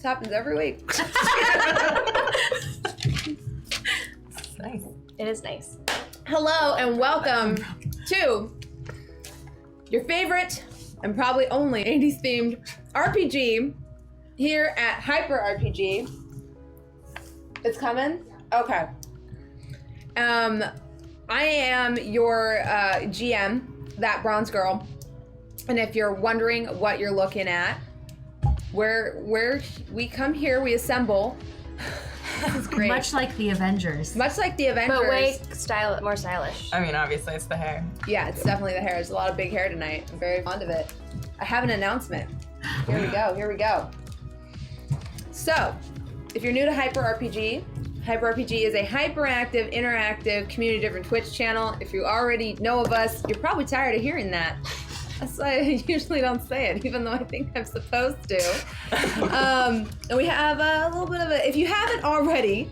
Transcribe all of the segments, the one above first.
happens every week. Nice. It is nice. Hello and welcome to your favorite and probably only 80s themed RPG here at Hyper RPG. It's coming? Okay. I am your GM, that bronze girl. And if you're wondering what you're looking at, where we come here, we assemble. This is great. Much like the Avengers. Much like the Avengers. But way more stylish. I mean, obviously, it's the hair. Yeah, it's definitely the hair. There's a lot of big hair tonight. I'm very fond of it. I have an announcement. Here we go. So, if you're new to Hyper RPG is a hyperactive, interactive, community-driven Twitch channel. If you already know of us, you're probably tired of hearing that. That's why I usually don't say it, even though I think I'm supposed to. And we have a little bit of a, if you haven't already,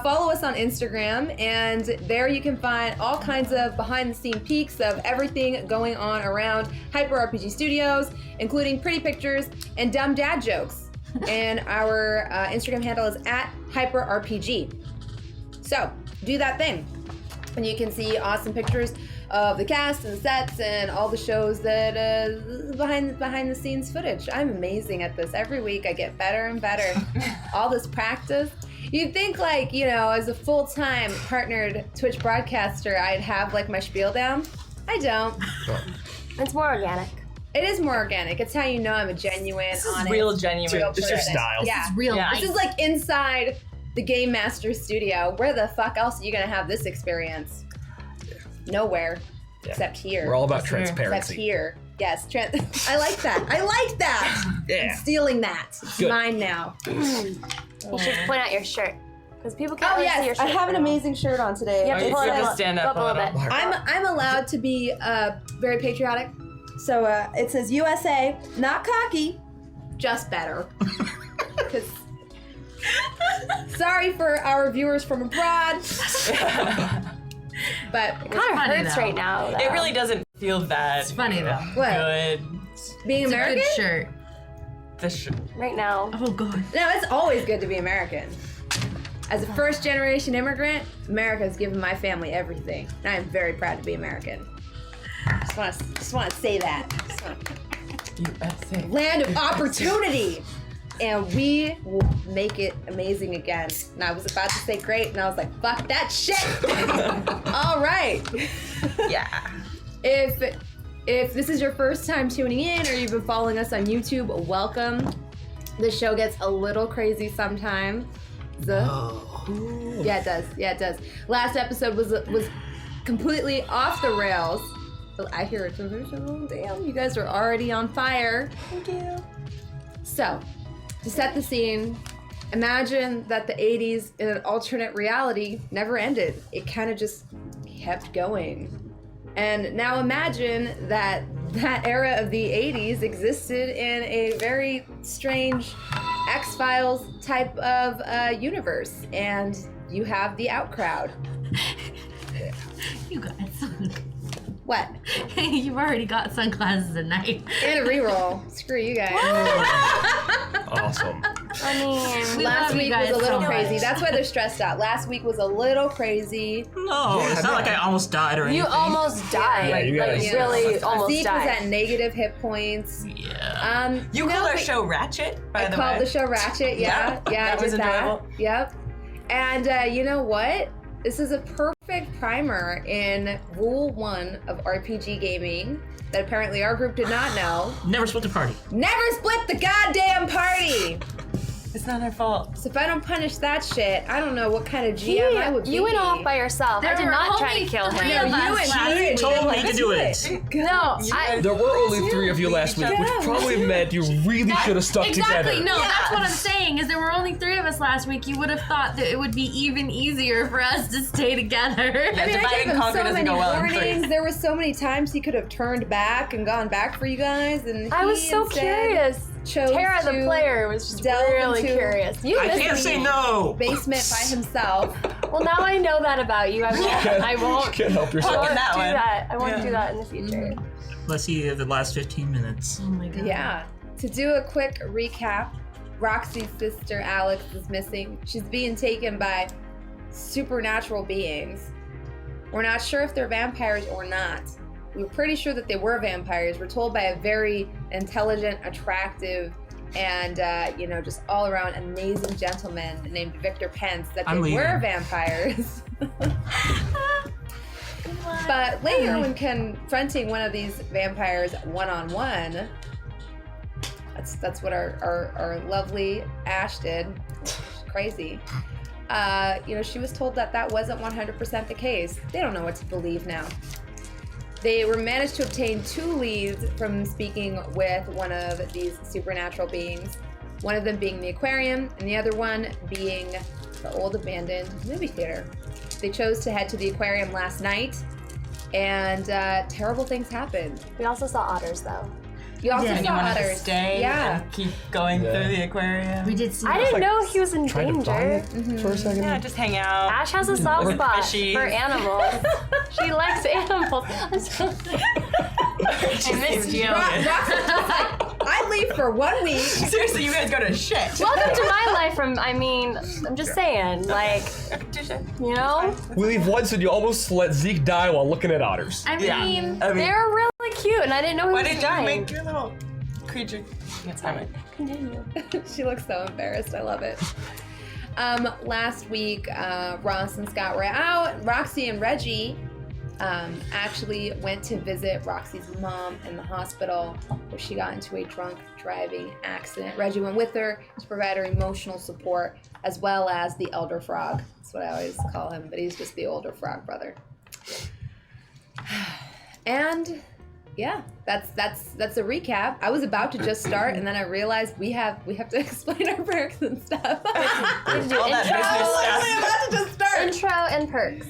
follow us on Instagram, and there you can find all kinds of behind-the-scene peeks of everything going on around Hyper RPG Studios, including pretty pictures and dumb dad jokes. And our Instagram handle is @HyperRPG. So, do that thing. And you can see awesome pictures of the cast and the sets and all the shows that behind the scenes footage. I'm amazing at this. Every week I get better and better. All this practice. You'd think, like, you know, as a full-time partnered Twitch broadcaster, I'd have like my spiel down. I don't. It's more organic. It is more organic. It's how you know I'm a genuine, honest, real genuine. It's your style. Yeah. This is real life. This is like inside the Game Master studio. Where the fuck else are you gonna have this experience? Nowhere. Yeah. Except here. We're all about Except transparency. here. Yes. I like that. Yeah. I'm stealing that. It's Good. mine now. You should point out your shirt. Because people can't Oh really see your yes, shirt. I have an amazing shirt on today. You have to You pull it have to up, stand go up a little a bit. little. I'm allowed to be very patriotic. So it says USA, not cocky, just better. 'Cause sorry for our viewers from abroad. But It kind of funny, hurts though. right now, though. It really doesn't feel that It's funny though. what? good. Being It's American? a good shirt. Right now. Oh god. No, it's always good to be American. As a first generation immigrant, America's given my family everything. And I am very proud to be American. Just want to say that. USA. Land of opportunity. And we will make it amazing again. And I was about to say great, and I was like, fuck that shit. All right. Yeah. If this is your first time tuning in, or you've been following us on YouTube, welcome. The show gets a little crazy sometimes. Yeah, it does. Last episode was completely off the rails. I hear it. Damn, you guys are already on fire. Thank you. So, to set the scene, imagine that the 80s in an alternate reality never ended. It kind of just kept going. And now imagine that era of the 80s existed in a very strange X-Files type of universe. And you have the Outcrowd. You guys. What? You've already got sunglasses at night. And a reroll. Screw you guys. Awesome. I mean, We Last love you week was guys a little so crazy. much. That's why they're stressed out. Last week was a little crazy. No, it's not like I almost died or anything. you almost died. Yeah, you like guys- really almost Zeke was died. at negative hit points. Yeah. You no, called our but- show Ratchet, by I the called way. the show Ratchet. Yeah, Yeah, I that did was that. enjoyable. Yep. And you know what? This is a perfect primer in Rule 1 of RPG gaming that apparently our group did not know. Never split the party. Never split the goddamn party! It's not our fault. So if I don't punish that shit, I don't know what kind of GM I would be. You went off by yourself. I There did were not try to only kill three him. of No, you us and last me. week. told me to do it. No, There were only 3 of you last week, which probably meant you really should have stuck Exactly. together. No, that's what I'm saying. Is there were only 3 of us last week. You would have thought that it would be even easier for us to stay together. I mean, I Divide gave and him conquer so doesn't many go well in warnings. threes. There were so many times he could have turned back and gone back for you guys, and I was he so instead curious. chose Tara, the to player, was just delve really into curious. You I missed can't me. say no. basement by himself. Well, now I know that about you. I won't. You can't help I yourself. won't that do one. that. I won't Yeah. do that in the future. Let's see the last 15 minutes. Oh my god. Yeah. To do a quick recap, Roxy's sister Alex is missing. She's being taken by supernatural beings. We're not sure if they're vampires or not. We're pretty sure that they were vampires. We're told by a very intelligent, attractive, and just all around amazing gentleman named Victor Pence that they were vampires. But later, when confronting one of these vampires one-on-one, that's what our lovely Ash did. Crazy. She was told that wasn't 100% the case. They don't know what to believe now. They were managed to obtain 2 leads from speaking with one of these supernatural beings. One of them being the aquarium, and the other one being the old abandoned movie theater. They chose to head to the aquarium last night, and terrible things happened. We also saw otters, though. You also And you saw wanted to otters. stay Yeah. and keep going through the aquarium. We did see. I didn't know he was in Tried to buy danger. it for a second. Yeah, just hang out. Ash has a soft Look at the spot fishies. for animals. She likes animals. I missed you. Roxy's just like, I leave for 1 week. Seriously, you guys go to shit. Welcome to my life. I'm just saying, like, you know, We leave once and you almost let Zeke die while looking at otters. I mean, they're really cute, and I didn't know he Why was didn't you dying. make your little creature? That's fine. Continue. She looks so embarrassed. I love it. Last week, Ross and Scott were out. Roxy and Reggie actually went to visit Roxy's mom in the hospital, where she got into a drunk driving accident. Reggie went with her to provide her emotional support, as well as the elder frog. That's what I always call him, but he's just the older frog brother. And yeah, that's a recap. I was about to just start, and then I realized we have to explain our perks and stuff. All that business stuff. About to just start. Intro and perks.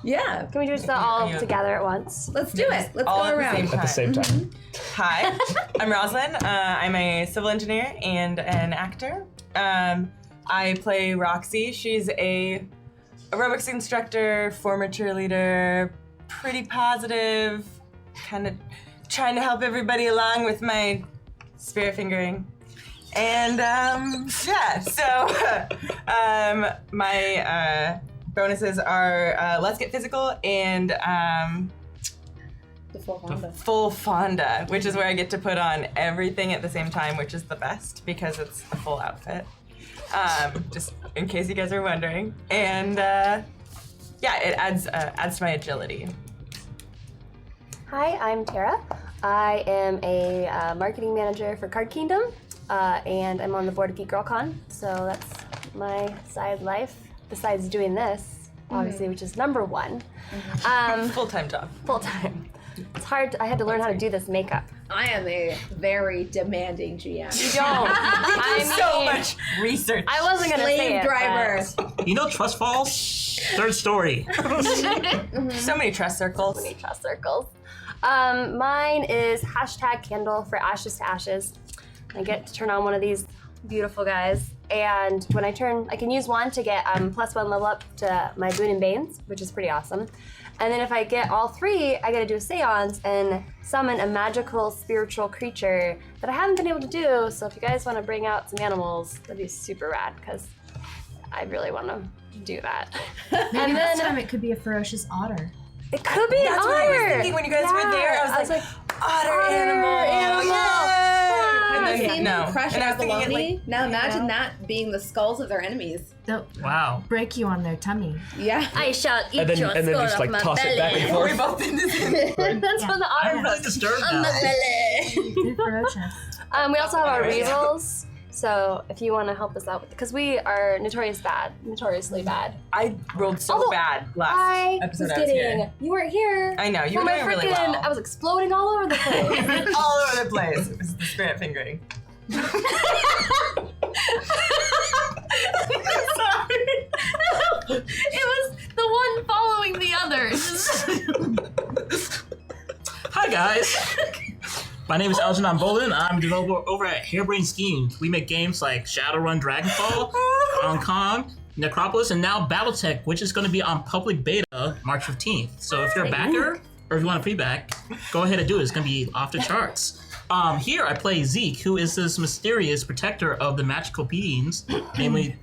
Yeah, Can we do it all together at once? let's do it. Let's All go at the around. same At the same time. Hi, I'm Rosalind. I'm a civil engineer and an actor. I play Roxy. She's a aerobics instructor, former cheerleader, pretty positive, kind of trying to help everybody along with my spirit fingering. And my bonuses are Let's Get Physical and The full Honda. Full Fonda, which is where I get to put on everything at the same time, which is the best because it's a full outfit. Just in case you guys are wondering. And it adds to my agility. Hi, I'm Tara. I am a marketing manager for Card Kingdom, and I'm on the board of Geek Girl Con. So that's my side life. Besides doing this, obviously, which is number 1. Full-time job. Full time. It's hard. I had to learn how to do this makeup. I am a very demanding GM. You don't. I mean, So much research. I wasn't gonna say Slave it, driver. You know Trust Falls? 3rd story. So many trust circles. but trust circles. Mine is #candle for Ashes to Ashes. I get to turn on one of these beautiful guys, and when I turn, I can use one to get +1 level up to my Boon and Banes, which is pretty awesome. And then if I get all 3, I get to do a seance and summon a magical spiritual creature that I haven't been able to do. So if you guys want to bring out some animals, that'd be super rad, because I really want to do that. maybe And this then time it could be a ferocious otter. it could be an That's otter. what I was thinking when you guys were there. I was like, otter animal. Have And you then- seen no. them crush And I was thinking, abalone? Now imagine that being the skulls of their enemies. They'll Wow. break you on their tummy. Yeah. I shall eat And then your and then skull just off like my toss belly. it back and we forth. both did this. That's Yeah. when the otter I'm really goes disturbed on now. the belly. They're ferocious. We also have our Alright. rerolls. So if you want to help us out, because we are notoriously bad. I rolled so Although bad last I episode was I was getting. here. You weren't here. I know, you For were my doing really frickin'- well. I was exploding all over the place. All over the place. It was the spirit fingering. It was the one following the others. Hi guys. My name is Algernon Bolin. I'm a developer over at Harebrained Schemes. We make games like Shadowrun Dragonfall, Hong Kong, Necropolis, and now Battletech, which is going to be on public beta March 15th. So if you're a backer, or if you want a pre-back, go ahead and do it. It's going to be off the charts. Here I play Zeke, who is this mysterious protector of the magical beings, namely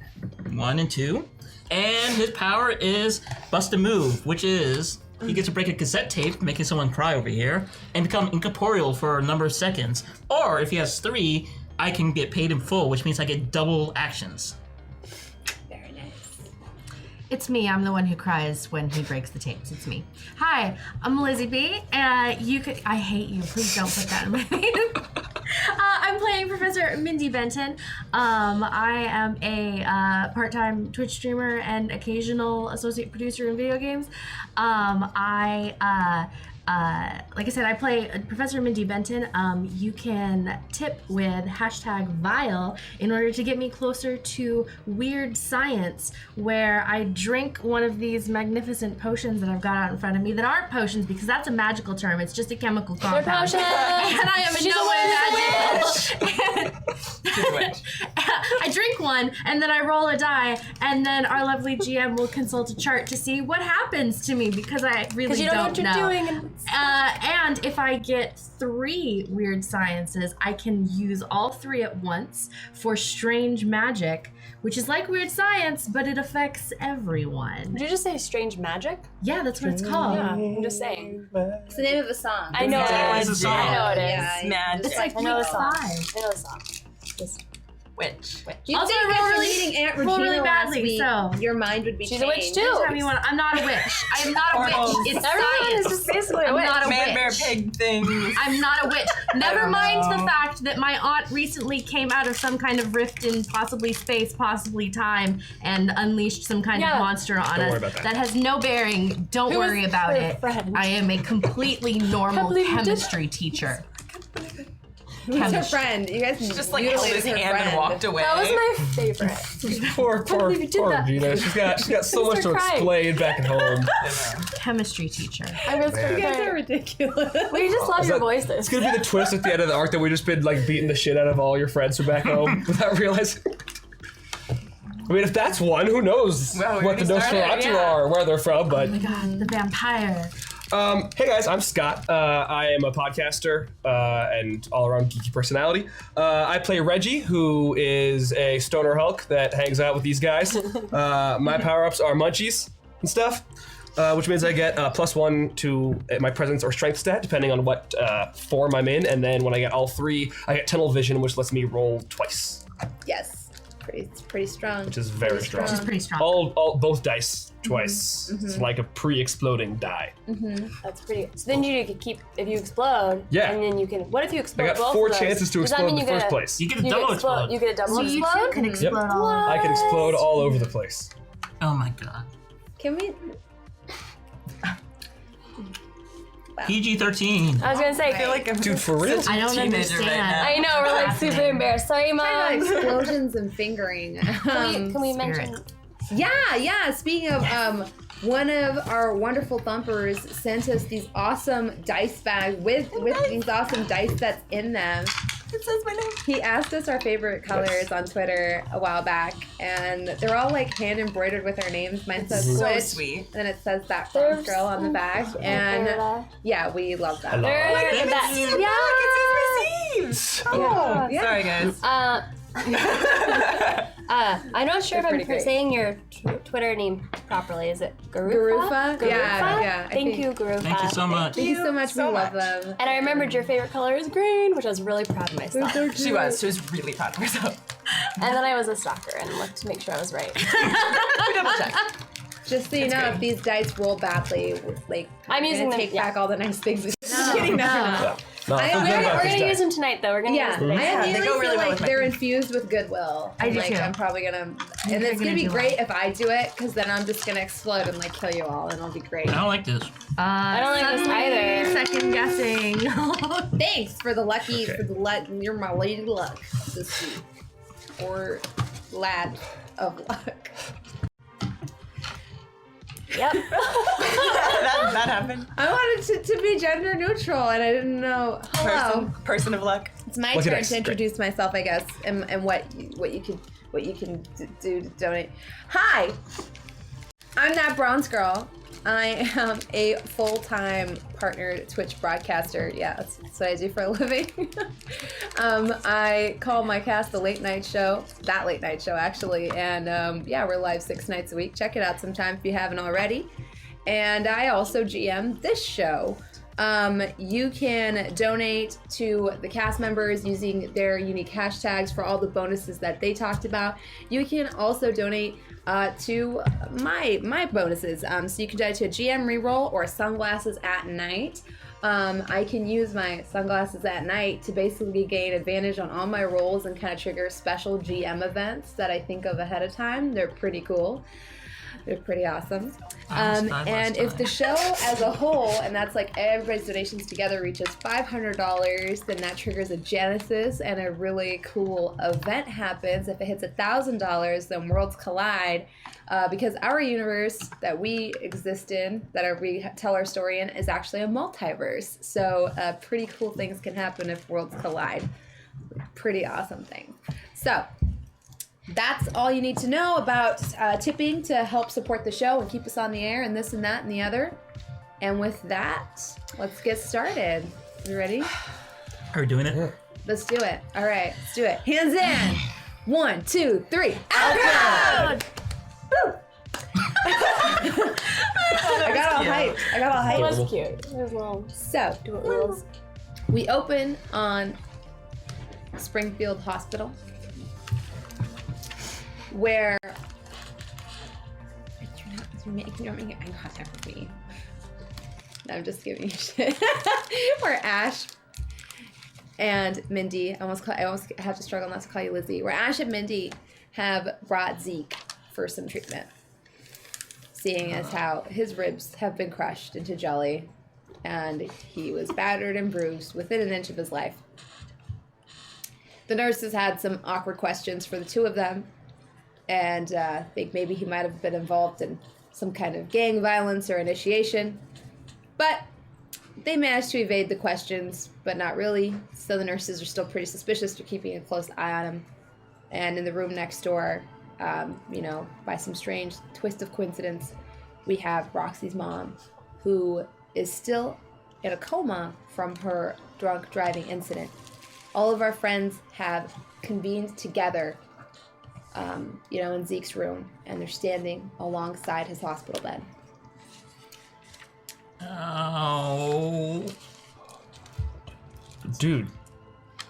1 and 2. And his power is Bust a Move, which is he gets to break a cassette tape, making someone cry over here, and become incorporeal for a number of seconds. Or if he has 3, I can get paid in full, which means I get double actions. Very nice. It's me. I'm the one who cries when he breaks the tapes. It's me. Hi, I'm Lizzie B. You could. I hate you. Please don't put that in my name. I'm playing Professor Mindy Benton. I am a part-time Twitch streamer and occasional associate producer in video games. Like I said, I play Professor Mindy Benton. You can tip with #Vile in order to get me closer to weird science, where I drink one of these magnificent potions that I've got out in front of me that aren't potions because that's a magical term. It's just a chemical compound. They're potions. And I am in no way magical. She's a witch. I drink one and then I roll a die, and then our lovely GM will consult a chart to see what happens to me because I really Because you don't know what you're doing. and if I get 3 weird sciences, I can use all 3 at once for strange magic, which is like weird science, but it affects everyone. Did you just say strange magic? Yeah, that's what it's called. Yeah, I'm just saying. It's the name of a song. I know Yeah, it it's a is. song. I know it is. Yeah, Magic. It's like I know week the song. 5. I know the song. Witch. You Also, think I roll after really- meeting Aunt roll Regina really last badly, week, so- your mind would be She's a changed. witch too. Anytime you want, I'm not a witch. I am not a Hormones. witch. It's Everyone science. is just basically a I'm witch. not a Man, bear, witch. pig things. I'm not a witch. Never don't mind know. the fact that my aunt recently came out of some kind of rift in possibly space, possibly time, and unleashed some kind Yeah. of monster on Don't us. worry about that. has no bearing. Don't Who worry is about her it. friend? I am a completely normal believe you did chemistry teacher. Who's her friend? You guys Just like held his hand and walked away. That was my favorite. Poor believe you did that. Gina. She's got so much to Start crying. explain back at home. Chemistry teacher. I was Man. You guys are prepared. ridiculous. We just love Is your that- voices. It's gonna be the twist at the end of the arc that we've just been like beating the shit out of all your friends from back home without realizing. I mean, if that's one, who knows Well, we what the already started, Nosferatu yeah. are, where they're from, but. God, the vampire. Hey guys, I'm Scott. I am a podcaster and all-around geeky personality. I play Reggie, who is a stoner Hulk that hangs out with these guys. My power-ups are munchies and stuff, which means I get +1 to my presence or strength stat, depending on what form I'm in. And then when I get all 3, I get tunnel vision, which lets me roll twice, Yes. It's pretty strong. which is very strong. She's pretty strong. Both dice twice. It's like a pre-exploding die. That's pretty. So then you could keep if you explode. Yeah. And then you can. What if you I explode? got both 4 of those? chances to Does that explode mean in the you first get a- You place. get a You double get explode. You get a double So you explode. too can explode Yep. all over. I can explode all over the place. Oh my god. Can we? PG-13. I was gonna say. I feel like I'm Dude, for real? such a I don't teenager understand. right now. I know we're like super embarrassed. Sorry, mom. Explosions and fingering. Can we mention? Yeah. Speaking of, one of our wonderful thumpers sent us these awesome dice bags with these awesome dice sets in them. It says my name. He asked us our favorite colors on Twitter a while back, and they're all like hand embroidered with our names. Mine says So Switch, sweet. and then it says that They're Frost Girl on the back, and yeah, we love that. They're the best. Look, it says my Yeah. Sorry, guys. I'm not sure if They're I'm pretty great. saying your Twitter name properly. Is it Garufa? Garufa? Yeah, I Thank think- you, Garufa. Thank you so much. Thank you so much. so we love much. them. And I remembered your favorite color is green, which I was really proud of myself. She was really proud of herself. And then I was a stalker and looked to make sure I was right. We double check. Just so you know, if these dice roll badly, like I'm we're using gonna them, take yeah. back all the nice things. Just kidding, No. no. No, I feel We're good gonna- about We're these gonna use dice. them tonight, though. We're gonna Yeah, use them. I they immediately go really feel well like with my they're food. infused with goodwill. I do like, too. I'm probably gonna, and they're it's gonna gonna be do great if I do it, because then I'm just gonna explode and like kill you all, and it'll be great. I don't like this. I don't like this either. Second guessing. Thanks for the lucky, Okay. for the luck. You're my lady luck this week, or lad of luck. Yep. that happened. I wanted to be gender neutral, and I didn't know. Hello. Person of luck. It's my What's your turn next? to introduce myself, I guess, and what you can do to donate. Hi, I'm that bronze girl. I am a full-time partner Twitch broadcaster. Yeah, that's what I do for a living. I call my cast the Late Night Show. That Late Night Show, actually. And yeah, we're live 6 nights a week. Check it out sometime if you haven't already. And I also GM this show. You can donate to the cast members using their unique hashtags for all the bonuses that they talked about. You can also donate to my bonuses. So you can donate to a GM reroll or sunglasses at night. I can use my sunglasses at night to basically gain advantage on all my rolls and kind of trigger special GM events that I think of ahead of time. They're pretty cool. They're pretty awesome. And if the show as a whole, and that's like everybody's donations together, reaches $500, then that triggers a Genesis and a really cool event happens. If it hits $1,000, then worlds collide. Because our universe that we exist in, we tell our story in, is actually a multiverse. So pretty cool things can happen if worlds collide. Pretty awesome things. So that's all you need to know about tipping to help support the show and keep us on the air and this and that and the other. And with that, let's get started. You ready? Are we doing it? Yeah. Let's do it. All right, let's do it. Hands in. 1, 2, 3. Out loud! Woo! I got all hyped. That was cute. It was little. So, Do it, Wills. we open on Springfield Hospital, where you're making eye contact with me. No, I'm just giving you shit. Where Ash and Mindy, I almost have to struggle not to call you Lizzie. Where Ash and Mindy have brought Zeke for some treatment, seeing as how his ribs have been crushed into jelly, and he was battered and bruised within an inch of his life. The nurses had some awkward questions for the two of them, and think maybe he might have been involved in some kind of gang violence or initiation. But they managed to evade the questions, but not really. So the nurses are still pretty suspicious. They're keeping a close eye on him. And in the room next door, by some strange twist of coincidence, we have Roxy's mom, who is still in a coma from her drunk driving incident. All of our friends have convened together in Zeke's room, and they're standing alongside his hospital bed. Oh. Dude,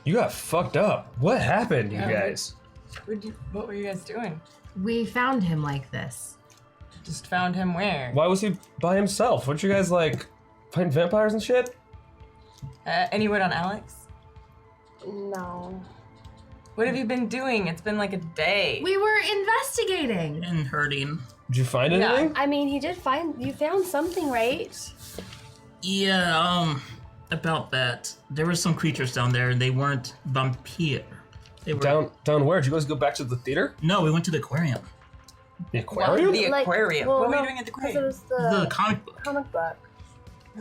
you got fucked up. What happened, you guys? What were you guys doing? We found him like this. Just found him where? Why was he by himself? Weren't you guys like fighting vampires and shit? Any word on Alex? No. What have you been doing? It's been like a day. We were investigating. And hurting. Did you find anything? I mean, you found something, right? Yeah, about that. There were some creatures down there, and they weren't vampire. They were Down where? Did you guys go back to the theater? No, we went to the aquarium. The aquarium? The aquarium. well, what were no, you doing at the because aquarium? it was The comic book. comic book.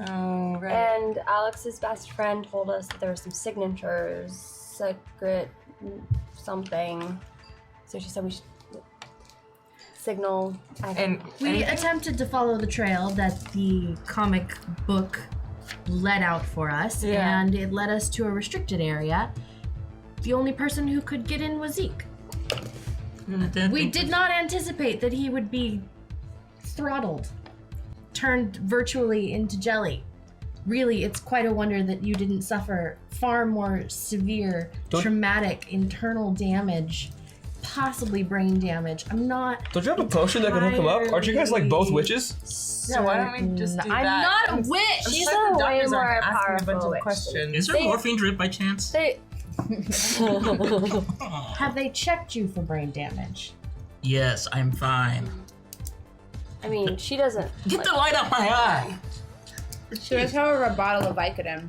Oh, right. And Alex's best friend told us that there were some signatures, secret something. So she said we should signal. We attempted to follow the trail that the comic book led out for us, Yeah. and it led us to a restricted area. The only person who could get in was Zeke. We did not anticipate that he would be throttled, turned virtually into jelly. Really, it's quite a wonder that you didn't suffer far more severe, traumatic internal damage, possibly brain damage. I'm not. Don't you have a potion that can hook him up? Aren't you guys like both wwitches? Yeah, why don't we just do I'm that? not a I'm witch. She's surprised the a way doctors more aren't asking a bunch powerful of witch. questions. Is there morphine drip by chance? Have they checked you for brain damage? Yes, I'm fine. I mean, she doesn't. Get the light off my eye! There's, however, a bottle of Vicodin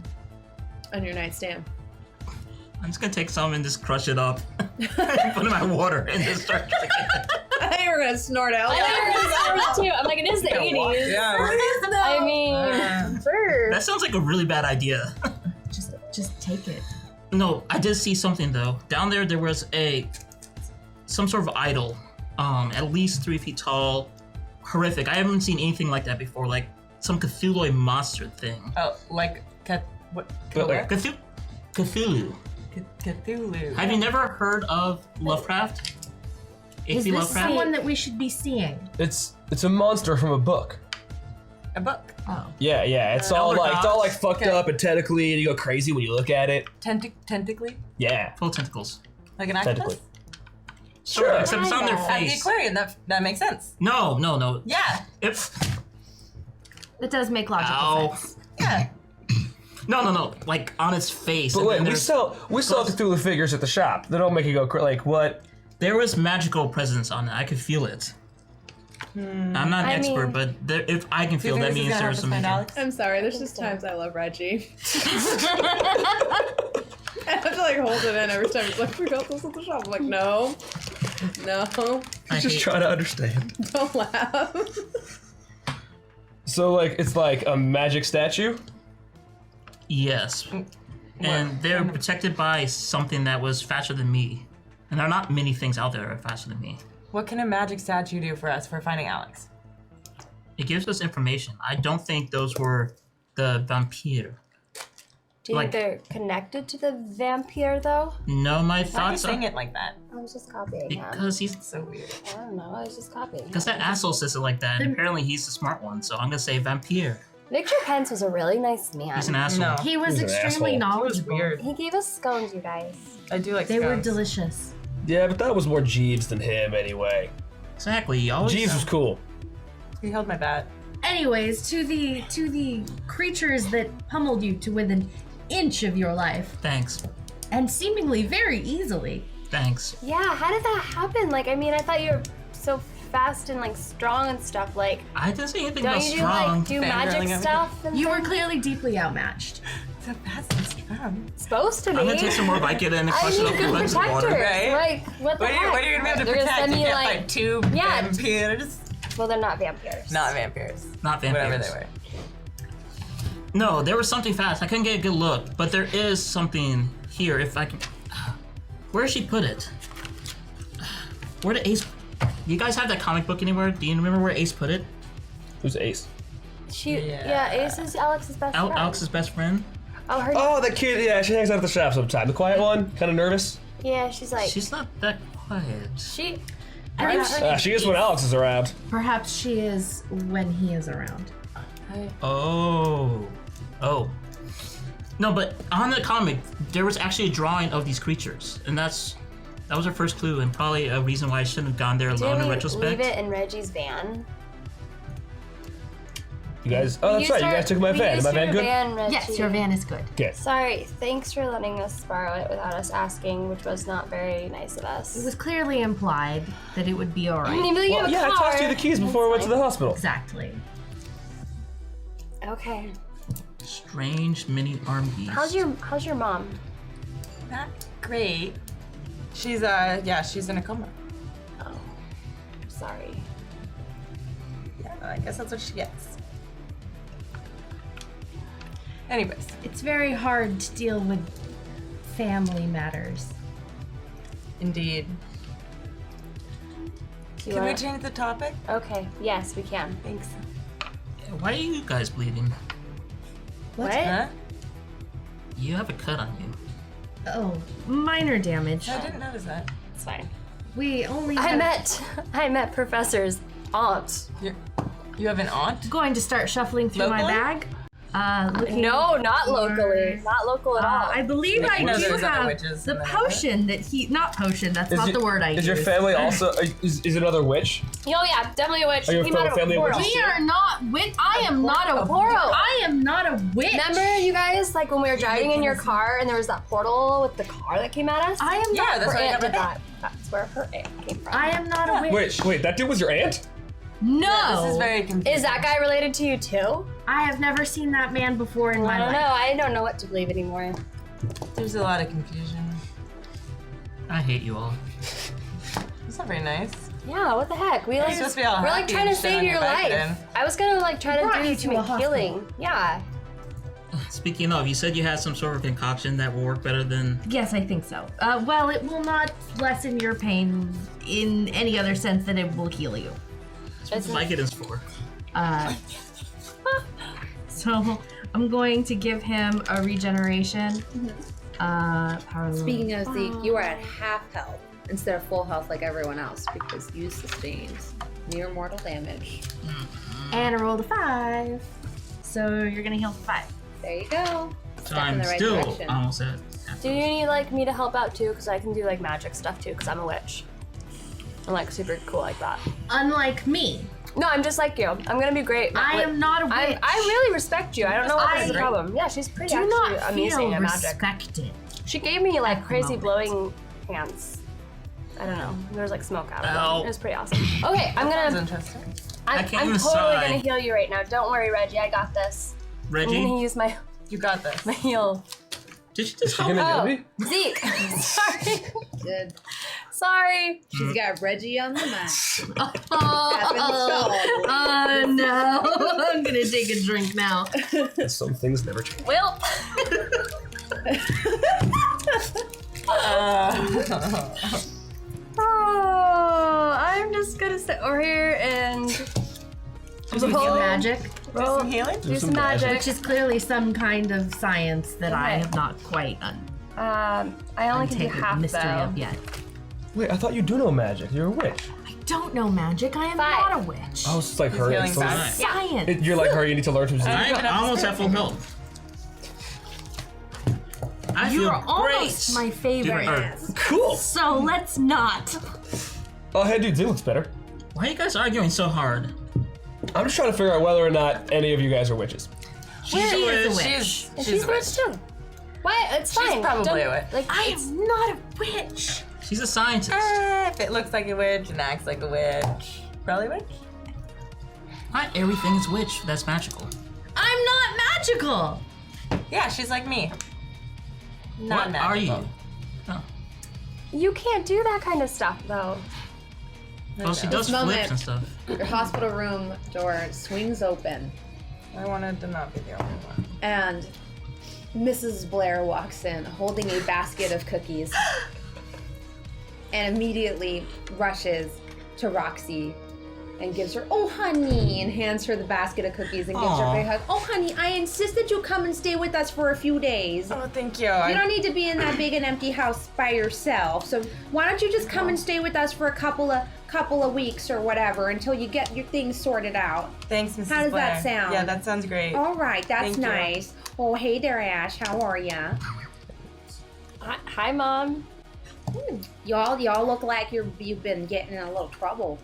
on your nightstand. I'm just gonna take some and just crush it up. Put in my water and just start drinking it. I thought you were gonna snort out. too. I'm like, it is the 80s. Yeah. I mean, sure. That sounds like a really bad idea. Just take it. No, I did see something though. Down there was some sort of idol, at least 3 feet tall, horrific. I haven't seen anything like that before. Like some Cthulhu monster thing. Oh, like what? Cthulhu. Cthulhu. Have you never heard of Lovecraft? Is H.P. this Lovecraft? someone that we should be seeing? It's a monster from a book. A book. Oh. Yeah, it's all like fucked up and tentacly, and you go crazy when you look at it. Tentacly? Yeah, Full tentacles. Like an octopus? tentacly. Sure. Except it's on their At the face. aquarium, that makes sense. No. Yeah. That does make logical Ow. sense. Yeah. No. Like on its face. But and wait, then we there's- sell Cthulhu figures at the shop. They don't make you go like what? There was magical presence on it. I could feel it. I'm not an I expert, mean- but if I can Do you feel think that this is means gonna help there's us some find magic. Alex? I'm sorry. There's just times I love Reggie. I have to like hold it in every time. He's like, we got this at the shop. I'm like, no, I Just hate- trying to understand. don't laugh. So like it's like a magic statue. Yes. And they're protected by something that was faster than me. And there are not many things out there that are faster than me. What can a magic statue do for us for finding Alex? It gives us information. I don't think those were the vampire. Do you Like- think they're connected to the vampire though? No, my Why are you thoughts saying are it like that? I was just copying him. because he's So weird. I don't know. I was just copying. because that asshole says it like that. And apparently he's the smart one, so I'm gonna say vampire. Victor Pence was a really nice man. He's an asshole. No. He was He's an extremely asshole. That was knowledgeable. weird. He gave us scones, you guys. I do like They were scones. delicious. Yeah, but that was more Jeeves than him anyway. Exactly. He always Jeeves was cool. He held my bat. Anyways, to the creatures that pummeled you to within inch of your life, Thanks. and seemingly very easily. Thanks. Yeah, how did that happen? Like, I mean, I thought you were so fast and like strong and stuff. Like, I didn't say anything don't about you do strong. like do Fangirling magic over stuff? And You were things? clearly deeply outmatched. So fast and strong. supposed to be. I'm gonna take some more Vicodin and I flush it need up good with protectors. water. Right? Like, what the What heck? are you gonna be able to They're protect? gonna send You me can't like, fight two Yeah. vampires. well, they're not vampires. Not vampires. Not vampires. Whatever they were. No, there was something fast. I couldn't get a good look, but there is something here. If I can, where did she put it? Where did Ace? You guys have that comic book anywhere? Do you remember where Ace put it? Who's Ace? Yeah, Ace is Alex's best friend. Alex's best friend. Oh, her. Oh, that kid. Yeah, she hangs out at the shop sometime. The quiet one, kind of nervous. Yeah, she's like She's not that quiet. she. She is when Alex is around. Perhaps she is when he is around. Oh. No, but on the comic, there was actually a drawing of these creatures, and that was our first clue, and probably a reason why I shouldn't have gone there alone in Did we retrospect. leave it in Reggie's van? You guys. Oh, that's right. You guys took my van. Is my van good? Reggie. Yes, your van is good. Okay. Sorry, thanks for letting us borrow it without us asking, which was not very nice of us. It was clearly implied that it would be I alright. mean, you have Well, a yeah, I car. tossed you the keys before we went to the hospital. Exactly. Okay. Strange mini arm beast. How's your mom? Not great. She's she's in a coma. Oh, sorry. Yeah, I guess that's what she gets. Anyways, It's very hard to deal with family matters. indeed. Do you Can we wanna- change the topic? Okay. Yes, we can. Thanks. Why are you guys bleeding? What? Huh? You have a cut on you. Oh, minor damage. I didn't notice that. It's fine. We only I have- met Professor's aunt. You have an aunt? going to start shuffling through my Locally? bag. Looking No, not for- locally. Not local at all. I believe I No, do there's other have witches the in the potion that he. Not potion. That's not the word I Is use. your family also? Is another witch? Oh yeah, definitely a witch. Are you Came from out a of family of portal. witches? We are not witch. I am not a portal. I am not a witch. Remember you guys, like when we were driving in your car and there was that portal with the car that came at us? I am Yeah, not. that's her why I aunt got did my that. That's where her aunt came from. I am not a witch. Wait, that dude was your aunt? No. This is very confusing. Is that guy related to you too? I have never seen that man before in my I don't life. know. I don't know what to believe anymore. There's a lot of confusion. I hate you all. It's not very nice. Yeah, what the heck? We like supposed to be all we're like happy trying to and shit save on your your bike life. then. I was gonna like try brought to you do to a some hospital. healing. Yeah. Speaking of, you said you had some sort of concoction that will work better than. Yes, I think so. Well, it will not lessen your pain in any other sense than it will heal you. That's what Vicodin's for. So I'm going to give him a regeneration. Power Speaking of Zeke, you are at half health instead of full health like everyone else because you sustained near mortal damage. and I rolled a 5. So you're gonna heal 5. There you go. So Step in I'm the right still direction. almost at. Do you need like me to help out too? Because I can do like magic stuff too. Because I'm a witch. I'm like super cool like that. Unlike me, No, I'm just like you. I'm gonna be great. I am not a witch. I really respect you. I don't know what's the I problem. Yeah, she's pretty do actually not amazing feel at magic. respected. She gave me like the crazy moment. blowing hands. I don't know. There was like smoke out of Ow. them. It was pretty awesome. Okay, I'm That's gonna. interesting. I'm can't totally even sigh. gonna heal you right now. Don't worry, Reggie. I got this. I'm Reggie, gonna use my You got this. heal. did you just She help gonna me? heal me? Zeke. Sorry. Good. Sorry. She's got Reggie on the mat. Oh no! I'm gonna take a drink now. Some things never change. Will. Oh, I'm just gonna sit over here and Do some magic, Do some healing? do some magic. which is clearly some kind of science that I have not quite I only can do untaken half the mystery though. of yet. Wait, I thought you do know magic. You're a witch. I don't know magic. I am 5. not a witch. Oh, it's like her. healing It's back. like, Science. you're like her. You need to learn from Zeke. I'm almost at full health. I You feel are almost great. my favorite. Dude, Cool. So let's not. Oh, hey, dude, Zeke looks better. Why are you guys arguing so hard? I'm just trying to figure out whether or not any of you guys are witches. She is a witch. She's a witch too. What? It's She's fine. probably Don't- a witch. Like I it's am not a witch. She's a scientist. If it looks like a witch and acts like a witch, probably witch. Not everything is witch that's magical. I'm not magical. Yeah, she's like me. Not What are magical. you? Oh. you can't do that kind of stuff though. Well, she does This moment- flips and stuff. Your hospital room door swings open, I wanted to not be the only one. and Mrs. Blair walks in holding a basket of cookies and immediately rushes to Roxy and gives her, "Oh, honey," and hands her the basket of cookies and gives her a Aw. big hug. "Oh, honey, I insist that you come and stay with us for a few days. Oh, thank you. You don't need to be in that big and empty house by yourself. So why don't you just come and stay with us for a couple of weeks or whatever until you get your things sorted out?" Thanks, Mrs. How does Blair. that sound? Yeah, that sounds great. All right, that's Thank you. nice. Oh, hey there, Ash. How are ya? Hi, Mom. Y'all look like you've been getting in a little trouble.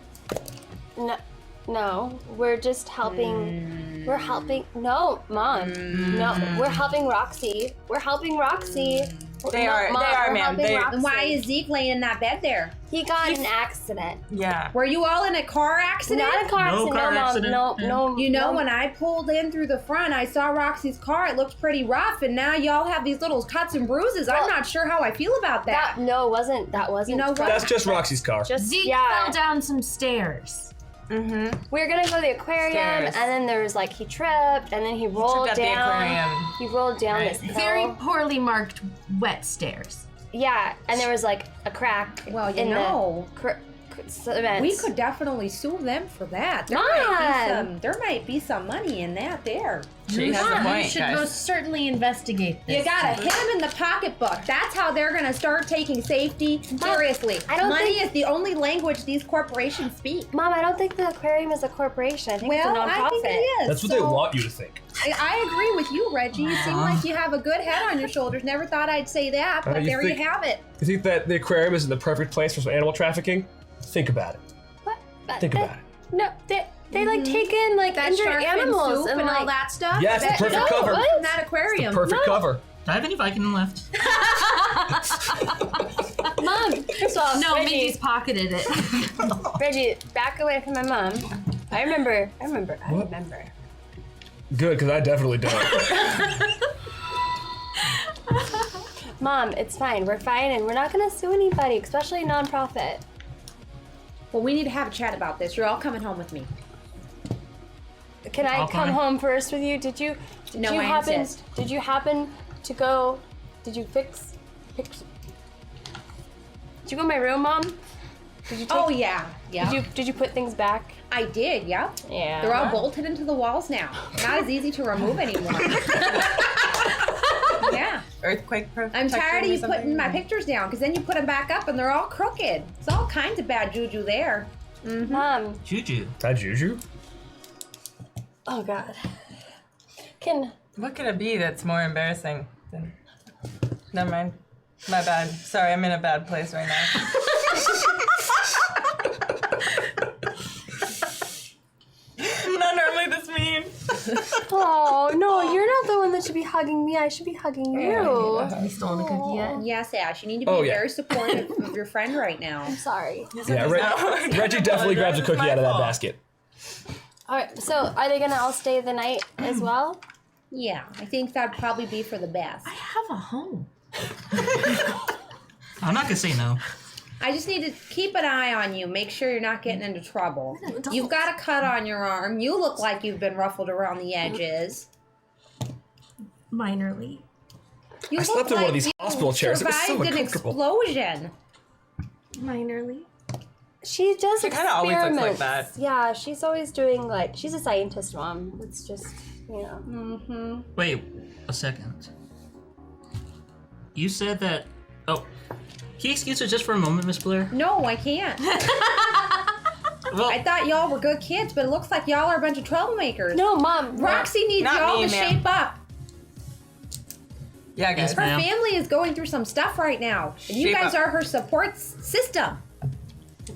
No, we're just helping. We're helping. No, Mom. No, we're helping Roxy. We're helping Roxy. They No, are, Mom, they are, we're ma'am. helping They, Roxy. And why is Zeke laying in that bed there? He got in an accident? yeah. Were you all in a car accident? Not a car No accident, car no, Mom. accident. No, Yeah. no. You know, no. when I pulled in through the front, I saw Roxy's car. It looked pretty rough, and now y'all have these little cuts and bruises. I'm Well, not sure how I feel about that. That wasn't. You know what? That's just Roxy's car. Just Zeke yeah. fell down some stairs. Mm-hmm. We were gonna go to the aquarium, Stairs. and then there was like he tripped, and then he rolled tripped at the down. aquarium. He rolled down Right. this hill. Very poorly marked wet stairs. Yeah, and there was like a crack. Well, you in know, the cement. we could definitely sue them for that. Mom! There might be some money in that there. She has a You point, should guys. most certainly investigate this. You gotta hit them in the pocketbook. That's how they're gonna start taking safety seriously. I don't Money think- is the only language these corporations speak. Mom, I don't think the aquarium is a corporation. I think it's a Well, nonprofit. I think it is. That's what So, they want you to think. I agree with you, Reggie. You seem like you have a good head on your shoulders. Never thought I'd say that, but you there think- you have it. You think that the aquarium is the perfect place for some animal trafficking? Think about it. What? But Think they- about it. No, they like take in like That injured shark fin animals soup and like all that stuff. Yeah, it's the perfect cover. what? In that aquarium. Perfect cover. Do I have any Viking left? Mom, first of all, No, Reggie, Mindy's pocketed it. Reggie, back away from my mom. I remember. Good, because I definitely don't. Mom, it's fine. We're fine, and we're not gonna sue anybody, especially a nonprofit. Well, we need to have a chat about this. You're all coming home with me. Can I Okay. come home first with you? Did you No, I happen? insist. Did you happen to go? Did you fix? Did you go in my room, Mom? Did you take, Oh yeah, yeah. Did you put things back? I did. Yep. Yeah. They're all bolted into the walls now. Not as easy to remove anymore. Yeah. Earthquake I'm tired of you putting my pictures down because then you put them back up and they're all crooked. It's all kinds of bad juju there. Mom. Juju. That Juju? Oh God. What could it be that's more embarrassing than... Never mind. My bad. Sorry, I'm in a bad place right now. I'm not normally this mean. Oh no, you're not the one that should be hugging me. I should be hugging you. Have you stolen a cookie yet? Yes, Ash. You need to be very supportive of your friend right now. I'm sorry. Yeah, Reggie definitely grabs a cookie out of that basket. All right. So are they gonna all stay the night as well? Yeah, I think that'd probably be for the best. I have a home. I'm not gonna say no. I just need to keep an eye on you. Make sure you're not getting into trouble. You've got a cut on your arm. You look like you've been ruffled around the edges. Minorly. You I slept in one of these you hospital chairs. It was so survived an uncomfortable. explosion. Minorly. She does She kinda always looks like experiments. that. Yeah, she's always doing like she's a scientist, Mom. It's just Wait a second. You said that. Oh, can you excuse us just for a moment, Miss Blair? No, I can't. Well, I thought y'all were good kids, but it looks like y'all are a bunch of troublemakers. No, Mom. Roxy needs Not y'all me, to ma'am. shape up. Yeah, guys. Her Ma'am. family is going through some stuff right now, and you Shape guys up. are her support system.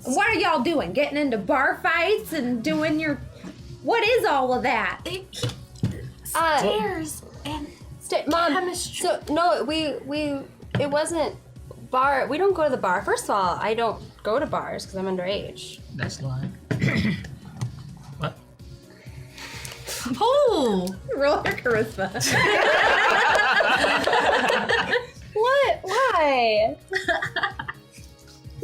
What are y'all doing? Getting into bar fights and doing your... What is all of that? Stairs and Mom. chemistry. So no, it wasn't bar. We don't go to the bar. First of all, I don't go to bars because I'm underage. that's lying. What? Oh! Roll your charisma. What? Why?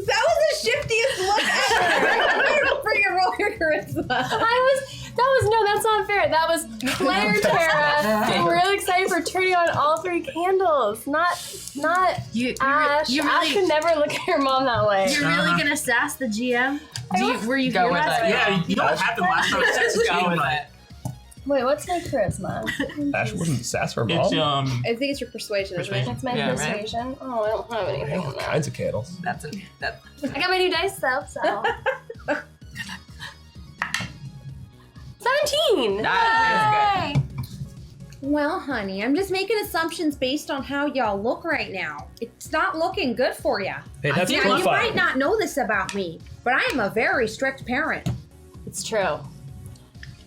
That was the shiftiest look ever. Bring a roll your charisma. That's not fair. That was Claire Tara being really excited for turning on all 3 candles. Not Ash. You Ash really, could never look at her mom that way. you're really gonna sass the GM? Were you Go here with last it. week? Yeah, you know what happened last time? Let's go with it. Wait, what's my charisma? Ash wouldn't sass her It's mom. I think it's your persuasion, isn't it? That's my Yeah, right. persuasion. Oh, I don't have anything All in that. kinds of candles. That. I got my new dice though, so. 17! That is good. Well, honey, I'm just making assumptions based on how y'all look right now. It's not looking good for you. Hey, that's Now, proof you fine. might not know this about me, but I am a very strict parent. It's true.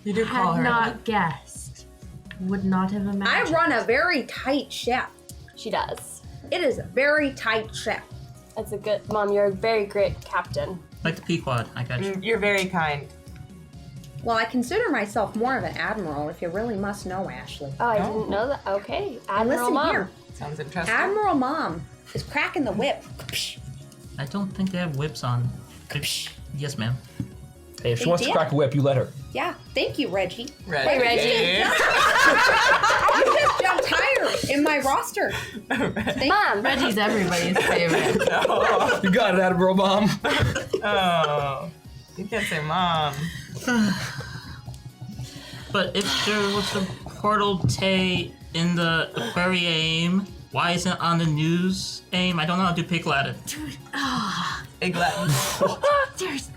You do call Had her. not guessed. Would not have I imagined. run a very tight ship. She does. It is a very tight ship. That's a good Mom, you're a very great captain. like the Pequod. I got you. You're very kind. Well, I consider myself more of an admiral, if you really must know, Ashley. Oh, I didn't know that. Okay. And Admiral listen Mom. here, Sounds interesting. Admiral Mom is cracking the whip. I don't think they have whips on. Yes, ma'am. Hey, if she They wants to did. crack a whip, you let her. Yeah, thank you, Reggie. Hey, Reggie. You just jumped higher in my roster. Mom. Reggie's everybody's favorite. Oh. You got it, Admiral Mom. Oh. You can't say mom. But if there was a portal Tay in the aquarium, why isn't it on the news aim? I don't know how to do pig Latin. Big Latin. There's,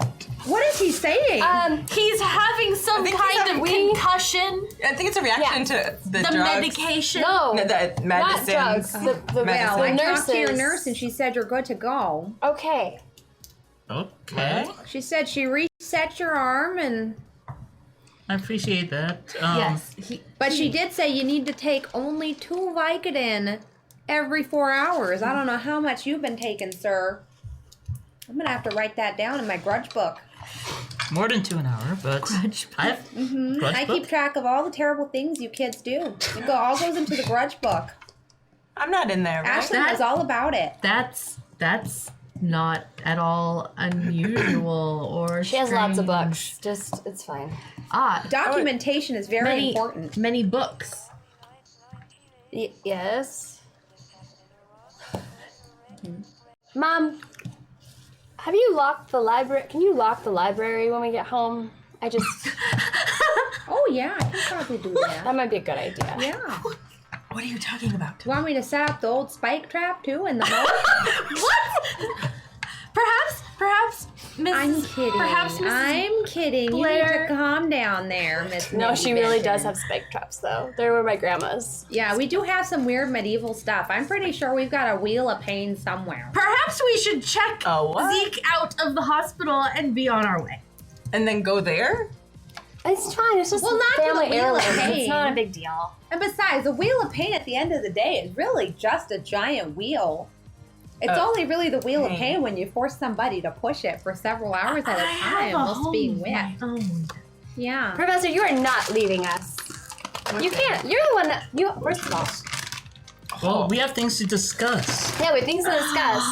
What is he saying? he's having some think he's kind of having- concussion. I think it's a reaction to the The drugs. medication. No. No, the Not medicines. drugs. The well, I nurses. talked to your nurse and she said you're good to go. Okay. Okay. She said she reset your arm and... I appreciate that. Yes. But she did say you need to take only 2 Vicodin every 4 hours. I don't know how much you've been taking, sir. I'm gonna have to write that down in my grudge book. More than 2 an hour, but Grudge I have grudge I book? keep track of all the terrible things you kids do. It all goes into the grudge book. I'm not in there, right? Ashley knows all about it. That's not at all unusual or She has lots of strange. books. Just, it's fine. Documentation is very important. Many books. Yes. Mom, Have you locked the library? Can you lock the library when we get home? Oh yeah, I can probably do that. That might be a good idea. Yeah. What are you talking about? Do you want me to set up the old spike trap too in the moat? What? Perhaps, Miss. I'm kidding. Perhaps Mrs. I'm kidding. Blair- You need to calm down there, Miss. No, Mindy she really Benton. does have spike traps though. They were my grandma's. Yeah, we do have some weird medieval stuff. I'm pretty sure we've got a wheel of pain somewhere. Perhaps we should check Oh, what? Zeke out of the hospital and be on our way. And then go there? It's fine. It's just Well, not to the family wheel of heirloom. pain. It's not a big deal. And besides, the wheel of pain at the end of the day is really just a giant wheel. It's only really the wheel of pain when you force somebody to push it for several hours at a time whilst being wet. Yeah. Professor, you are not leaving us. You can't. You're the one that you. First of all, Well, we have things to discuss. yeah, we things to discuss.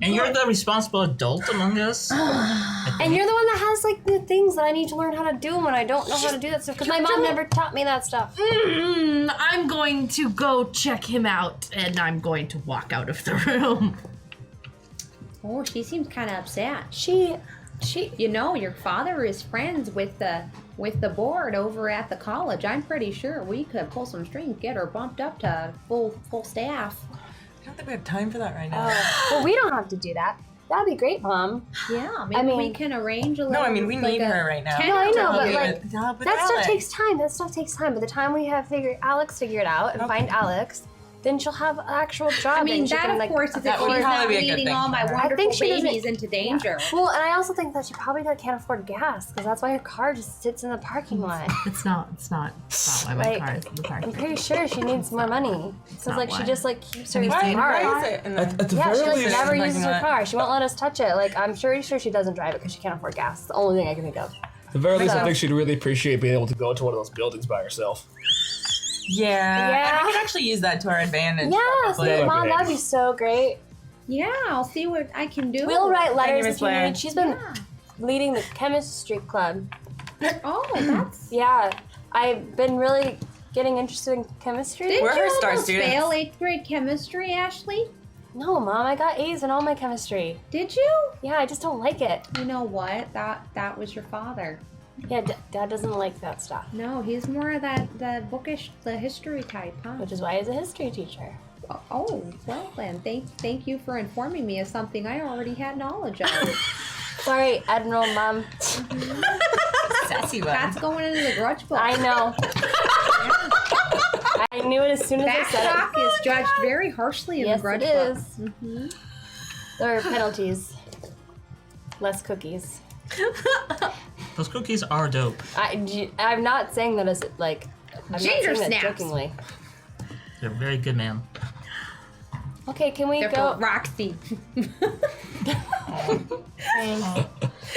And you're the responsible adult among us. And you're the one that has like the things that I need to learn how to do when I don't know how to do that stuff because my mom never taught me that stuff. I'm going to go check him out, and I'm going to walk out of the room. Oh, she seems kind of upset. She. You know, your father is friends with the board over at the college. I'm pretty sure we could pull some strings, get her bumped up to full staff. I don't think we have time for that right now. Well, we don't have to do that. That'd be great, Mom. Yeah, maybe we can arrange a little. No, I mean, we like need her right now. No, I know, but Okay, like to help with that stuff Alex. takes time. That stuff takes time. By the time we have Alex figure it out and find Alex, then she'll have an actual job. I mean, and she that can, of like, course is if That would she's probably not be a good leading thing all for my her. wonderful I think she doesn't- babies into danger. Well, and I also think that she probably can't afford gas because that's why her car just sits in the parking lot. It's not why my Like, car is in the I'm parking. pretty sure she needs more money. So not like she why. just like keeps her Why, car. why is it in the... At the Yeah, she very like least, never Parking uses her lot. car. She won't let us touch it. Like I'm pretty sure she doesn't drive it because she can't afford gas. It's the only thing I can think of. at the very least, I So- think she'd really appreciate being able to go into one of those buildings by herself. Yeah. Yeah. And we can actually use that to our advantage. Yeah, probably. see, Yeah, Mom, okay. that'd be so great. Yeah, I'll see what I can do. We'll write letters you, Miss if you Blair. need. She's been leading the chemistry club. Oh, that's. Yeah, I've been really getting interested in chemistry. Did We're you her star almost students. fail 8th grade chemistry, Ashley? No, Mom, I got A's in all my chemistry. Did you? Yeah, I just don't like it. You know what? That was your father. Yeah, Dad doesn't like that stuff, No, he's more of the bookish, the history type, huh? which is why he's a history teacher. Oh, well then, thank you for informing me of something I already had knowledge of. Sorry, Admiral Mom. Sassy one. That's going into the grudge book. I know. I knew it as soon as I said Backtalk it. is judged very harshly in Yes, the grudge it book. is. Mm-hmm. There are penalties. Less cookies. Those cookies are dope. I'm not saying that as like. I'm Ginger not saying that snaps. jokingly. They're very good, ma'am. Okay, can we They're go? for Roxy.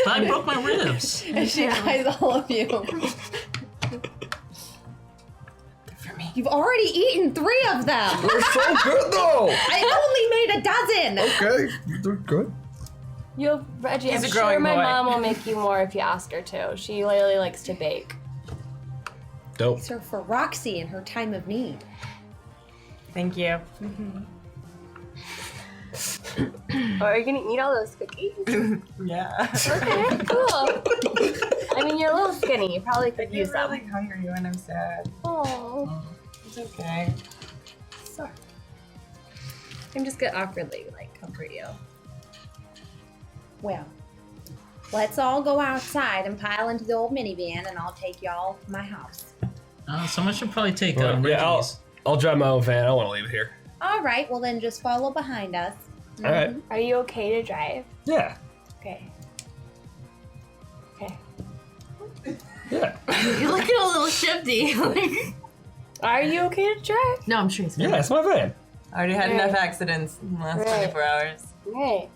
But I broke my ribs. And she eyes all of you. For me. You've already eaten 3 of them. They're so good, though. I only made a dozen. Okay, they're good. Reggie, He's I'm a sure growing my boy. mom will make you more if you ask her to. She literally likes to bake. Dope. These are for Roxy in her time of need. Thank you. Oh, are you gonna eat all those cookies? Yeah. Okay, cool. I mean, you're a little skinny. You probably could I'm use really them. hungry when I'm sad. Oh, It's okay. sorry. I'm just gonna awkwardly comfort you. Well, let's all go outside and pile into the old minivan, and I'll take y'all to my house. Someone should probably take Yeah, Reggie's. I'll drive my own van. I don't want to leave it here. All right, well then just follow behind us. All right. Are you okay to drive? Yeah. Okay. Okay. Yeah. You're looking a little shifty. Are you okay to drive? No, I'm sure he's fine. Yeah, it's my van. I already had Right. enough accidents in the last Right. 24 hours. Right.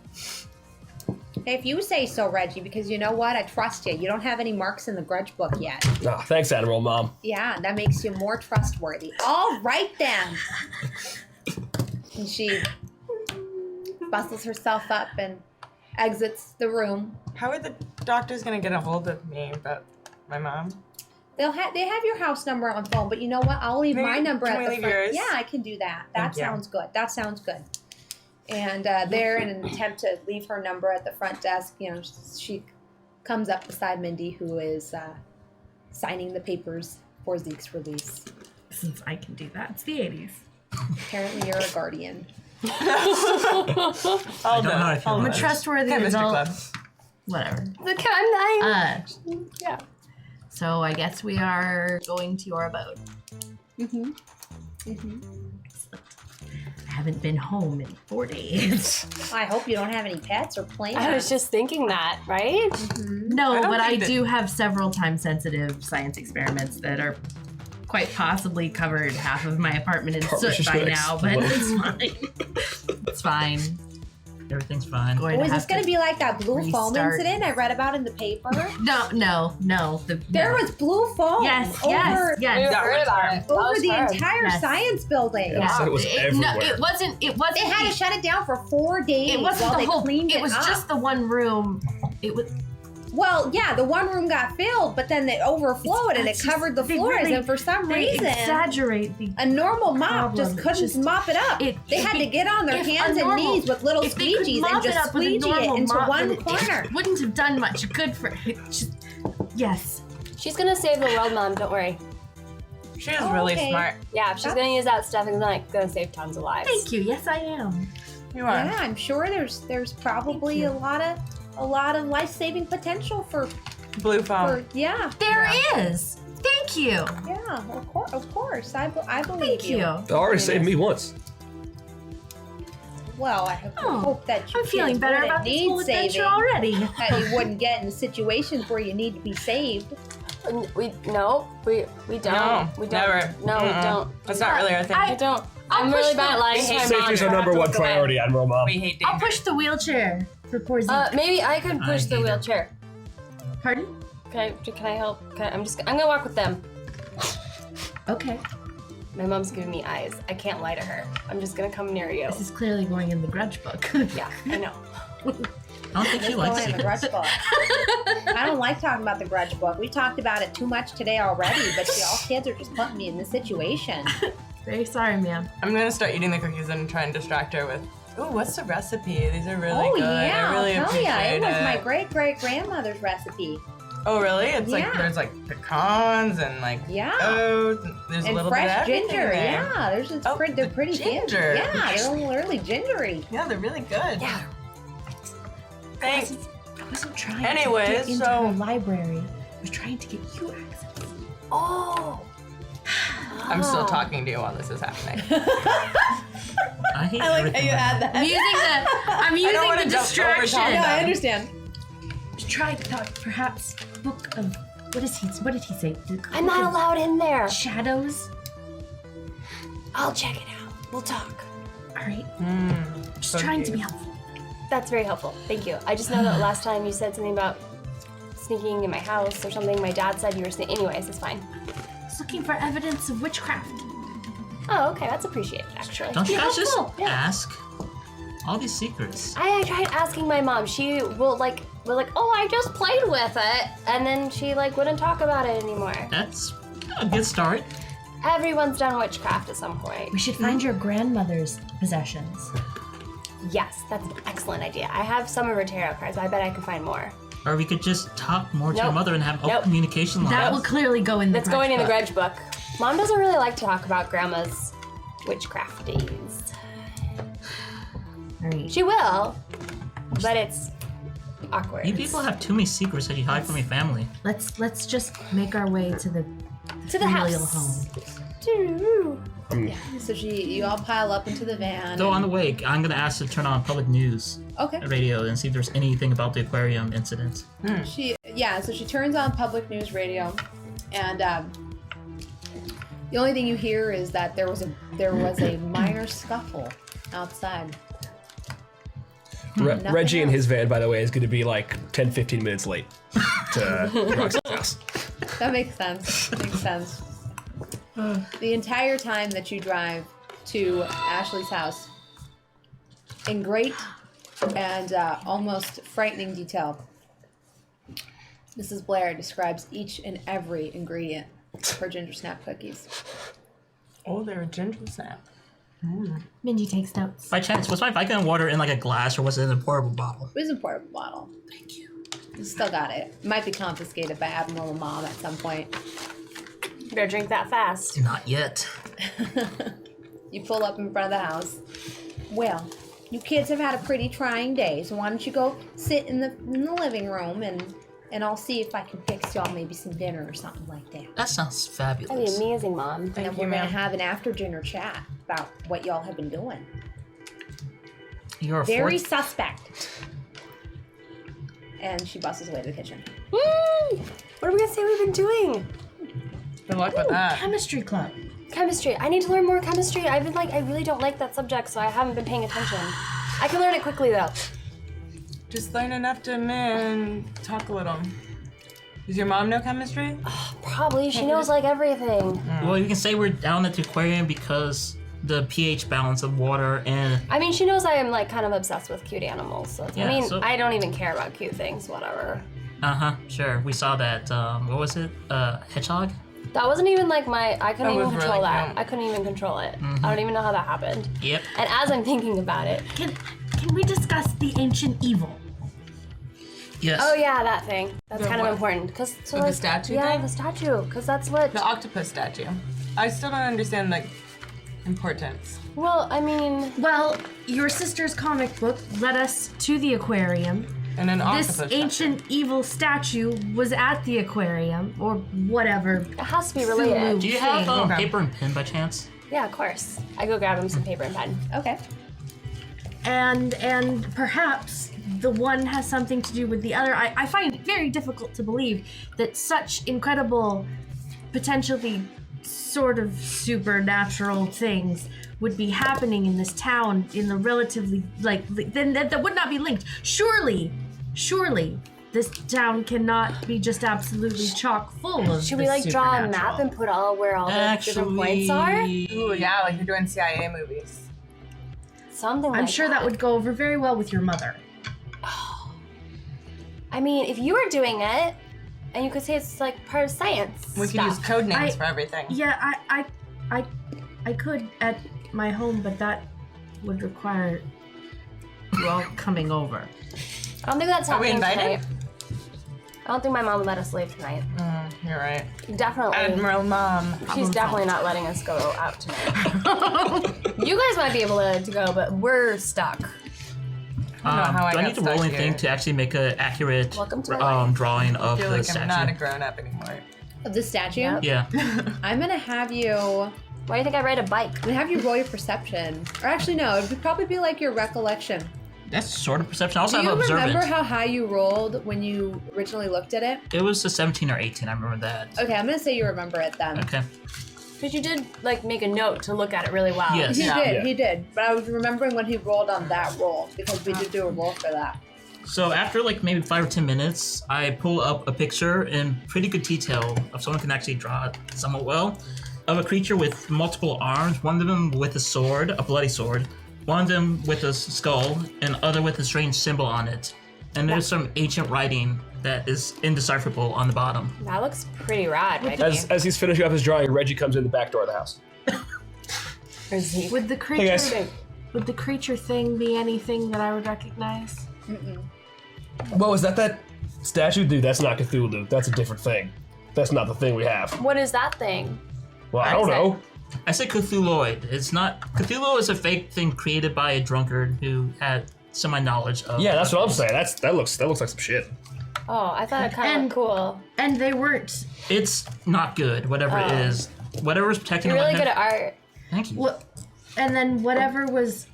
If you say so, Reggie, because you know what? I trust you. You don't have any marks in the grudge book yet. Oh, thanks, Admiral Mom. Yeah, that makes you more trustworthy. All right then. And she bustles herself up and exits the room. How are the doctors gonna get a hold of me about my mom? They have your house number on phone, but you know what? I'll leave Maybe- my number can at we the leave front. yours? Yeah, I can do that. That Thank you. sounds good. That sounds good. And there, in an attempt to leave her number at the front desk, she comes up beside Mindy, who is signing the papers for Zeke's release. Since I can do that, it's the 80s. Apparently, you're a guardian. I don't know how I feel I'm a about this. trustworthy Chemistry adult. club. Whatever. Okay, I'm dying. Yeah. So I guess we are going to your abode. Mm-hmm. I haven't been home in 4 days. I hope you don't have any pets or plants. I was just thinking that, right? No, I don't but I think that- do have several time-sensitive science experiments that are quite possibly covered half of my apartment in Apartment's soot just by gonna now, but explode. it's fine. It's fine. Everything's fine. Oh, is this going to be like that blue foam restart. incident I read about in the paper? No. There was blue foam Yes. over We Yes. heard about it. That over was the hard. entire Yes. science building. Yeah. So it was No, everywhere. it wasn't. It wasn't. They had to shut it down for 4 days It wasn't while the they whole. cleaned It was up. just the one room. It was. Well, yeah, the one room got filled, but then it overflowed and it It's just- covered the they floors. really- And for some They reason, exaggerate the. a normal mop just problem. couldn't Just- mop it up. it- They had to get on their if hands a and normal- knees with little if they could squeegees mop and just up with a squeegee it normal into mop, one then it corner. wouldn't have done much good for it. Just, yes. She's gonna save the world, Mom. Don't worry. She is really Okay. smart. Yeah, she's gonna use that stuff and like gonna save tons of lives. Thank you. Yes, I am. You are. Yeah, I'm sure there's probably a lot of life-saving potential for Blue foam. yeah. There is. Thank you. Yeah, of course. I believe Thank you. It already saved me once. Well, I Oh, hope that you I'm feeling better about this whole adventure already. That you wouldn't get in situations where you need to be saved. We don't. We don't. Never. No, we Mm-mm. don't. That's not really our thing. I don't. I'll I'm push really the- bad at lying to my mom. Safety's our I have number to one look away. priority, Admiral Mom. we hate I'll danger. push the wheelchair for poor Zeke. Maybe I could push I the hate it. wheelchair. Pardon? Can I help? I'm gonna walk with them. Okay. My mom's giving me eyes. I can't lie to her. I'm just gonna come near you. This is clearly going in the grudge book. Yeah, I know. I don't think she Let's likes go in the secrets. grudge book. I don't like talking about the grudge book. We talked about it too much today already, but y'all kids are just putting me in this situation. Very sorry, ma'am. I'm gonna start eating the cookies and try and distract her with, ooh, what's the recipe? These are really Oh good. yeah, I really I'll tell ya, appreciate it was my great-great-grandmother's recipe. Oh really? It's like Yeah. there's like pecans and like Yeah. oats. There's a And little bit of fresh everything ginger, there. yeah. They're the pretty ginger. Yeah, they're really gingery. Yeah, they're really good. Yeah. Thanks. I wasn't trying Anyways, to get into so- her library. I was trying to get you access. Oh. I'm still talking to you while this is happening. I hate everything. that. I'm using don't wanna the jump over top distraction. of that. understand. Try perhaps book of what did he say? I'm not allowed in there. Shadows. I'll check it out. We'll talk. All right. Just so trying to be cute. helpful. That's very helpful. Thank you. I just know that last time you said something about sneaking in my house or something. My dad said you were sneaking. Anyways, it's fine. Just looking for evidence of witchcraft. Oh, okay. That's appreciated, actually. Don't you Be guys just helpful. Yeah. ask all these secrets? I tried asking my mom. She was like, oh, I just played with it, and then she wouldn't talk about it anymore. That's a good start. Everyone's done witchcraft at some point. We should find your grandmother's possessions. Yes, that's an excellent idea. I have some of her tarot cards. But I bet I can find more. Or we could just talk more to your Nope. mother and have open Nope. communication lines. That will clearly go in the. That's going in the grudge grudge book. Mom doesn't really like to talk about Grandma's witchcraft days. book. All right. She will, but it's awkward. You people have too many secrets that you hide from your family. Let's just make our way to the to the familial house. home. So you all pile up into the van. So on the way, I'm gonna ask to turn on public news Okay. radio and see if there's anything about the aquarium incident. So she turns on public news radio, and the only thing you hear is that there was a minor scuffle outside. Nothing Reggie and else. his van, by the way, is going to be like 10, 15 minutes late to Roxy's house. That makes sense. Makes sense. The entire time that you drive to Ashley's house, in great and almost frightening detail, Mrs. Blair describes each and every ingredient for ginger snap cookies. Oh, they're a ginger snap. Mindy takes notes. By chance, was my Vicodin water in like a glass or was it in a portable bottle? It was a portable bottle. Thank you. You still got it. Might be confiscated by abnormal mom at some point. Better drink that fast. Not yet. You pull up in front of the house. Well, you kids have had a pretty trying day, so why don't you go sit in the living room and I'll see if I can fix y'all maybe some dinner or something like that. That sounds That'd be fabulous. amazing, Mom. And then Thank we're you, gonna ma'am. have an after dinner chat about what y'all have been doing. You're a Very fourth. suspect. And she busts away to the kitchen. Woo! What are we gonna say we've been doing? Good luck with that. Chemistry club. Chemistry. I need to learn more chemistry. I really don't like that subject, so I haven't been paying attention. I can learn it quickly though. Just learn enough to talk a little. Does your mom know chemistry? Probably. She knows like everything. Well, you can say we're down at the aquarium because the pH balance of water and I mean, she knows I am like kind of obsessed with cute animals. So Yeah, I mean, so- I don't even care about cute things. Whatever. sure. We saw that. What was it? Hedgehog. That wasn't even like I couldn't That even was control really that. cute. I couldn't even control it. I don't even know how that happened. Yep. And as I'm thinking about it, Can we discuss the ancient evil? Yes. oh yeah, that thing. That's The kind of what? important because The statue Yeah, thing? the statue, because that's what. The octopus statue. I still don't understand the importance. Well, I mean, Well, your sister's comic book led us to the aquarium. And an octopus This statue. ancient evil statue was at the aquarium, or whatever. it has to be related. Do you have Okay. paper and pen by chance? Yeah, of course. I go grab him some paper and pen. Okay. And perhaps the one has something to do with the other. I find it very difficult to believe that such incredible, potentially sort of supernatural things would be happening in this town in the relatively then that would not be linked. Surely this town cannot be just absolutely chock full of Should the we like draw a map supernatural. and put all where all the different points are? Ooh, yeah, like you're doing CIA movies. Something like I'm sure that would go over very well with your mother. I mean, if you were doing it, and you could say it's like part of science. We could stuff. use code names I- for everything. Yeah, I could at my home, but that would require you all coming over. I don't think that's Are we happening invited? tonight. I don't think my mom would let us leave tonight. You're right. Definitely. Admiral Mom. She's definitely not letting us go out tonight. You guys might be able to go, but we're stuck. I don't know how I do I got need to stuck roll anything here. to actually make an accurate Welcome to my life. drawing I of feel the like statue? I'm not a grown up anymore. Of the statue? Yep. Yeah. I'm gonna have you Why do you think I ride a bike? I'm gonna have you roll your perception. Or actually no, it would probably be like your recollection. That's sort of perception. I also Do you have observant. remember how high you rolled when you originally looked at it? It was a 17 or 18. I remember that. Okay, I'm gonna say you remember it then. Okay. Because you did like make a note to look at it really well. Yes. He did. But I was remembering when he rolled on that roll because we did do a roll for that. So after like maybe 5 or 10 minutes, I pull up a picture in pretty good detail of someone who can actually draw it somewhat well, of a creature with multiple arms, one of them with a sword, a bloody sword, one of them with a skull, and other with a strange symbol on it. And there's some ancient writing that is indecipherable on the bottom. That looks pretty rad, right? As he's finishing up his drawing, Reggie comes in the back door of the house. Would the creature guys. would the creature thing be anything that I would recognize? Whoa, is that statue? Dude, that's not Cthulhu. That's a different thing. That's not the thing we have. What is that thing? Well, I don't know. I say Cthulhuoid. It's not. Cthulhu is a fake thing created by a drunkard who had semi-knowledge of. Yeah, that's what I'm saying. That looks like some shit. Oh, I thought it kind of And- looked cool. And they weren't. It's not good. Whatever it is, whatever's protecting You're my really head- good at art. Thank you. What? And then whatever was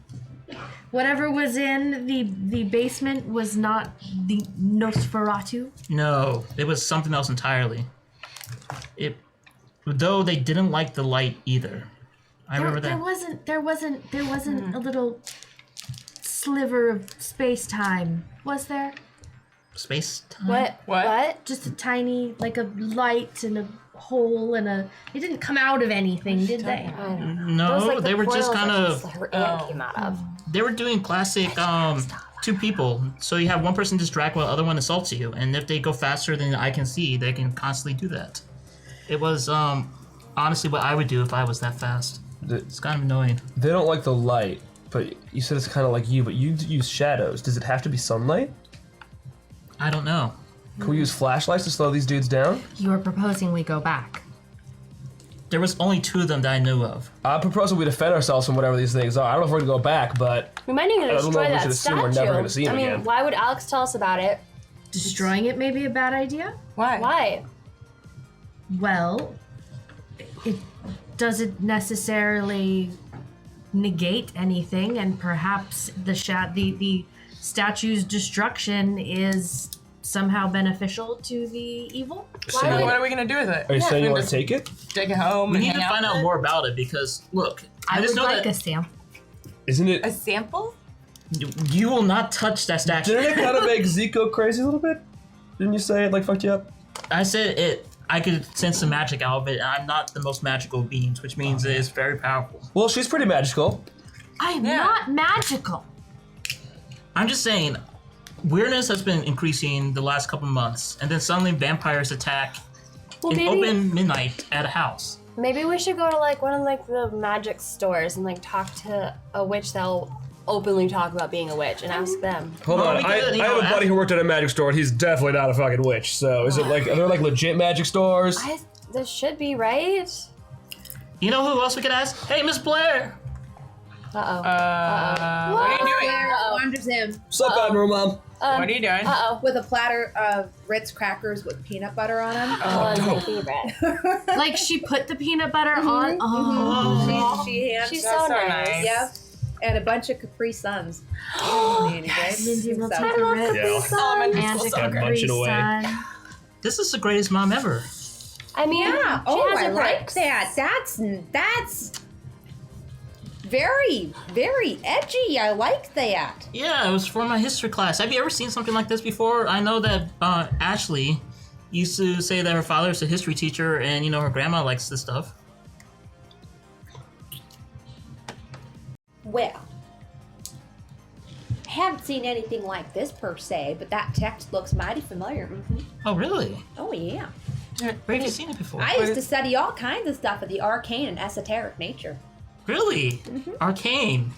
in the basement was not the Nosferatu. No, it was something else entirely. Though they didn't like the light either. I remember There that. wasn't a little sliver of space time, was there? Space time. What? Just a tiny, like a light and a hole and a. It didn't come out of anything, did they? I don't know. No, Those, like, the they were just portals kind that of. just her aunt came out of. They were doing classic two people. So you have one person distract while the other one assaults you, and if they go faster than I can see, they can constantly do that. It was honestly what I would do if I was that fast. It's kind of annoying. They don't like the light, but you said it's kind of like you, but you use shadows. Does it have to be sunlight? I don't know. Can we use flashlights to slow these dudes down? You are proposing we go back. There was only 2 of them that I knew of. I propose that we defend ourselves from whatever these things are. I don't know if we're gonna go back, but We might need to I don't know destroy if we that should assume statue. we're never gonna see him I mean, again. why would Alex tell us about it? Destroying it may be a bad idea. Why? Why? Well, it doesn't necessarily negate anything, and perhaps the statue's destruction is somehow beneficial to the evil. So would- What are we gonna do with it? are you saying you We want to just take it? take it home We and need to hang find with out it? more about it because, look, I I just would know like that a sample. Isn't it? A sample? you will not touch that statue. Didn't it kind of make Zico crazy a little bit? Didn't you say it like fucked you up? I said it. I could sense the magic out of it, and I'm not the most magical of beings, which means it is very powerful. Well, she's pretty magical. I am Yeah. not magical. I'm just saying, weirdness has been increasing the last couple months, and then suddenly vampires attack Well, in maybe open midnight at a house. maybe we should go to like one of like the magic stores and like talk to a witch that'll openly talk about being a witch and ask them. Hold Well, on, because, I you have know, a buddy who worked at a magic store, and he's definitely not a fucking witch. So is it like, are there like legit magic stores? This should be right. You know who else we could ask? Hey, Miss Blair! Uh oh. What are you doing? Wanders in Sup, Admiral Mom? What are you doing? Uh oh. with a platter of Ritz crackers with peanut butter on them. Oh, my favorite. Like she put the peanut butter on. Oh. She hands She's That's so so nice. nice. Yep. And a bunch of Capri Suns. Yes. Mindy will So- take a rip. Yeah. Elementary And school a so I'm great. munching Capri away. Sun. This is the greatest mom ever. I mean, Yeah. she Oh, has I her like perks. that. That's very, very edgy. I like that. Yeah, it was for my history class. Have you ever seen something like this before? I know that Ashley used to say that her father's a history teacher, and you know her grandma likes this stuff. Well, I haven't seen anything like this per se, but that text looks mighty familiar. Oh, really? Oh yeah. Where have you seen it before? I used to study all kinds of stuff of the arcane and esoteric nature. Really? Arcane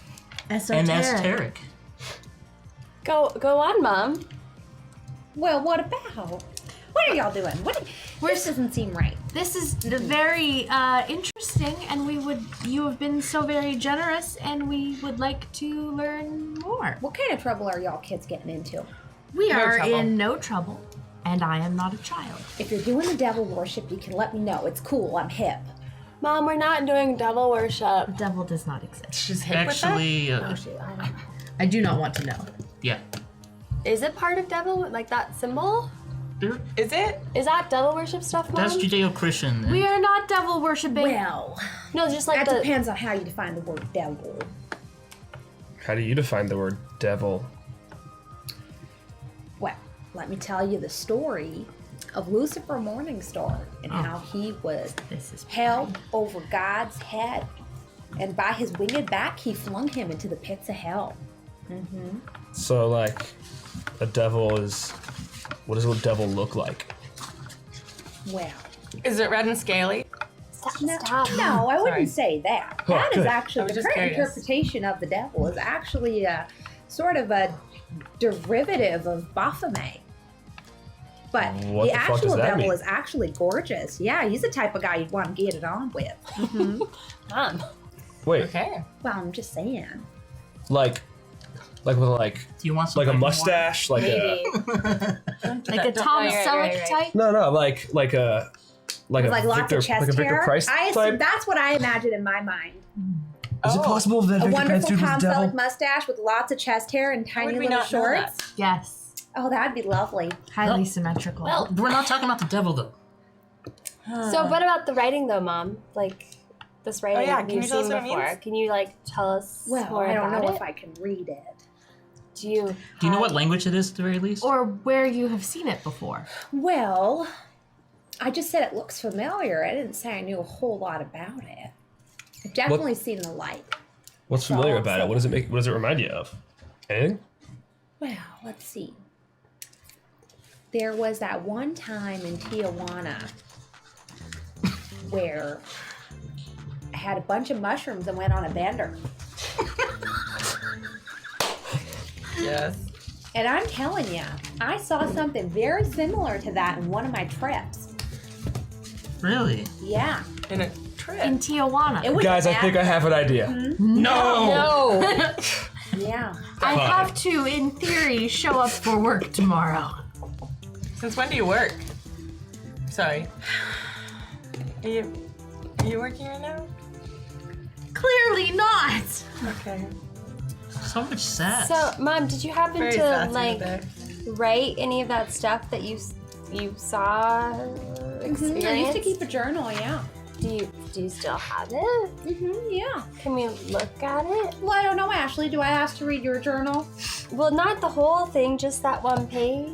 and esoteric. Go on, Mom. Well, what about? What are y'all doing? This doesn't seem right. This is very interesting, and you have been so very generous, and we would like to learn more. What kind of trouble are y'all kids getting into? We No are trouble. in no trouble, and I am not a child. If you're doing the devil worship, you can let me know. It's cool. I'm hip. Mom, we're not doing devil worship. The devil does not exist. She's hip Actually, Oh shoot, I don't know. I do not want to know. yeah. Is it part of devil, like that symbol? with that? Is it? Is that devil worship stuff, Mom? That's Judeo-Christian. We are not devil worshipping. Well, No, just like that the. depends on how you define the word devil. How do you define the word devil? Well, let me tell you the story of Lucifer Morningstar and how he was This is held over God's head, and by his winged back, he flung him into the pits of hell. So like, a devil is. What does a devil look like? Well, Is it red and scaly? Stop. no, I wouldn't Sorry. say that. Oh, That is good. I actually was the just current curious. interpretation of the devil is actually a sort of a derivative of Baphomet. But What the the fuck does actual that devil mean? is actually gorgeous. Yeah, he's the type of guy you'd want to get it on with. Mom. Wait, Okay. Well, I'm just saying. like with like Do you want some a drinking mustache, like Maybe. like a Tom Right, Selleck right, right. type. no, like a With like lots Victor, of chest like a Victor hair. Price I type. assume that's what I imagine in my mind. Is it possible that A Victor Price wonderful dude was Tom the devil? Selleck mustache with lots of chest hair and tiny would we little not know shorts. that? Yes. Oh, that'd be lovely. Highly Well- symmetrical. Well, We're not talking about the devil though. So what about the writing though, Mom? Like this writing yeah, have can you you tell us seen what it before? means? Can you like tell us Well, more I don't about know it? if I can read it. Do you? Do you know what language it is at the very least? or where you have seen it before. Well, I just said it looks familiar. I didn't say I knew a whole lot about it. I've definitely seen the light. What's familiar about it? What does it make? What does it remind you of? Anything? Well, let's see. There was that one time in Tijuana where I had a bunch of mushrooms and went on a bender. Yes. And I'm telling you, I saw something very similar to that in one of my trips. Really? Yeah. In a trip. In Tijuana. It was Guys, I bad. think I have an idea. No! No. Yeah. I Fine. have to, in theory, show up for work tomorrow. Since when do you work? Sorry. Are you working right now? Clearly not. Okay. So much sass. So, Mom, did you happen Very to sassy like there. write any of that stuff that you saw, experienced? I used to keep a journal, yeah. Do you still have it? Yeah. Can we look at it? Well, I don't know, Ashley. Do I ask to read your journal? Well, not the whole thing, just that one page.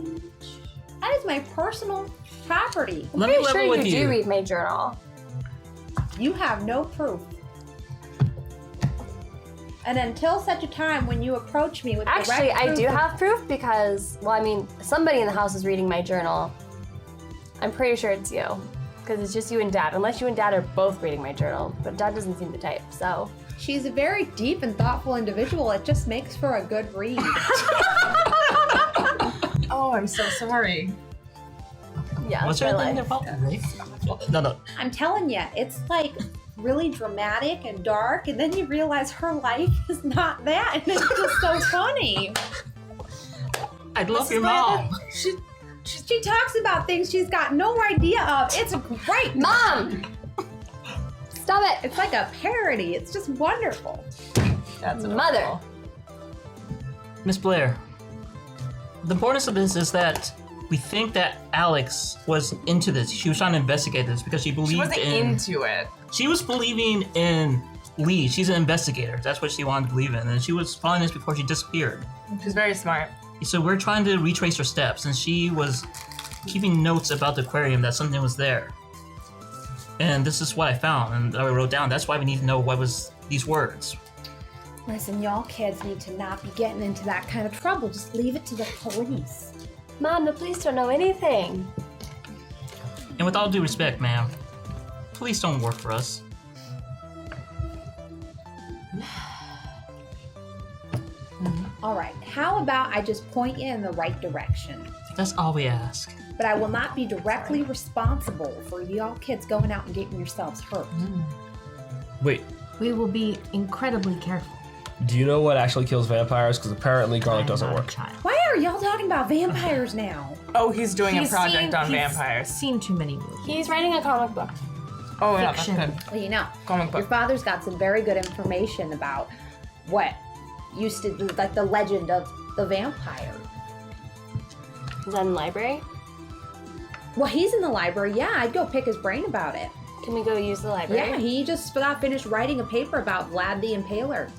That is my personal property. Let me Pretty level sure with you you. do read my journal. You have no proof. And until such a time when you approach me with Actually, direct I proof do of- have proof because, well, I mean, somebody in the house is reading my journal. I'm pretty sure it's you. Because it's just you and Dad. Unless you and Dad are both reading my journal. But Dad doesn't seem to type, so. She's a very deep and thoughtful individual. It just makes for a good read. Oh, I'm so sorry. Yeah, Was that's there my anything life. about rape? No. I'm telling you, it's like really dramatic and dark, and then you realize her life is not that, and it's just so funny. I love your mom. She talks about things she's got no idea of. It's great. Mom! Stop it! It's like a parody. It's just wonderful. That's Mother. adorable. Miss Blair, the importance of this is that we think that Alex was into this. She was trying to investigate this because she believed She wasn't in. into it. She was believing in Lee. She's an investigator. That's what she wanted to believe in, and she was following this before she disappeared. She's very smart. So we're trying to retrace her steps, and she was keeping notes about the aquarium that something was there. And this is what I found, and I wrote down. That's why we need to know what was these words. Listen, y'all kids need to not be getting into that kind of trouble. Just leave it to the police. Mom, the police don't know anything. And with all due respect, ma'am, police don't work for us. All right, how about I just point you in the right direction? That's all we ask. But I will not be directly responsible for y'all kids going out and getting yourselves hurt. Wait, We will be incredibly careful. do you know what actually kills vampires? Because apparently garlic I'm doesn't not a work. child. Why are y'all talking about vampires now? Oh, he's doing a project on he's vampires. Seen too many movies. He's writing a comic book. Oh, yeah, Fiction. that's good. Well, you know, Comic your book. father's got some very good information about what used to be like the legend of the vampire. Is that in the library? Well, he's in the library. Yeah, I'd go pick his brain about it. Can we go use the library? Yeah, he just got finished writing a paper about Vlad the Impaler.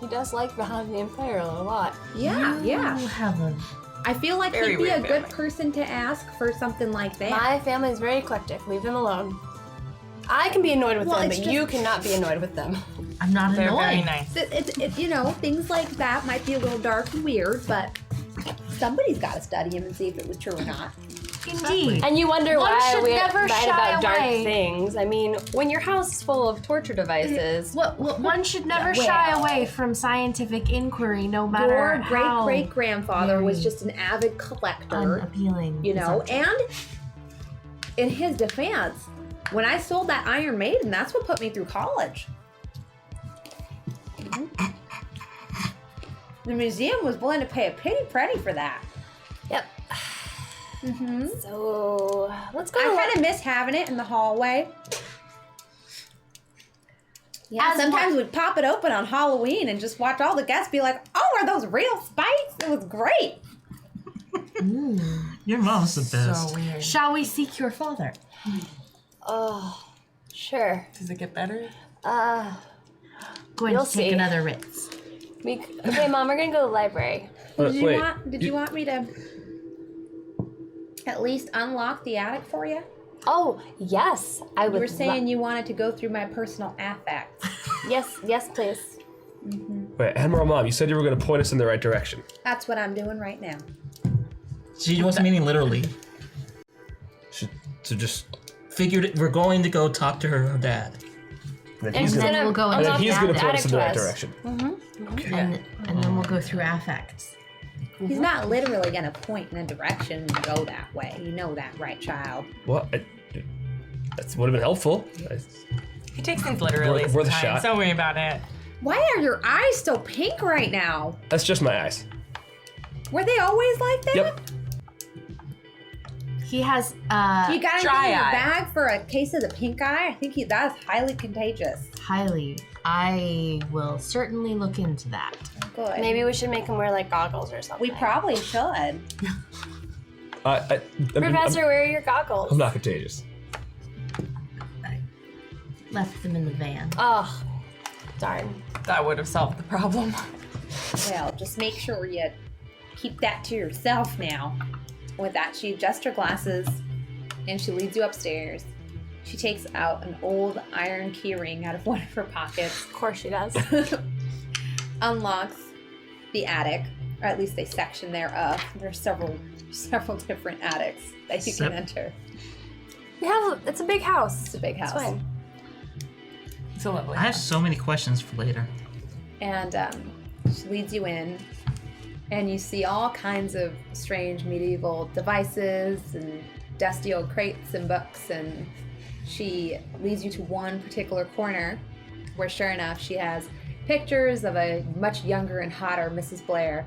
He does like Vlad the Impaler a lot. Yeah, yeah. You have a I feel like Very he'd be a weird good family. person to ask for something like that. My family's very eclectic. Leave them alone. I can be annoyed with Well, them, it's but just- you cannot be annoyed with them. I'm not They're annoyed. very nice. You know, things like that might be a little dark and weird, but somebody's got to study him and see if it was true or not. Indeed. And you wonder One why should we never write shy about dark away. things. I mean, when your house is full of torture devices, One should never Well. shy away from scientific inquiry, no matter Your how great grandfather was very just an avid collector, unappealing. you know, the subject. and in his defense, when I sold that Iron Maiden, that's what put me through college. The museum was willing to pay a pretty penny for that. yep. So let's go. I to kind of miss having it in the hallway. Yeah, As sometimes we'd pop it open on Halloween and just watch all the guests be like, "Oh, are those real spikes?" It was great. Your mom's the best. So weird. Shall we seek your father? Oh, sure. Does it get better? Going You'll to take see. another Ritz. Okay, Mom, we're gonna go to the library. Did you Wait, want me to at least unlock the attic for you? Oh, yes, I You would. were saying you wanted to go through my personal affects. yes, please. Wait, Admiral Mom, you said you were going to point us in the right direction. That's what I'm doing right now. She wasn't meaning literally. So just Figured we're going to go talk to her dad. And then And he's then gonna, we'll go and then into he's gonna the point us in the right attic direction. Okay. and then we'll go through affects. He's not literally gonna point in a direction and go that way. You know that, right, child? Well, that would have been helpful. He takes things literally Worth a sometimes. shot. Don't worry about it. Why are your eyes so pink right now? That's just my eyes. Were they always like that? Yep. He has You got anything Dry in your eye. bag for a case of the pink eye? I think that's highly contagious. highly. I will certainly look into that. Good. Maybe we should make him wear like goggles or something. we probably should. Professor, where are your goggles? I'm not contagious. I left them in the van. Oh, darn. That would have solved the problem. Well, just make sure you keep that to yourself now. With that, she adjusts her glasses and she leads you upstairs. She takes out an old iron key ring out of one of her pockets, Of course she does. unlocks the attic, or at least a section thereof. There's several different attics that you can enter. It's a big house. It's a big house. It's fine. It's a lovely I have so many questions for later. And she leads you in, and you see all kinds of strange medieval devices and dusty old crates and books, and she leads you to one particular corner where sure enough she has pictures of a much younger and hotter Mrs. Blair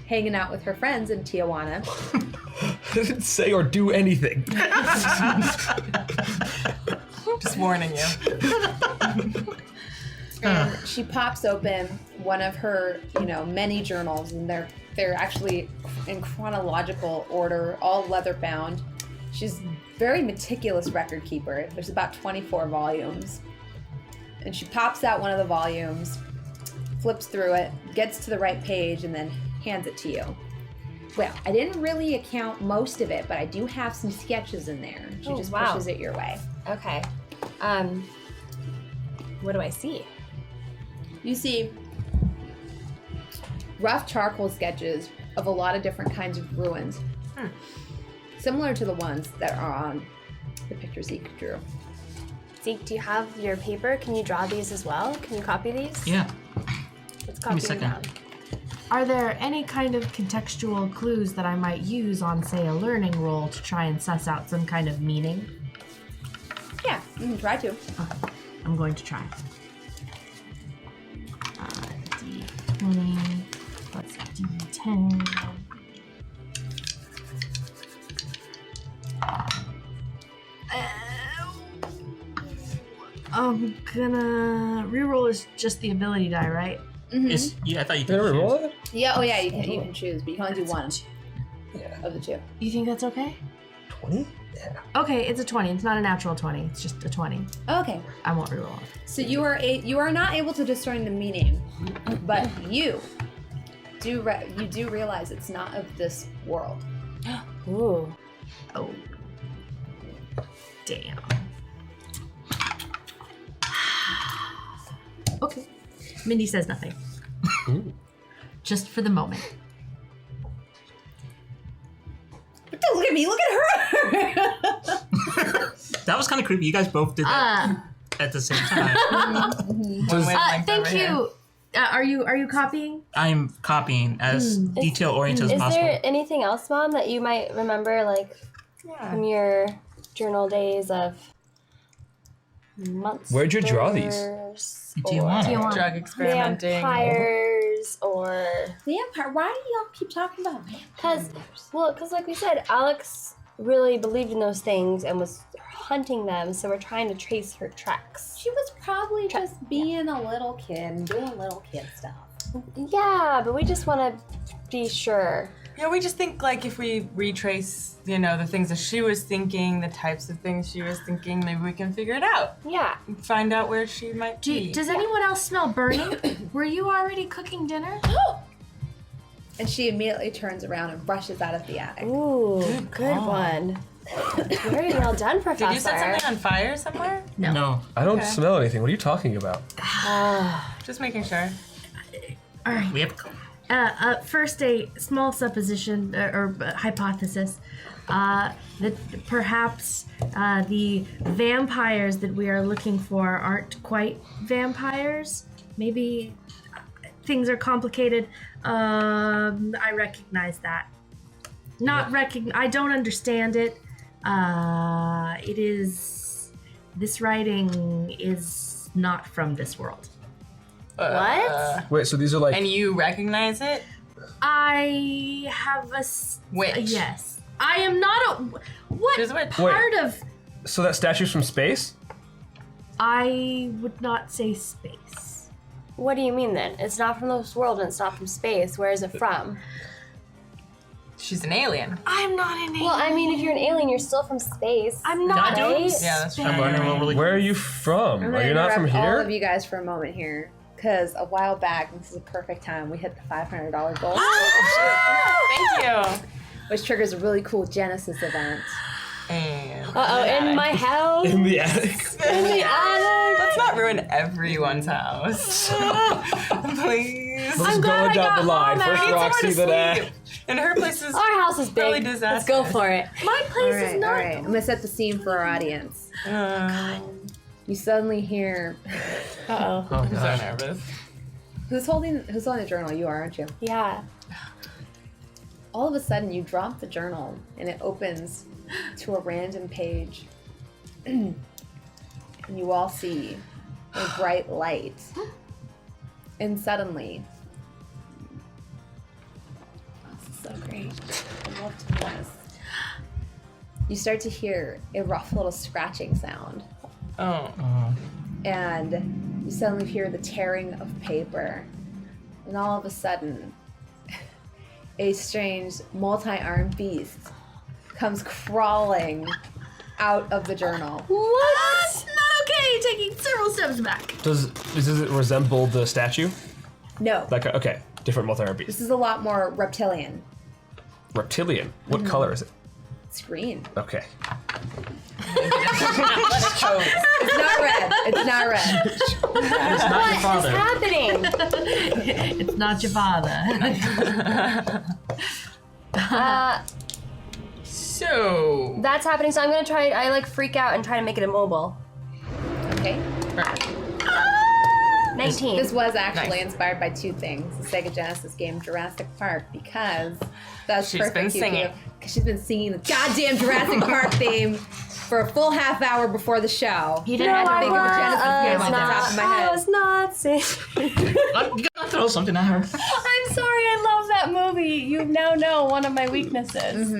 hanging out with her friends in Tijuana. I didn't say or do anything. Just warning you. And she pops open one of her, many journals, and they're actually in chronological order, all leather bound. She's very meticulous record keeper. There's about 24 volumes. And she pops out one of the volumes, flips through it, gets to the right page, and then hands it to you. Well, I didn't really account most of it, but I do have some sketches in there. She Oh, just wow. pushes it your way. Okay. What do I see? You see rough charcoal sketches of a lot of different kinds of ruins. Similar to the ones that are on the picture Zeke drew. Zeke, do you have your paper? Can you draw these as well? Can you copy these? Yeah. Let's me copy a them second. down. Are there any kind of contextual clues that I might use on, say, a learning roll to try and suss out some kind of meaning? Yeah, you can try to. I'm going to try. D20 plus D10. I'm gonna reroll is just the ability die, right? I thought you Did I could roll choose. it? Yeah, oh yeah, you can choose, but you can only do one Yeah. of the two. You think that's okay? 20? Yeah. Okay, it's a 20. It's not a natural 20. It's just a 20. Okay, I won't reroll it. so you are not able to discern the meaning, but you do realize it's not of this world. Ooh. Oh. Damn. Okay. Mindy says nothing. Just for the moment. But don't look at me, look at her! That was kind of creepy. You guys both did that at the same time. One wavelength Thank over here. you. Are you copying? I'm copying as detail oriented as Is possible. there anything else, Mom, that you might remember, like from your journal days of monsters? Where'd you draw these? Tijuana. Tijuana. Drug experimenting. Vampires or Vampire, why do y'all keep talking about vampires? because like we said, Alex really believed in those things and was hunting them, so we're trying to trace her tracks. She was probably just being a little kid and doing little kid stuff. Yeah, but we just want to be sure. Yeah, we just think like if we retrace, the things that she was thinking, the types of things she was thinking, maybe we can figure it out. Yeah. Find out where she might be. Does anyone else smell burning? Were you already cooking dinner? And she immediately turns around and rushes out of the attic. Ooh, good one. Very well done, Professor. Did you set something on fire somewhere? No. I don't smell anything. What are you talking about? Just making sure. All right. We have First, a small supposition or hypothesis that perhaps the vampires that we are looking for aren't quite vampires. Maybe things are complicated. I recognize that. I don't understand it. It is. This writing is not from this world. What? Wait, so these are like. And you recognize it? I have a. Witch. Yes. I am not a. What She's a witch. part of. So that statue's from space? I would not say space. What do you mean then? It's not from this world and it's not from space. Where is it from? She's an alien. I'm not an alien. Well, I mean, if you're an alien, you're still from space. I'm not. Right? Yeah, that's true. I'm learning one really Where are you from? I'm Are gonna you not from interrupt all of here? you guys for a moment here, because a while back, this is a perfect time, we hit the $500 goal, Thank you. which triggers a really cool Genesis event. And In my house. In the attic. In the attic. let's not ruin everyone's house. Please. Let's go glad I down got the line. home First Need somewhere Roxy, to then sleep. And her place is Our house is Really big. Let's go disastrous. for it. My place All right, is all not. right. I'm gonna set the scene for our audience. You suddenly hear, Uh-oh. Oh, I'm so gosh. nervous. who's holding the journal? You are, aren't you? Yeah. All of a sudden, you drop the journal, and it opens to a random page, and you all see a bright light, and suddenly, this is so great. I love to do this. You start to hear a rough little scratching sound, Oh. and you suddenly hear the tearing of paper, and all of a sudden, a strange multi-armed beast comes crawling out of the journal. What? Not okay. Taking several steps back. does it resemble the statue? No, Like, okay, different multi-arm beast. this is a lot more reptilian. Reptilian. What color is it? It's green. Okay. Let's choke. It's not red. It's not red. It's not your What's father. happening? It's not your father. So. That's happening, so I'm gonna try. I like freak out and try to make it immobile. Okay. 19. This was actually Nice. inspired by two things: the Sega Genesis game Jurassic Park, because that's She's perfect. been singing. Because she's been singing the goddamn Jurassic Park theme for a full half hour before the show. You didn't I have had to to think think of a Genesis game was off the top of my I head. was not saying. You gotta throw something at her. I'm sorry, I love that movie. You now know one of my weaknesses.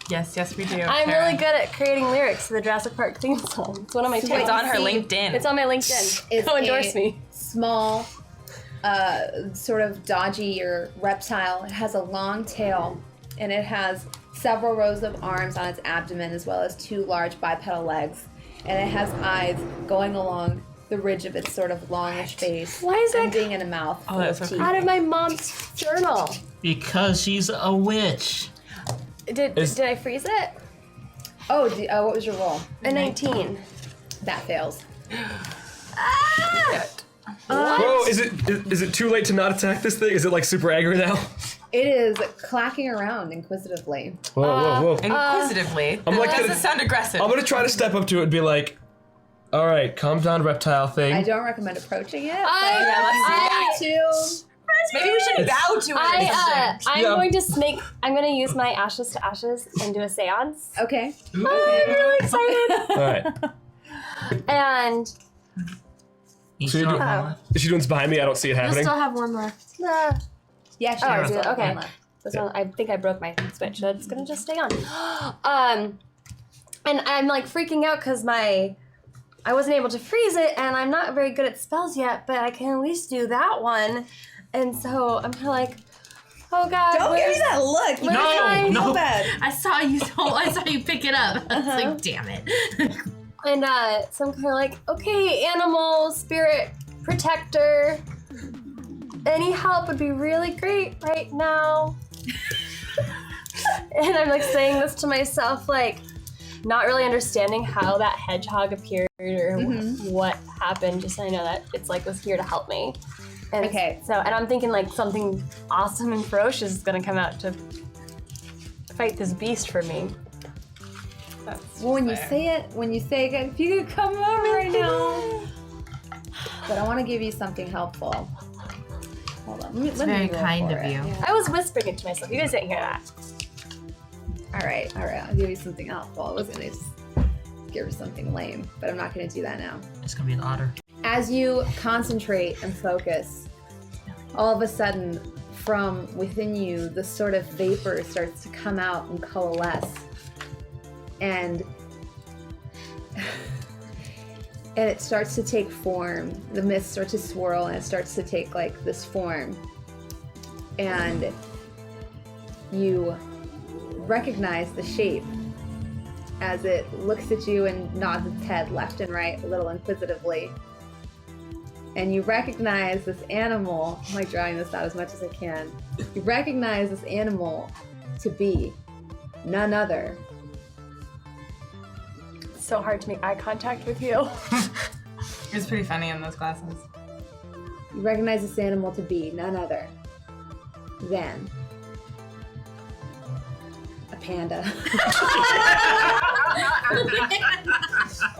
Yes, we do. I'm Kara. really good at creating lyrics to the Jurassic Park theme song. It's one of my Sweet. It's on her See, LinkedIn. It's on my LinkedIn. Is Go endorse a me. Small, sort of dodgy or reptile. It has a long tail, and it has several rows of arms on its abdomen, as well as two large bipedal legs, and it has eyes going along the ridge of its sort of longish face, Why is that ending in a mouth full that's of so teeth. out of my mom's journal? Because she's a witch. Did I freeze it? Oh, what was your roll? A 19. That fails. Whoa, is it too late to not attack this thing? Is it like super angry now? It is clacking around inquisitively. Whoa. Inquisitively. I'm like Doesn't gonna- sound aggressive. I'm gonna try to step up to it and be like, all right, calm down, reptile thing. I don't recommend approaching it. let's do that. Maybe we should bow to it. I'm Yeah. going to I'm going to use my ashes to ashes and do a seance. Okay. I'm really excited. All right. And You So you still do- have one left? Is she doing this behind me? I don't see it You'll happening. still have one left. Yeah, she Oh, I has see it. one. Okay. This one, I think I broke my switch, so it's gonna just stay on. And I'm like freaking out because I wasn't able to freeze it, and I'm not very good at spells yet, but I can at least do that one. And so I'm kind of like, oh god. Don't give me that look. You No, can't no. feel bad. I saw you pick it up. I was like, damn it. And so I'm kind of like, okay, animal, spirit, protector. Any help would be really great right now. And I'm like saying this to myself, like not really understanding how that hedgehog appeared or what happened. Just so I know that it's like was here to help me. And Okay. and I'm thinking like something awesome and ferocious is gonna come out to fight this beast for me. Well, when you say it, if you could come over right now. But I want to give you something helpful. Hold on. It's very kind of you. I was whispering it to myself. You guys didn't hear that. All right. I'll give you something helpful. I was going to just give her something lame, but I'm not going to do that now. It's gonna be an otter. As you concentrate and focus, all of a sudden, from within you, the sort of vapor starts to come out and coalesce. And it starts to take form. The mist starts to swirl and it starts to take like this form. And you recognize the shape as it looks at you and nods its head left and right a little inquisitively. And you recognize this animal. I'm like drawing this out as much as I can. You recognize this animal to be none other. So hard to make eye contact with you. It's pretty funny in those classes. You recognize this animal to be none other than a panda.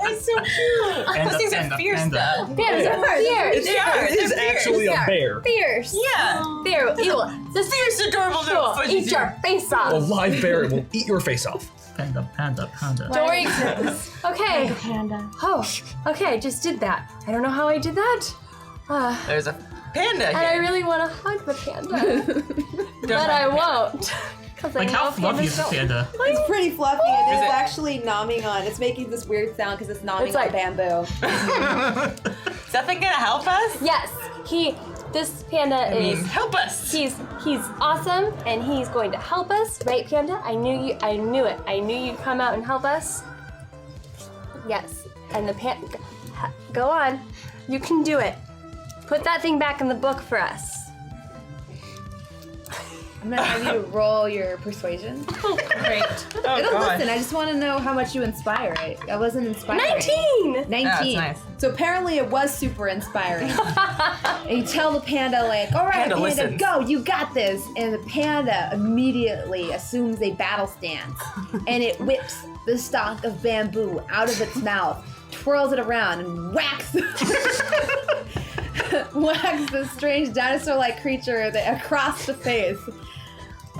It's so cute. Those things are fierce though. Pandas are fierce. It is actually a bear. Fierce. Yeah. They're evil. This Fierce, adorable will little fuzzy eat your face off. A live bear will eat your face off. Panda. Don't worry. Okay. Panda. Oh, okay, I just did that. I don't know how I did that. There's a panda And I here. really want to hug the panda. But I won't. Like how fluffy is this panda? It's pretty fluffy and Is it's it- actually nomming on. It's making this weird sound because it's nomming It's on like- bamboo. Is that thing gonna help us? Yes, this panda I mean, is, help us. he's awesome and he's going to help us, right, Panda? I knew it. I knew you'd come out and help us. Yes, and the go on. You can do it. Put that thing back in the book for us. I'm gonna have you roll your persuasion. Great. Oh, It'll gosh. listen. I just want to know how much you inspire it. I wasn't inspiring. 19! 19. That's nice. So apparently it was super inspiring. And you tell the panda like, all right, Panda panda, listens. go, you got this. And the panda immediately assumes a battle stance. And it whips the stalk of bamboo out of its mouth, twirls it around, and whacks this strange dinosaur-like creature across the face.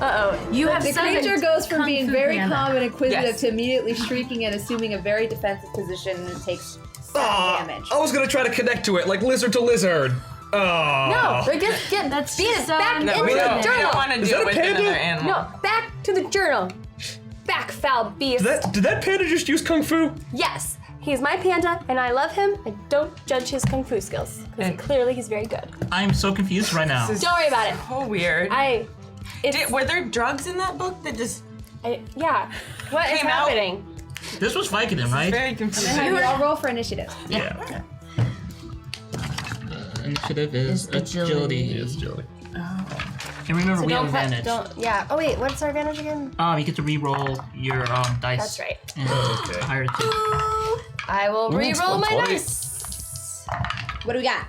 Uh-oh. You have The summoned creature goes from Kung being Fu very Panda. calm and inquisitive Yes. to immediately shrieking and assuming a very defensive position and takes 7 damage. I was gonna try to connect to it like lizard to lizard. No, we just get That's beat it so back No, into we the don't journal. want to Is do that it a with panda? another animal. No, back to the journal. Back, foul beast. Did that panda just use kung fu? Yes, he's my panda, and I love him. I don't judge his kung fu skills because And- clearly he's very good. I'm so confused right now. This is Don't worry about it. so weird. Were there drugs in that book that just Yeah. What is Came out. happening? This was Vicodin, right? very And confusing? have you all roll for initiative. Yeah. Initiative is agility. agility. Yes, Joey. And remember, we have Don't advantage. Yeah. Oh wait, what's our advantage again? You get to re-roll your dice. That's right. And Okay. higher two. I will Ooh, re-roll my 120. dice. What do we got?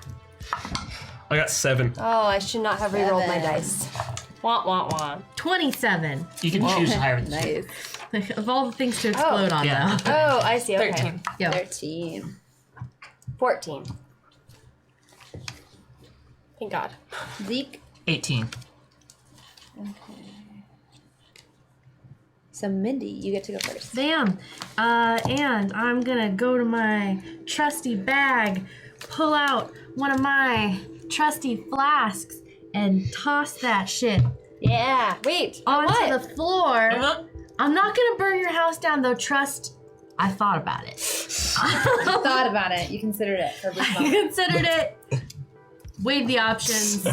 I got 7. Oh, I should not have re-rolled my 7. dice. Wah wah wah. 27. You can choose higher than two. Nice. Of all the things to explode on, Yeah. though. Oh, I see. Okay. 13. Yo. 13. 14. Thank God. Zeke. 18. So Mindy, you get to go first. Bam. And I'm gonna go to my trusty bag, pull out one of my trusty flasks, and toss that shit Yeah. Wait. onto what? the floor. Uh-huh. I'm not gonna burn your house down, though. Trust. I thought about it. Thought about it. You considered it for a brief I moment. considered it. Weighed the options.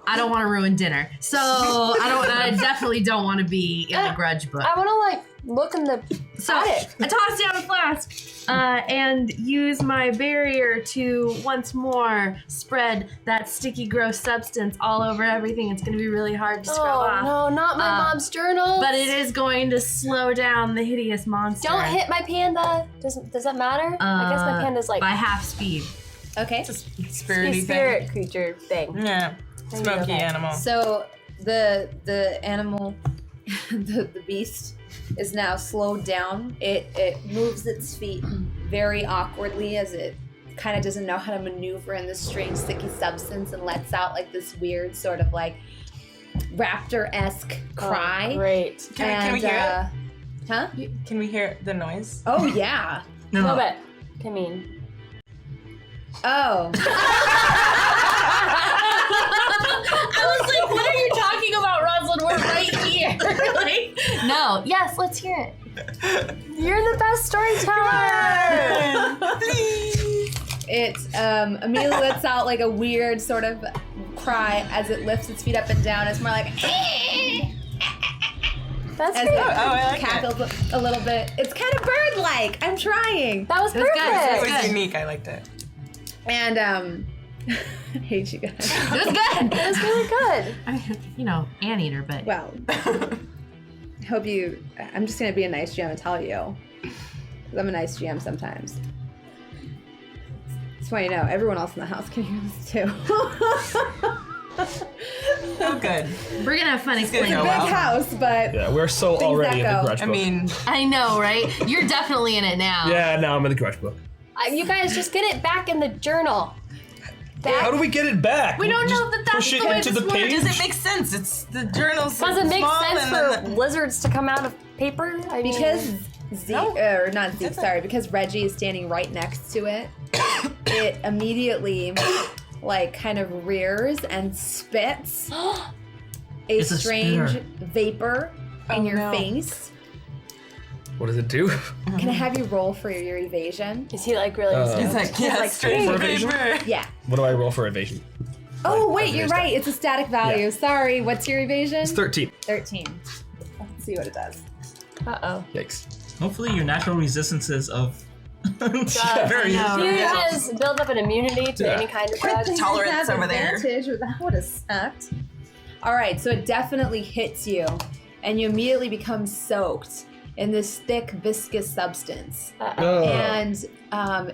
I don't want to ruin dinner, so I definitely don't want to be in the grudge book. I want to like look in the So attic. I toss down a flask and use my barrier to once more spread that sticky, gross substance all over everything. It's going to be really hard to scrub Oh off. no, not my mom's journal. But it is going to slow down the hideous monster. Don't hit my panda. Does that matter? I guess my panda's like. by half speed. Okay. It's a spirity Spirit creature thing. thing. Yeah. Smoky Okay. animal. So the animal, the beast, is now slowed down. It moves its feet very awkwardly as it kind of doesn't know how to maneuver in this strange sticky substance and lets out like this weird sort of like raptor-esque cry. Oh, great. Can we hear Huh? it? Can we hear the noise? Oh yeah. A little bit. I mean. Oh. I was like, what are you talking about, Rosalind? We're right here. Like, no. Yes, let's hear it. You're the best storyteller! It immediately lets out like a weird sort of cry as it lifts its feet up and down. It's more like That's as great. it I like cackles a little bit. It's kind of bird-like. I'm trying. That was It was good. It perfect. was Good. unique. I liked it. And I hate you guys. It was good. It was really good. I mean, you know, anteater, but Well, I hope you. I'm just gonna be a nice GM and tell you. 'Cause I'm a nice GM sometimes. That's why you know everyone else in the house can hear this too. Oh, good. we're gonna have fun gonna explaining. go Big well. house, but Yeah, we're so Things already that in the go. grudge I book. mean, I know, right? You're definitely in it now. Yeah, now I'm in the grudge book. You guys just get it back in the journal. How do we get it back? We don't Just know that that's push it the way into this the works. page. does it make sense? It's the journal's Does it make small sense and for then lizards to come out of paper? I mean, because Zeke, No. or not Zeke, That's sorry, because Reggie is standing right next to it, it immediately, like, kind of rears and spits a It's a strange spitter. vapor in Oh, your no. face. What does it do? Can I have you roll for your evasion? is he like really? He's like, yeah, like, strange for evasion? paper. Yeah. What do I roll for evasion? Oh, Like, wait, as you're it is right. It's a static value. Yeah. Sorry. What's your evasion? It's 13. 13. Let's see what it does. Uh-oh. Yikes. Hopefully your natural resistances of Very know. You Yeah. just build up an immunity to Yeah. any kind of Crit drug. tolerance Have over there. advantage, or that would have sucked. All right, so it definitely hits you, and you immediately become soaked in this thick, viscous substance. Oh. And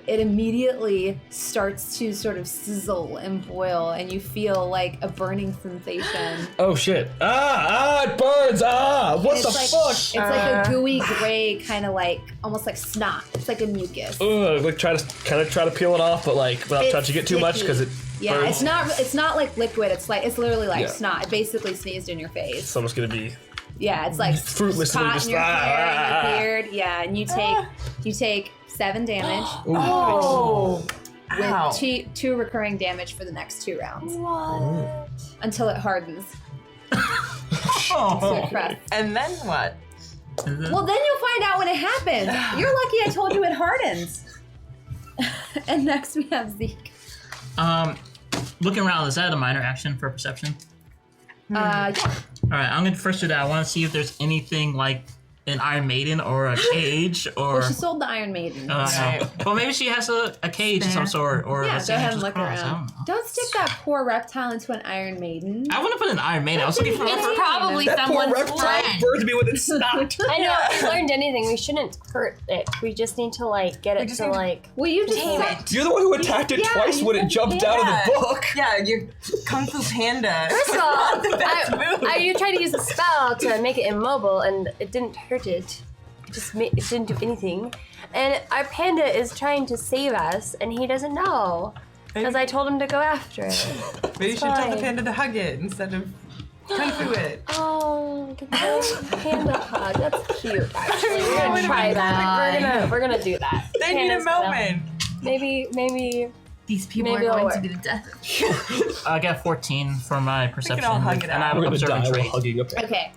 it immediately starts to sort of sizzle and boil, and you feel like a burning sensation. Oh shit. It burns. What It's the like, fuck? It's like a gooey gray kind of like, almost like snot. It's like a mucus. Ugh, like try to peel it off, but like without It's touching it too much sticky. because it Yeah, burns. it's not like liquid. It's literally like Yeah. snot. It basically sneezed in your face. It's almost gonna be Yeah, it's like fruitlessly caught just in your hair and your beard. Yeah, and you take 7 damage Oh. Ow. with two recurring damage for the next 2 rounds What? until it hardens. Oh. So it crusts. And then what? Well, then you'll find out when it happens. You're lucky I told you it hardens. And next we have Zeke. Looking around, is that a minor action for perception? Yeah. All right, I'm gonna first do that. I want to see if there's anything like an Iron Maiden or a cage or. Well, she sold the Iron Maiden. Right. Well, maybe she has a cage of some sort or Yeah, a go St. ahead and Andrew's look cross. I around. don't know. Don't stick that poor reptile into an Iron Maiden. I want to put an Iron Maiden. I was looking for. It's probably that poor someone's reptile friend. burned me with its snot. I know. If we learned anything, we shouldn't hurt it. We just need to like get it just to need to- like. Well, you just Tame said- it. You're the one who attacked it Yeah, twice you when it said jumped out of the book. Yeah, your Kung Fu Panda. First of all, the best move. you tried to use a spell to make it immobile, and it didn't hurt it. It didn't do anything. And our panda is trying to save us, and he doesn't know. Because I told him to go after it. Maybe you should tell the fine. panda to hug it instead of Kung Fu it. Oh, get the panda hug. That's cute. Actually, we're That gonna would've try been that. We're gonna do that. They need a Panda's gonna- moment. Maybe. These people Maybe are it'll going to work. be the death of you. I got 14 for my perception. all hug it and I out. have We're an gonna die observant while trait. hugging a pet. Okay.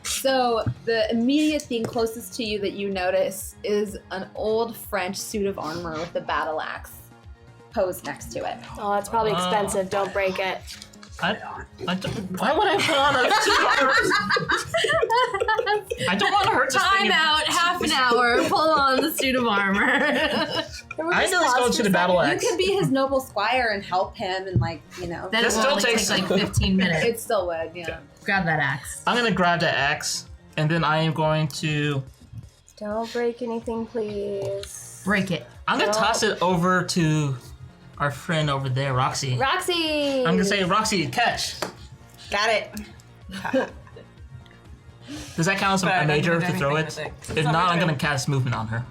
So the immediate thing closest to you that you notice is an old French suit of armor with a battle axe posed next to it. Oh, it's probably expensive. Don't break it. I don't, why would I put on a I don't want to hurt this Time thing. out, half an hour, pull on the suit of armor. I know he's going to the battle You axe. could be his noble squire and help him and like, you know. Then That it will still only takes- take like 15 minutes. It still would, yeah. Grab that axe. I'm gonna grab that axe, and then I am going to. Don't break anything, please. Break it. I'm gonna toss it over to our friend over there, Roxy. Roxy! I'm gonna say, Roxy, catch. Got it. Does that count as But I a don't major do to throw anything it? with it. If It's not, I'm my gonna turn. cast movement on her.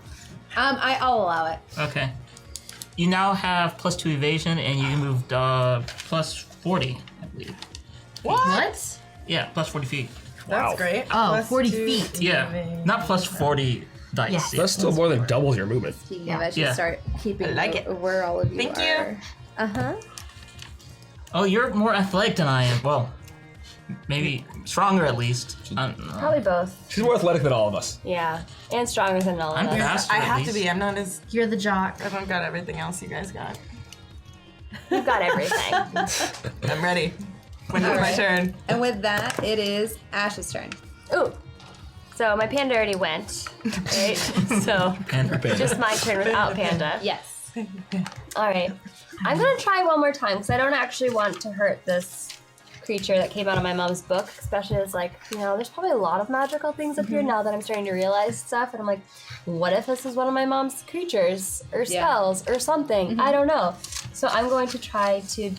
I'll allow it. Okay. You now have +2 evasion, and you moved +40, I believe. What? Yeah, +40 feet. That's great. Oh, Plus 40 2 feet. Yeah, not +40 dice. Yes. That's still more than doubles your movement. Speaking of, I should Yeah. start keeping I like it. where all of you Thank are. you. Uh-huh. Oh, you're more athletic than I am. Well, maybe stronger at least. Probably both. She's more athletic than all of us. Yeah. And stronger than all of I'm us. faster I at have least. to be. I'm not as. You're the jock. I don't got everything else you guys got. You've got everything. I'm ready. When it's my Alright. turn. And with that, it is Ash's turn. Ooh. So my panda already went, right? So And just my turn without panda. Yes. All right. I'm gonna try one more time because I don't actually want to hurt this creature that came out of my mom's book, especially as like, there's probably a lot of magical things up here now that I'm starting to realize stuff, and I'm like, what if this is one of my mom's creatures or spells or something? I don't know. So I'm going to try to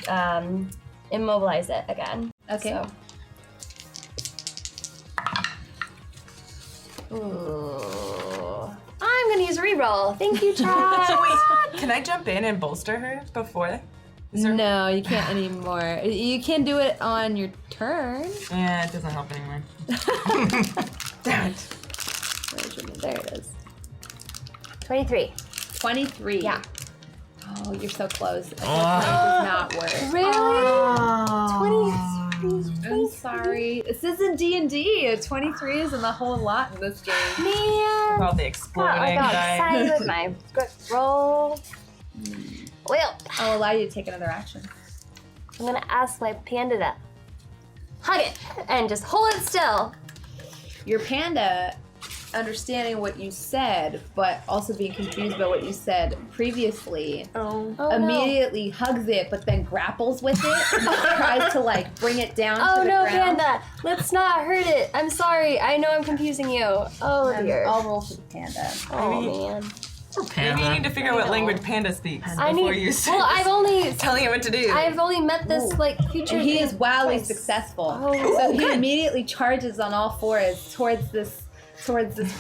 immobilize it again. Okay. So. Ooh. I'm gonna use a reroll. Thank you, Chad. So wait, can I jump in and bolster her before? Is there- No, you can't anymore. You can do it on your turn. Yeah, it doesn't help anymore. Damn it. Where's your- There it is. 23. 23. Yeah. Oh, you're so close. It Oh. does not work. Really? Oh. 23. I'm sorry. This isn't D&D. 23 isn't a whole lot in this game. Man. All the I exploding got die. excited with my quick roll. Well, I'll allow you to take another action. I'm gonna ask my panda to hug it and just hold it still. Your panda, understanding what you said, but also being confused by what you said previously, Oh immediately hugs it, but then grapples with it and tries to like bring it down No. Oh to the no, ground. panda! Let's not hurt it. I'm sorry. I know I'm confusing you. Oh And dear. I'll roll for the panda. Oh Maybe- man. Maybe you need to figure out what know. language panda speaks I before need. you start Well, telling it what to do. I've only met this like creature. And he is wildly twice. successful. Oh, so he good. immediately charges on all fours towards this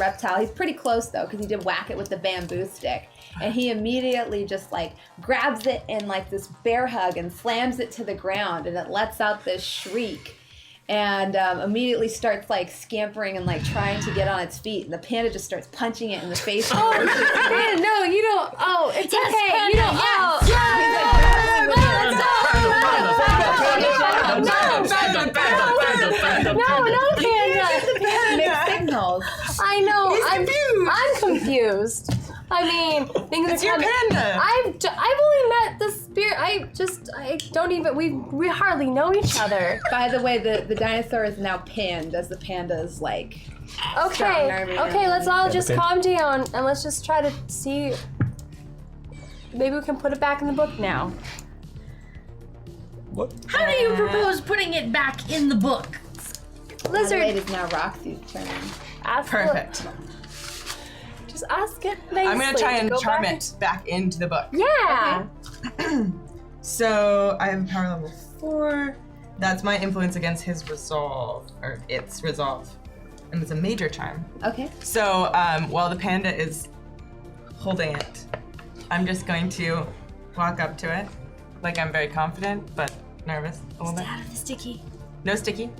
reptile. He's pretty close though, because he did whack it with the bamboo stick. And he immediately just like grabs it in like this bear hug and slams it to the ground, and it lets out this shriek. And immediately starts like scampering and like trying to get on its feet, and the panda just starts punching it in the face. Oh man, no, you don't. Oh, it's Yes, okay. panda, You don't. yes. No, panda. Mixed signals. I know. He's I'm confused. I'm confused. I mean, things It's are your coming. panda. I've only met the spirit. I don't even. We hardly know each other. By the way, the dinosaur is now pinned as the panda is like. Okay. Strong army Okay. Let's all just Okay. calm down and let's just try to see. Maybe we can put it back in the book now. What? How do you propose putting it back in the book? By the way, Lizard. it is now Roxy's turn. Ask Perfect. Just ask it nicely. I'm gonna try and Go charm back it back into the book. Yeah. So I have power level 4. That's my influence against his resolve, or its resolve, and it's a major charm. Okay. So while the panda is holding it, I'm just going to walk up to it, like I'm very confident but nervous a little bit. Out of the sticky. No sticky.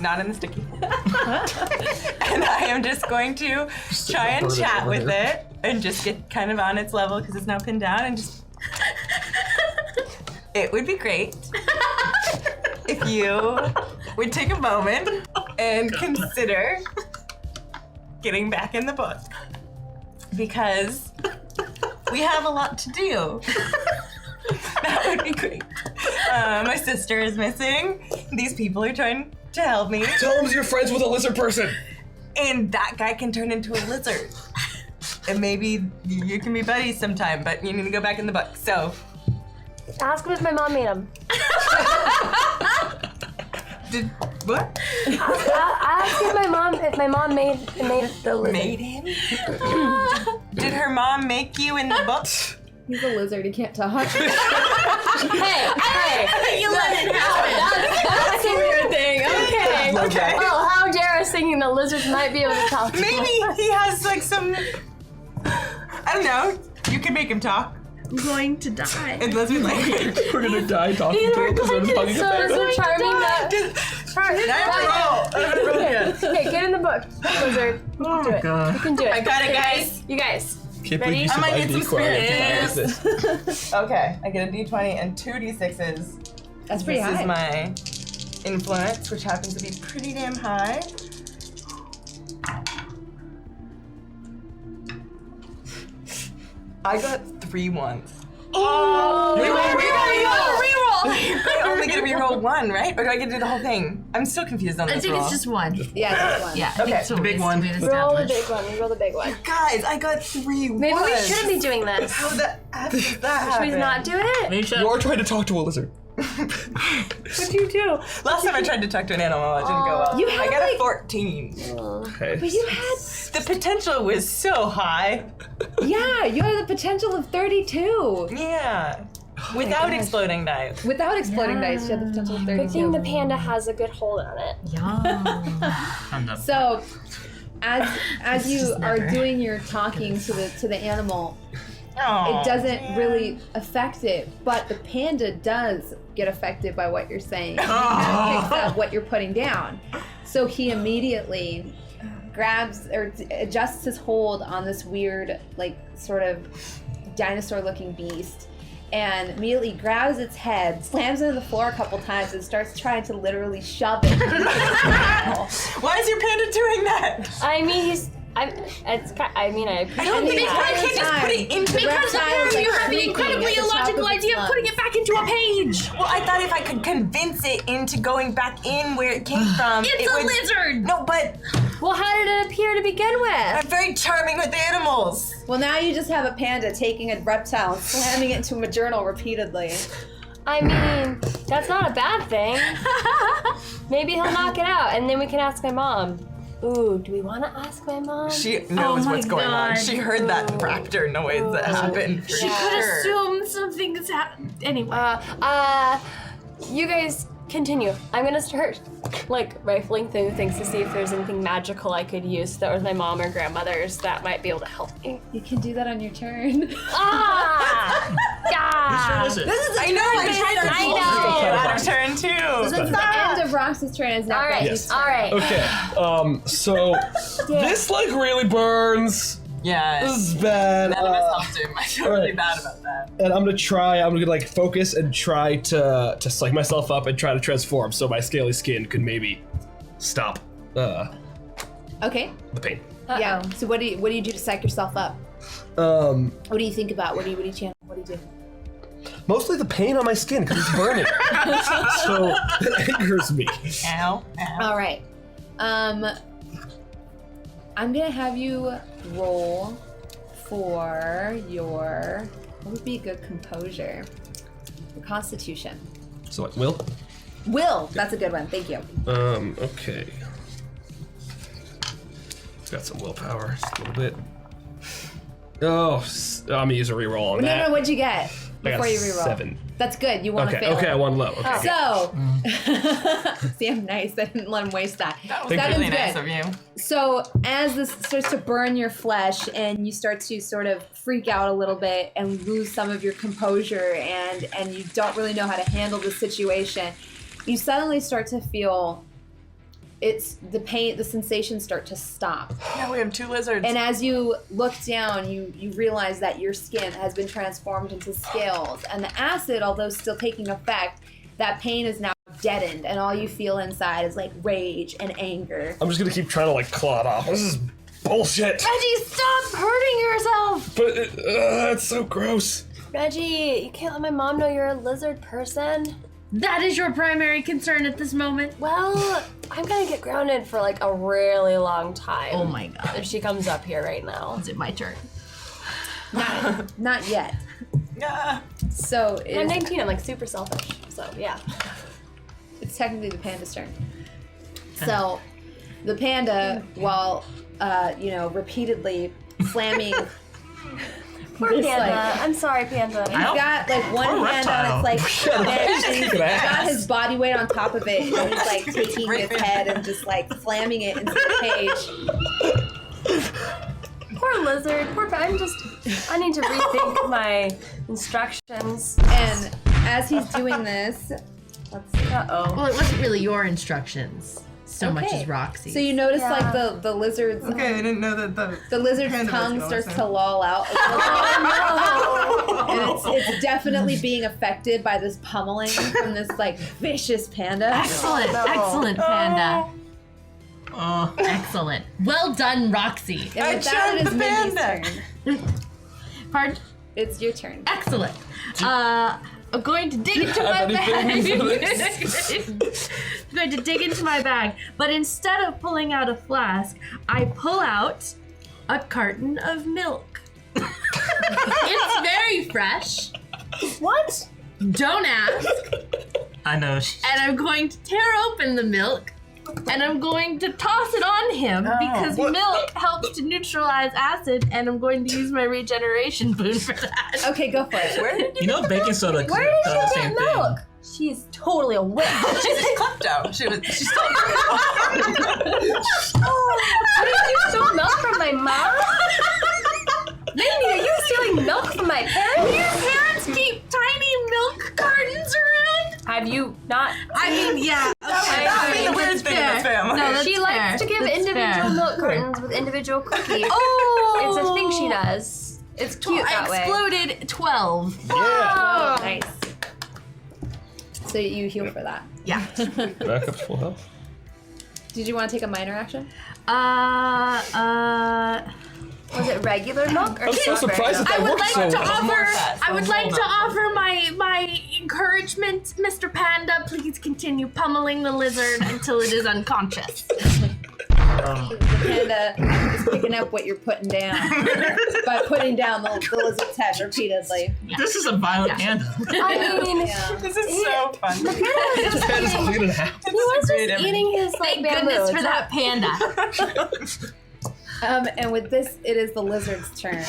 Not in the sticky. And I am just going to try and burn it chat over with here. it and just get kind of on its level because it's now pinned down and just. It would be great if you would take a moment and consider getting back in the book because we have a lot to do. That would be great. My sister is missing. These people are trying to help me. Tell him you're friends with a lizard person. And that guy can turn into a lizard. And maybe you can be buddies sometime, but you need to go back in the book. So, Ask him if my mom made him. did what? Ask if my mom made the lizard. Made him? Did her mom make you in the book? He's a lizard. He can't talk. Hey! You let it happen. That's a weird thing. Okay. Okay. Well, how dare I was thinking the lizards might be able to talk to Maybe he has like some. I don't know. You can make him talk. I'm going to die. And lizard language. We're gonna die talking to him because we're fucking So is it charming that... Okay, get in the book, lizard. You can do it. God. You can do it. I got it, guys. You guys. Can't Ready? believe you I might survived get some the quiet. spirits. What is this? Okay, I get a d20 and 2 d6s. That's pretty This high. is my influence, which happens to be pretty damn high. I got 3 ones. Oh! I only get to reroll 1, right? Or do I get to do the whole thing? I'm still confused on I this think roll. it's just one. Yeah, that's one. Yeah, I think Okay, so. the big one. Roll the Established. big one. We roll the big one. Guys, I got 3 Maybe ones. we shouldn't be doing this. How did that Should happen? we not do it? Maybe should. You're trying to talk to a lizard. What you do? Last time I tried to talk to an animal, it didn't go well. You had, I got like- a 14. Okay. But you had, The potential was so high. yeah, you had the potential of 32. Yeah. Without exploding dice. Without exploding dice, you had the potential of Good 32. thing the panda has a good hold on it. Yum. I'm done. So, as you just are never. doing your talking to the animal, Aw, it doesn't man. really affect it, but the panda does get affected by what you're saying. He Oh. kind of picks up what you're putting down. So he immediately grabs or adjusts his hold on this weird, like, sort of dinosaur-looking beast, and immediately grabs its head, slams it on the floor a couple times, and starts trying to literally shove it into its mouth. Why is your panda doing that? I mean, I appreciate And the think entire I can just put it time, into the the reptile is, like, you have the shrieking incredibly at the top illogical of its idea of putting lungs. it back into a page. Well, I thought if I could convince it into going back in where it came from, It's it a would... lizard. No, but Well, how did it appear to begin with? I'm very charming with animals. Well, now you just have a panda taking a reptile and slamming it into a journal repeatedly. I mean, that's not a bad thing. Maybe he'll knock it out, and then we can ask my mom. Ooh, do we want to ask my mom? She knows my what's going on. God. She heard that raptor noise that happened. For She could sure. assume something's happened. Anyway. You guys continue. I'm gonna start, like, rifling through things to see if there's anything magical I could use that was my mom or grandmother's that might be able to help me. You can do that on your turn. Ah! Sure Yeah! is it? I know, I tried to I pull know. you out of turn too. Since the end of Rox's turn is now All right, Yes. all right. Okay. So this like really burns. Yeah. This is bad. None of us helped him. I feel really alright. bad about that. And I'm gonna like focus and try to psych myself up and try to transform so my scaly skin could maybe stop Okay. the pain. Yeah. So what do you do to psych yourself up? What do you think about? What do you channel? What do you do? Mostly the pain on my skin because it's burning. So it angers me. Ow. Ow. All right. I'm gonna have you roll for your. What would be a good composure? Your Constitution. So what, Will? Will. That's a good one. Thank you. Okay. Got some willpower, just a little bit. Oh, I'm gonna use a reroll on that. No, what'd you get I got before a you reroll? 7. That's good. You want to Okay, fail. okay, it. I won low. Okay. So, see, I'm nice. I didn't let him waste that. That was Seven's really nice good. of you. So, as this starts to burn your flesh and you start to sort of freak out a little bit and lose some of your composure and you don't really know how to handle the situation, you suddenly start to feel the pain, the sensations start to stop. Yeah, we have 2 lizards. And as you look down, you realize that your skin has been transformed into scales. And the acid, although still taking effect, that pain is now deadened. And all you feel inside is like rage and anger. I'm just gonna keep trying to like claw it off. This is bullshit. Reggie, stop hurting yourself! But it's so gross. Reggie, you can't let my mom know you're a lizard person. That is your primary concern at this moment. Well, I'm gonna get grounded for like a really long time. Oh my god. If she comes up here right now. Is it my turn? Not yet. Yeah. So I'm it's 19, I'm like super selfish. So yeah. technically the panda's turn. So the panda, while repeatedly slamming Poor this, Panda. like, I'm sorry, Panda. he's got like one Poor hand reptile. on its like Shut up. head, and he's Kick an got ass. his body weight on top of it, and he's like taking its head and just like slamming it into the cage. Poor lizard. Poor. I need to rethink my instructions. And as he's doing this, let's see. Well, it wasn't really your instructions so much Okay. as Roxy. So you notice Yeah. like the lizard's Okay, I didn't know that the lizard's Panda was tongue gonna starts listen. to loll out, and it's definitely being affected by this pummeling from this like vicious panda. excellent, No. excellent, Panda. Oh. Excellent. Well done, Roxy. And I with that, it charmed is the Mindy's panda. turn. Pardon? It's your turn. Excellent. I'm going to dig into my have bag. anything for I'm going to dig into my bag, but instead of pulling out a flask, I pull out a carton of milk. It's very fresh. What? Don't ask. I know. And I'm going to tear open the milk. And I'm going to toss it on him because milk helps to neutralize acid, and I'm going to use my regeneration boon for that. Okay, go for it. Where did You know baking soda Where did does you the get same milk? thing. She's totally a witch. she's a klepto. She's still What did you steal milk from my mom? Mindy, are you stealing milk from my parents? Your parents keep tiny milk cartons around? Have you not? I mean, yeah. Okay, that would be the that's weird thing in fair. this family. No, that's She fair. likes to give That's individual fair. milk cartons with individual cookies. Oh! It's a thing she does. It's cute that way. Exploded 12. Oh, nice. So you heal for that. Yeah. Back up to full health. Did you want to take a minor action? Was it regular milk or I'm so not surprised regular? that I would worked like so to well. offer. fast, I would more like to fast. offer my encouragement, Mr. Panda. Please continue pummeling the lizard until it is unconscious. The panda is picking up what you're putting down by putting down the lizard's head repeatedly. This is a violent panda. I mean, Yeah. This is so fun. This panda's clean in half. he was just creativity. eating his like Thank bamboo. goodness for It's that panda. And with this, it is the lizard's turn.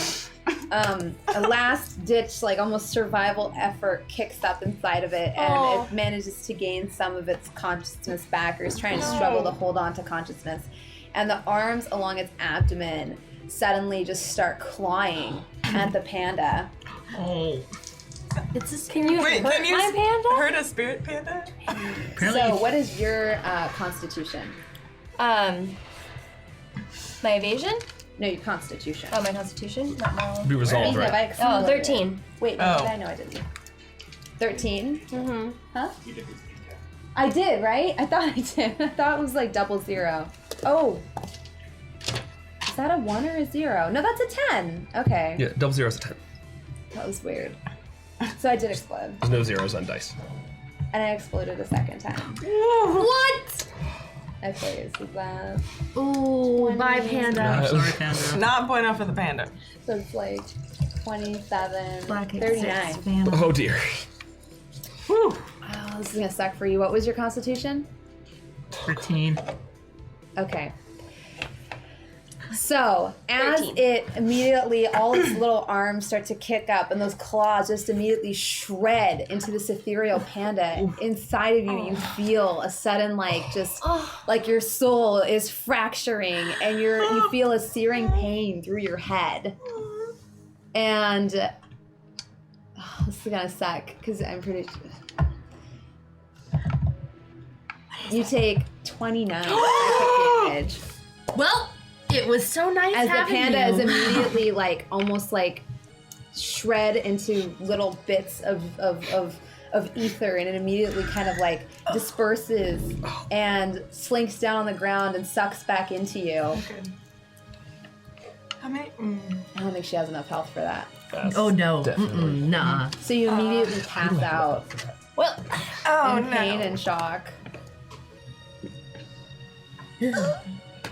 A last-ditch, like almost survival effort kicks up inside of it, and it manages to gain some of its consciousness back, or is trying to struggle to hold on to consciousness. And the arms along its abdomen suddenly just start clawing at the panda. Oh. It's a Can you Wait, hurt can you my panda? hurt a spirit panda? Apparently, So, what is your constitution? My evasion? No, your constitution. Oh, my constitution? Not my. Be resolved, Have right? I Oh, excluded 13. it? Wait, Oh. did I know I didn't? 13? Mm-hmm. Huh? I did, right? I thought I did. I thought it was like 00. Oh. Is that a 1 or a 0? No, that's a 10. Okay. Yeah, 00 is a 10. That was weird. So I did explode. There's no zeros on dice. And I exploded a second time. What? Okay, so that. Ooh, bye, panda. I'm sorry, panda. Not bueno for the panda. So it's like 27, Black at 39. 6, panda. Oh dear. Oh, this is gonna suck for you. What was your constitution? 13. Okay. So, as 13. it immediately, all its little arms start to kick up and those claws just immediately shred into this ethereal panda, inside of you, you feel a sudden, like, just, like your soul is fracturing and you feel a searing pain through your head. And, this is gonna suck, because I'm pretty sure. You take 29 damage. Well, it was so nice As the having panda you. is immediately like almost like shred into little bits of ether, and it immediately kind of like disperses and slinks down on the ground and sucks back into you. Good. How many? I don't think she has enough health for that. Oh no, Definitely. nah. So you immediately pass out Well, oh in pain no. and shock.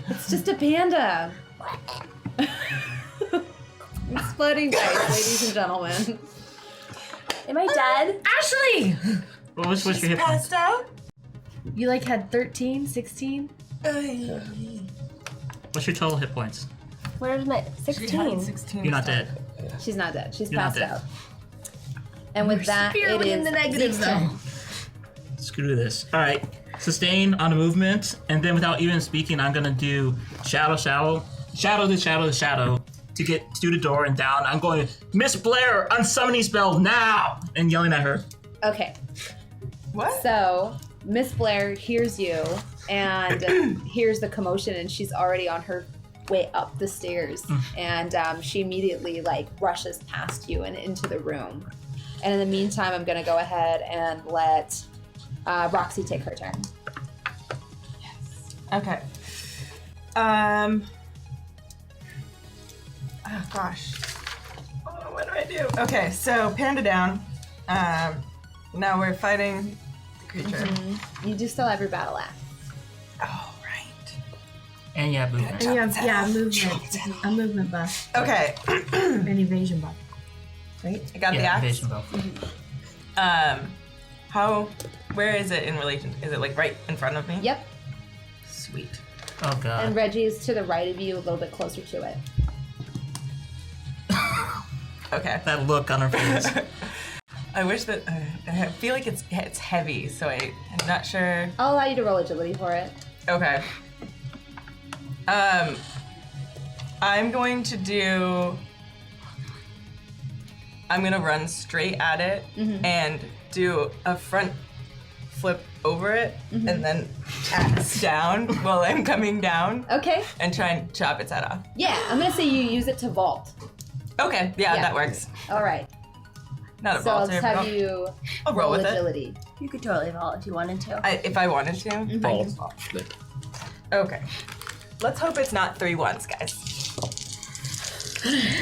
It's just a panda. Exploding dice, ladies and gentlemen. Am I dead? Ashley! What's your hit points? Passed out? You like had 13, 16? What's your total hit points? Where's my She had 16? 16. You're not dead. She's not dead. She's You're not passed dead. out. And with that, it severely is in the negative Zeke's zone. turn. Screw this. All right. Sustain on a movement, and then without even speaking, I'm gonna do shadow to get to the door and down. I'm going, Miss Blair, unsummoning spell now, and yelling at her. Okay. What? So Miss Blair hears you and hears the commotion, and she's already on her way up the stairs. And she immediately like rushes past you and into the room. And in the meantime, I'm gonna go ahead and let Roxy take her turn. Okay. Oh gosh. Oh, what do I do? Okay, so Panda down. Now we're fighting the creature. You do still have your battle axe. Oh, right. And yeah, movement. And you have movement, a movement buff, Okay. an evasion buff. I got the Yeah, axe. evasion buff. Where is it in relation? Is it like right in front of me? Yep. Sweet. Oh god. And Reggie is to the right of you, a little bit closer to it. Okay. That look on her face. I wish that I feel like it's heavy, so I'm not sure. I'll allow you to roll agility for it. Okay. I'm going to do. I'm gonna run straight at it and do a front flip over it, and then axe down while I'm coming down, Okay. and try and chop its head off. Yeah, I'm gonna say you use it to vault. Okay, yeah, Yeah. that works. All right. Not a So I'll vaulter, just but have you I'll roll with it. agility. You could totally vault if you wanted to. If I wanted to. I can vault. Okay. Let's hope it's not 3 ones, guys.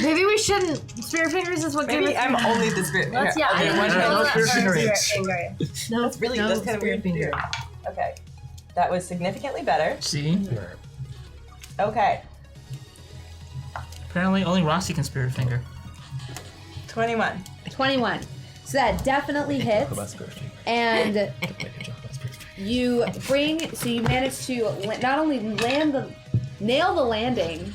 Maybe we shouldn't. Spirit fingers is what gave Maybe us. I'm only the spirit. Let's, yeah, Okay, I one think hand. no that's spirit finger. spirit finger. No, That's really no, that's kind of spirit weird. finger. Okay, that was significantly better. See? Okay, Apparently only Roxy can spirit finger. 21. 21. So that definitely hits. And you manage to not only nail the landing.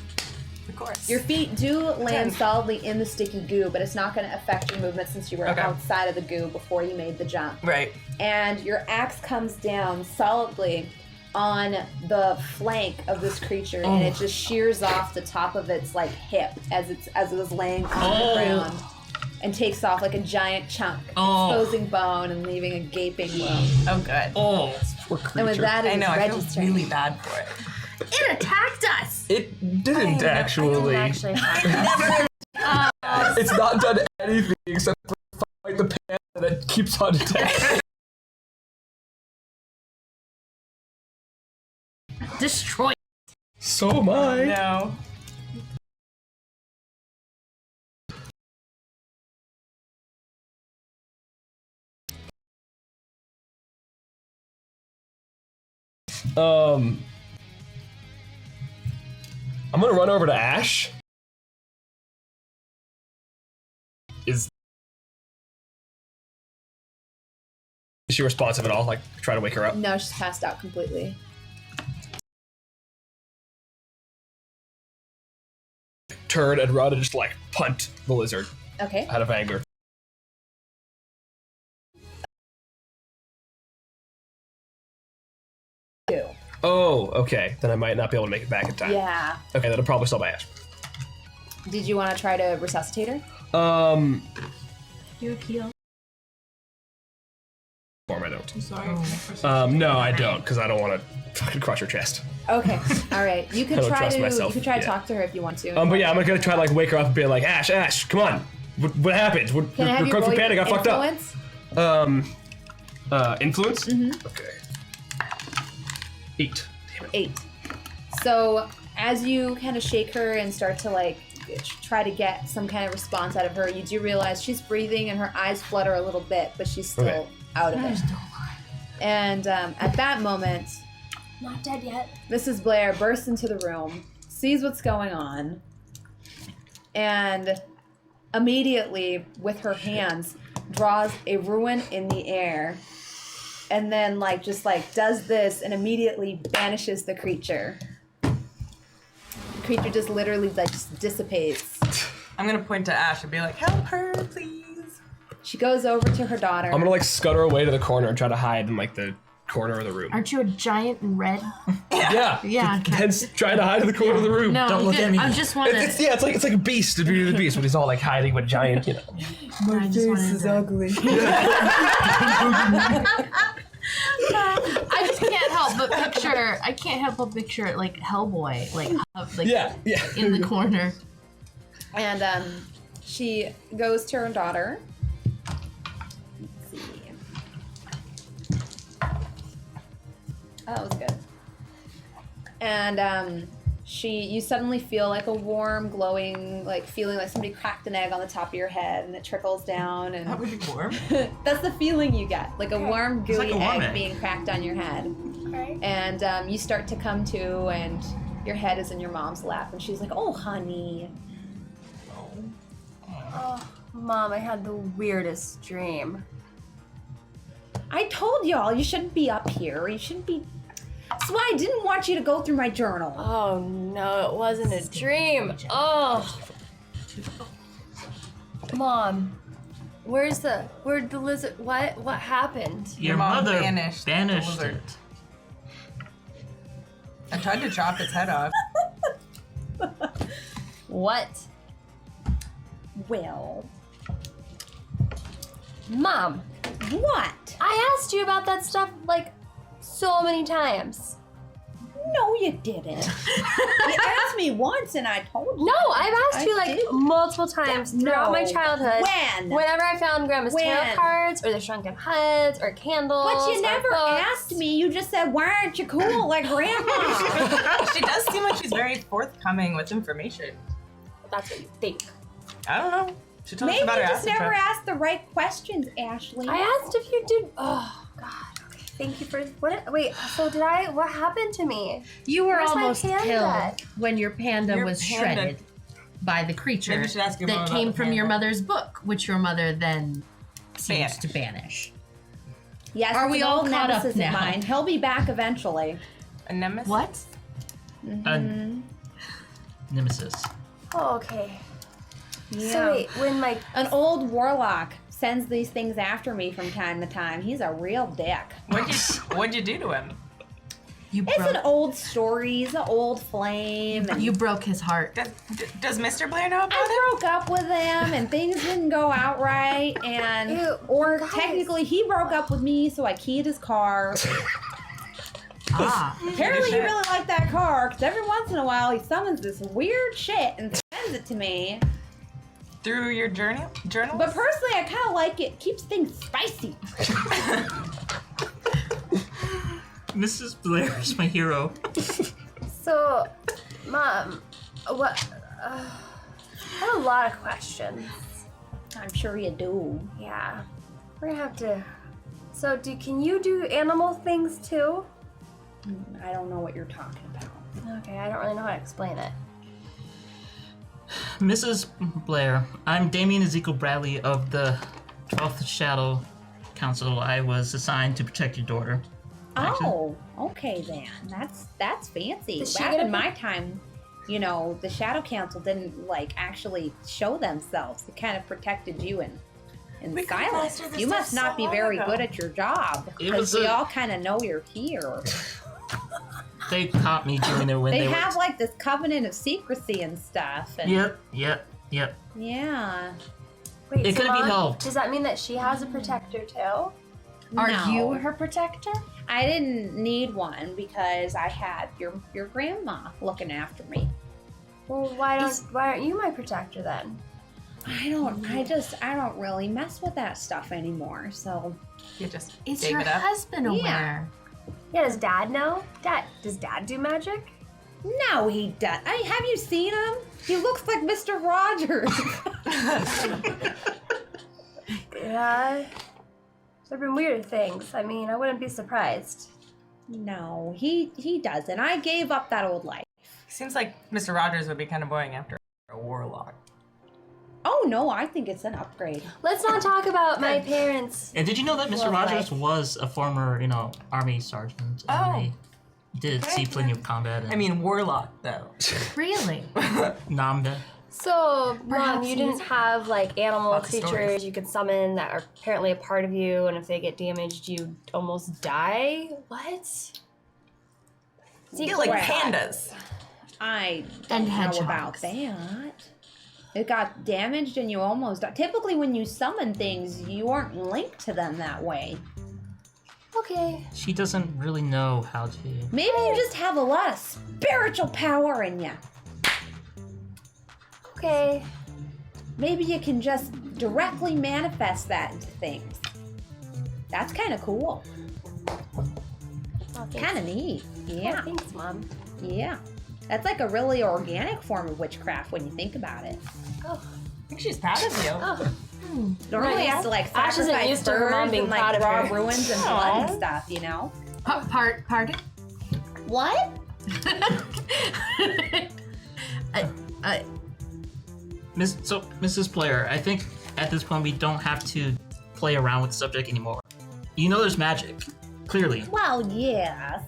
Of course. Your feet do land 10. solidly in the sticky goo, but it's not going to affect your movement since you were Okay. outside of the goo before you made the jump. Right. And your axe comes down solidly on the flank of this creature, and it just shears off the top of its like hip as it was laying on the ground, and takes off like a giant chunk, exposing bone and leaving a gaping wound. Oh, good. Oh. And with that, I it is know. I Reggie's feel turn. really bad for it. It attacked us. It didn't actually. Actually, have that. It's not done anything except for fight the panda that keeps on attacking. Destroy. So am I. No. I'm gonna run over to Ash. Is she responsive at all? Like, try to wake her up? No, she's passed out completely. Turn and run and just like punt the lizard Okay. out of anger. Two. Oh, okay. Then I might not be able to make it back in time. Yeah. Okay, that'll probably still my Ash. Did you want to try to resuscitate her? You heal. Form I don't. No, I don't, because I don't want to fucking crush her chest. Okay. All right. You I could don't try trust to. myself. You could try to Yeah. talk to her if you want to. But yeah, I'm gonna try to like wake her up and be like, Ash, come on. What happened? Can I have you Kung Fu roll Panda your got fucked up. influence? Influence? Mm-hmm. Okay. 8. Damn it. 8. So as you kind of shake her and start to like try to get some kind of response out of her, you do realize she's breathing and her eyes flutter a little bit, but she's still Okay. out of it. And at that moment, Not dead yet. Mrs. Blair bursts into the room, sees what's going on, and immediately, with her hands, draws a ruin in the air, and then just does this and immediately banishes the creature. The creature just literally just dissipates I'm gonna point to Ash and be like, help her, please. She goes over to her daughter. I'm gonna like scutter away to the corner and try to hide in like the corner of the room. Aren't you a giant and red? Yeah. Yeah, okay. Hence trying to hide in the corner of the room. No, Don't look at me. I just wanted. It's like a beast, a Beauty and the Beast, when he's all like hiding with giant, you know. I just wanted to- ugly. I just can't help but picture. I can't help but picture it like Hellboy, like Yeah. in the corner. And she goes to her daughter. Let's see. Oh, that was good. And you suddenly feel like a warm, glowing, like feeling like somebody cracked an egg on the top of your head, and it trickles down. And That would be warm. that's the feeling you get, like a warm, gooey like a warm egg egg. being cracked on your head. Okay. And you start to come to, and your head is in your mom's lap, and she's like, "Oh, honey." Oh, Mom, I had the weirdest dream. I told y'all you shouldn't be up here. You shouldn't be. That's why I didn't want you to go through my journal. Oh no, it wasn't a dream. Oh. Mom, where'd the lizard? What happened? Your mom mother banished the banished lizard. it. I tried to chop its head off. What? Well, Mom, what? I asked you about that stuff like so many times. No, you didn't. You asked me once, and I told you. No, I've asked you like did. multiple times throughout my No. childhood. When? Whenever I found Grandma's tarot cards, or the shrunken heads, or candles. But you or never books. asked me. You just said, "Why aren't you cool like Grandma?" She does seem like she's very forthcoming with information. That's what you think. I don't know. She told us Maybe about you her just acid never trip. asked the right questions, Ashley. I asked if you did. Oh God. Okay. Thank you for what? Wait. So did I? What happened to me? You were Where's my almost panda? killed when your panda Your was panda- shredded by the creature Maybe you should ask your mom that about came the from your panda. mother's book, which your mother then seems Banished. to banish. Yes, Are it's we an all old caught up nemesis now? of mine. He'll be back eventually. A nemesis? What? Nemesis. Oh, okay. Yeah. So wait, when my An old warlock sends these things after me from time to time. He's a real dick. What'd you do to him? You It's broke. an old story. He's an old flame. And You broke his heart. Does Mr. Blair know about it? I broke up with him, and things didn't go out right. And Ew, or guys. technically, he broke up with me, so I keyed his car. Ah. Apparently, he shit. really liked that car because every once in a while he summons this weird shit and sends it to me. Through your journal? But personally, I kind of like it. Keeps things spicy. Mrs. Blair is my hero. so, Mom, what? I have a lot of questions. I'm sure you do. Yeah, we're gonna have to. So, can you do animal things too? I don't know what you're talking about. Okay, I don't really know how to explain it. Mrs. Blair, I'm Damien Ezekiel Bradley of the 12th Shadow Council. I was assigned to protect your daughter. Oh, okay then. That's fancy. Is she Back gonna in be- my time, you know, the Shadow Council didn't like actually show themselves. It kind of protected you in We could've silence. mastered this You must stuff not so be long very ago. good at your job It because was we a- all kind of know you're here. They caught me during their when They they have were. like this covenant of secrecy and stuff. And Yep. Yeah. Wait, It couldn't be Mom, helped. Does that mean that she has a protector too? Are No. you her protector? I didn't need one because I had your grandma looking after me. Well, why aren't you my protector then? I don't really mess with that stuff anymore. So You just Is gave your it up. husband Yeah. aware? Yeah, does Dad know? Does Dad do magic? no, he does. Have you seen him? He looks like Mr. Rogers. Yeah. There've been weirder things. I mean, I wouldn't be surprised. no, he doesn't. I gave up that old life. Seems like Mr. Rogers would be kind of boring after a warlock. Oh no, I think it's an upgrade. Let's not talk about my parents. And did you know that Mr. Love Rogers life. was a former, army sergeant? Oh. And he did see plenty of combat. And I mean, warlock, though. Really? Nambe. So, Mom, Perhaps you use didn't have like animal Lots of creatures stories. you could summon that are apparently a part of you, and if they get damaged, you almost die? What? Yeah, like Right. pandas. I And don't know hedgehogs. about that. It got damaged and you almost died. Typically, when you summon things, you aren't linked to them that way. Okay. She doesn't really know how to. Maybe you just have a lot of spiritual power in you. Okay. Maybe you can just directly manifest that into things. That's kind of cool. Oh, thanks. Kind of neat. Yeah. Oh, thanks, Mom. Yeah. That's like a really organic form of witchcraft when you think about it. Oh. I think she's proud of you. Oh. You don't really have to like Ash isn't sacrifice used to her mom birds being and proud like of raw her. ruins and blood and stuff, you know? Pardon? What? Mrs. Player, I think at this point we don't have to play around with the subject anymore. You know there's magic. Clearly. Well, yes.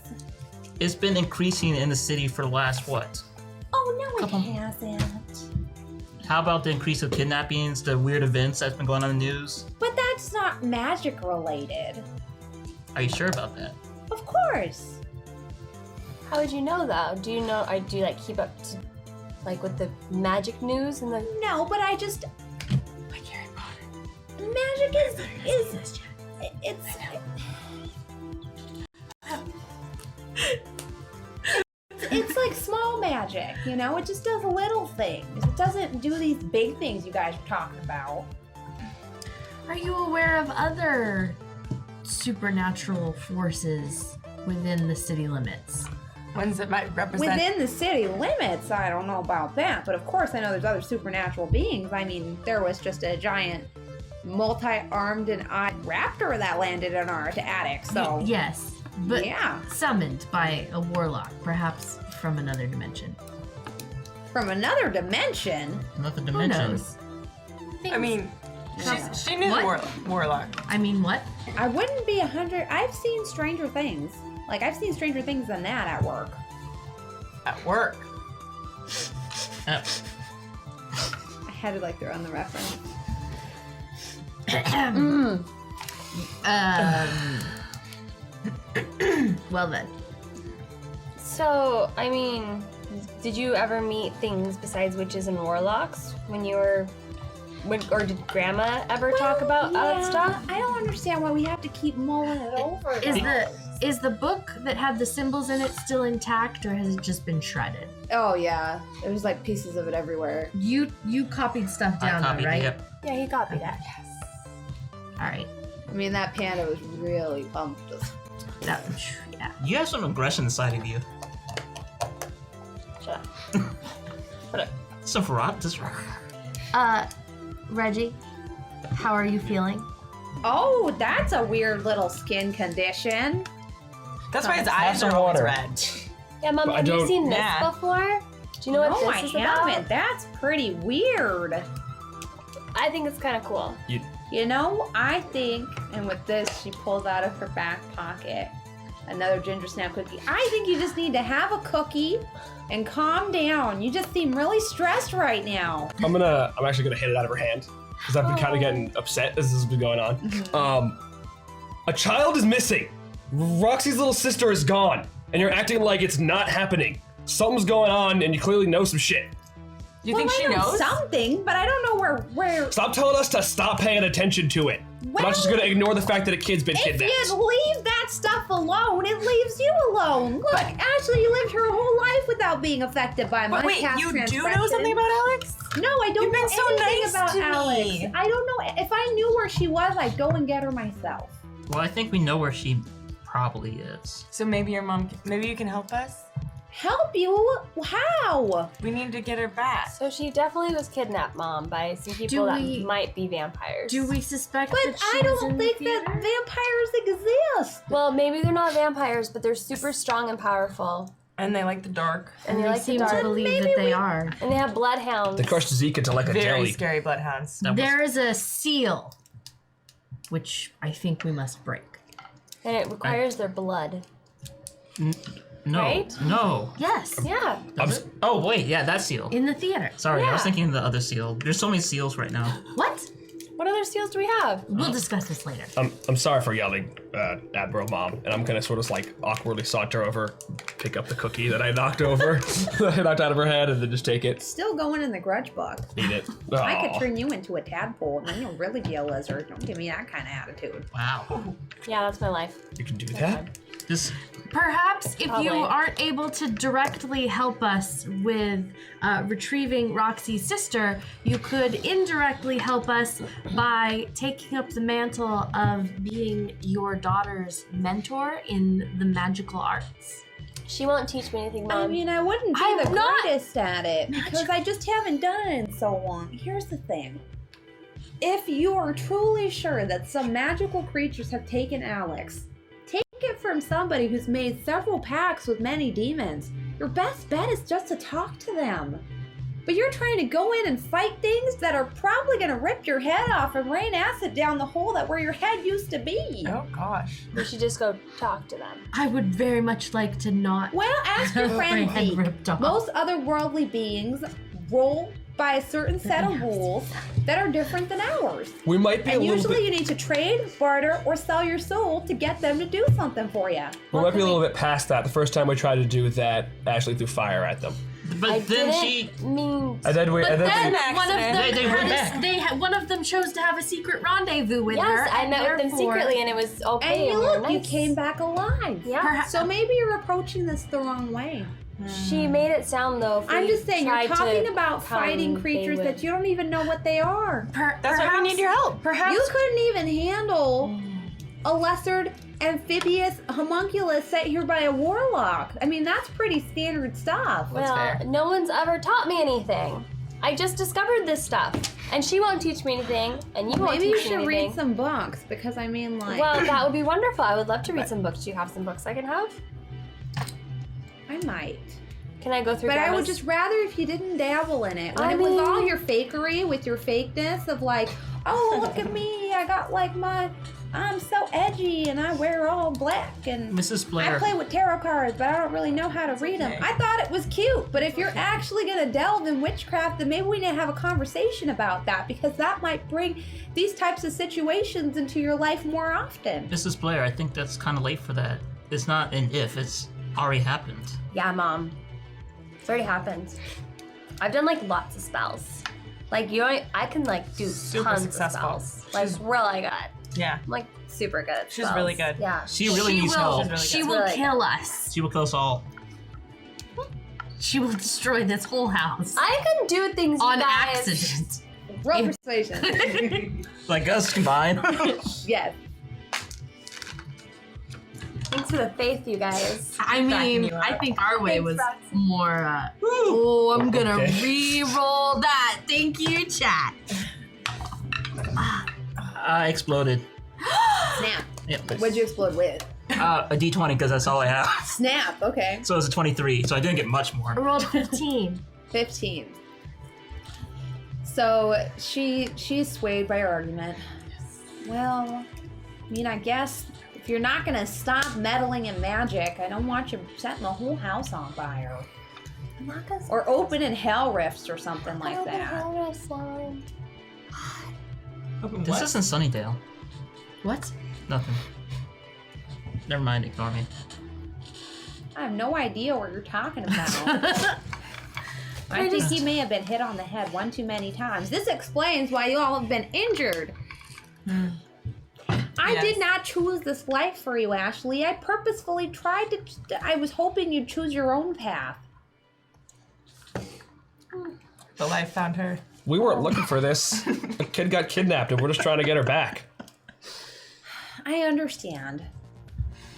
It's been increasing in the city for the last, what? Oh, no, it Couple- hasn't. How about the increase of kidnappings, the weird events that's been going on in the news? But that's not magic related. Are you sure about that? Of course. How would you know though? Do you know? Do you like keep up to like with the magic news and the? No, but I just. Like Harry Potter. Magic is it's. It's like small magic, you know? It just does little things. It doesn't do these big things you guys are talking about. Are you aware of other supernatural forces within the city limits? Ones that might represent. Within the city limits, I don't know about that, but of course I know there's other supernatural beings. I mean, there was just a giant multi-armed and eyed raptor that landed in our attic, so Yes, but yeah. summoned by a warlock, perhaps from another dimension. From another dimension. Another Who dimension. knows? I mean, Yeah. she knew What? warlock. I mean, what? I wouldn't be 100. I've seen Stranger Things. Like, I've seen Stranger Things than that at work. At work. Oh, I had to, like, throw in the reference. Well then. So I mean, did you ever meet things besides witches and warlocks when you were? Or did Grandma ever talk about that stuff? I don't understand why we have to keep mulling it over. Is the book that had the symbols in it still intact, or has it just been shredded? Oh, yeah. There was, like, pieces of it everywhere. You copied stuff I down, copied though, right? it. Yeah, he copied that. All right. I mean, that panda was really pumped. That, yeah. You have some aggression inside of you. Shut up. Some ferocity. Reggie, how are you feeling? Oh, that's a weird little skin condition. That's why his Have eyes some are always water. red. Yeah, Mom, But I have you don't- seen this Nah. before? Do you know what No, this I is haven't. about? That's pretty weird. I think it's kind of cool. You know, I think, and with this, she pulls out of her back pocket another ginger snap cookie. I think you just need to have a cookie and calm down. You just seem really stressed right now. I'm actually gonna hit it out of her hand because I've been kind of getting upset as this has been going on. A child is missing. Roxy's little sister is gone, and you're acting like it's not happening. Something's going on, and you clearly know some shit. You think she I know knows? something, but I don't know where. Stop telling us to stop paying attention to it. We're not just gonna ignore the fact that a kid's been If kidnapped. you leave that stuff alone, it leaves you alone. Look, Ashley lived her whole life without being affected by my But wait, past you do know transgressions. something about Alex? No, I don't You've been know so anything nice about to Alex. me. I don't know. If I knew where she was, I'd go and get her myself. Well, I think we know where she probably is. So maybe your mom, maybe you can help us? Help you? How? We need to get her back. So she definitely was kidnapped, Mom, by some people Do that we- might be vampires. Do we suspect But that she's I in don't the think that theater? vampires exist. Well, maybe they're not vampires, but they're super strong and powerful. And they like the dark. And they They like the seem to dark. believe Maybe that they we- are. And they have bloodhounds. They crushed Zeke into like a Very jelly. scary bloodhounds. That was- There is a seal, which I think we must break. And it requires their blood. No. Right? No. Yes. Yeah. Oh, wait. Yeah, that seal. In the theater. Sorry, I was Yeah. thinking of the other seal. There's so many seals right now. What? What other seals do we have? We'll discuss this later. I'm sorry for yelling, Admiral Mom, and I'm gonna sort of like awkwardly saunter over, pick up the cookie that I knocked over, that I knocked out of her head, and then just take it, Still going in the grudge book. eat it. I Aw. could turn you into a tadpole and then you'll really be a lizard. Don't give me that kind of attitude. Wow. Yeah, that's my life. You can do that. This. Perhaps if Probably. you aren't able to directly help us with retrieving Roxy's sister, you could indirectly help us by taking up the mantle of being your daughter's mentor in the magical arts. She won't teach me anything, I Mom. mean, I wouldn't be I'm the not greatest at it because I just haven't done it in so long. Here's the thing. If you are truly sure that some magical creatures have taken Alex, take it from somebody who's made several pacts with many demons. Your best bet is just to talk to them. But you're trying to go in and fight things that are probably going to rip your head off and rain acid down the hole that where your head used to be. Oh gosh. We should just go talk to them. I would very much like to not Well, ask your have my friend head Zeke. ripped off. Most otherworldly beings roll by a certain set of rules that are different than ours. We might be And a little usually bit. you need to trade, barter, or sell your soul to get them to do something for you. We might be a little bit past that. The first time we tried to do that, Ashley threw fire at them. But I then didn't she. mean. And then we. But And then then we, one of them They went back. one of them chose to have a secret rendezvous with her. Yes, I and met with them therefore- secretly, and it was okay. And you we were look, you nice. came back alive. Yeah. Perhaps- So maybe you're approaching this the wrong way. She made it sound though. If I'm we just saying, you're tried to talking about come, fighting they creatures would- that you don't even know what they are. That's why we need your help. Perhaps You couldn't even handle a lessered amphibious homunculus set here by a warlock. I mean, that's pretty standard stuff. Well, fair. no one's ever taught me anything. I just discovered this stuff, and she won't teach me anything, and you won't Maybe you teach me should anything. read some books because I mean, like, Well, that would be wonderful. I would love to read some books. Do you have some books I can have? I might. Can I go through? But I would Grandma's- just rather if you didn't dabble in it. When I it was all mean- your fakery with your fakeness of like, oh, look at me, I got like I'm so edgy and I wear all black and Mrs. I Blair. play with tarot cards, but I don't really know how to read them. I thought it was cute, but if you're actually going to delve in witchcraft, then maybe we need to have a conversation about that because that might bring these types of situations into your life more often. Mrs. Blair, I think that's kind of late for that. It's not an if, it's already happened. Yeah, Mom. It's already happened. I've done like lots of spells. Like I can like do Super tons successful. of spells. Like really good. Yeah. I'm like super good at She's spells. really good. Yeah. She really needs will, help. really She good. will Really kill us. She will kill us all. She will destroy this whole house I can do things you on guys. accident. Roll persuasion. Like us combined. Yes. Thanks for the faith, you guys. I Backing mean, you up. I think our way Thanks, was Roxy. more. Oh, I'm gonna Okay. re-roll that. Thank you, chat. I exploded. Snap. Yep. What'd you explode with? A d20 because that's all I have. Snap. Okay. So it's a 23, so I didn't get much more. I rolled 15. 15. So she's swayed by her argument. Well, I mean, I guess if you're not gonna stop meddling in magic, I don't want you setting the whole house on fire. I'm not gonna Or opening hell rifts or something like that. This isn't Sunnydale. What? Nothing. Never mind, ignore me. I have no idea what you're talking about. I think he may have been hit on the head one too many times. This explains why you all have been injured. I Yes. did not choose this life for you, Ashley. I purposefully tried to. I was hoping you'd choose your own path. The life found her. we weren't looking for this. A kid got kidnapped, and we're just trying to get her back. I understand.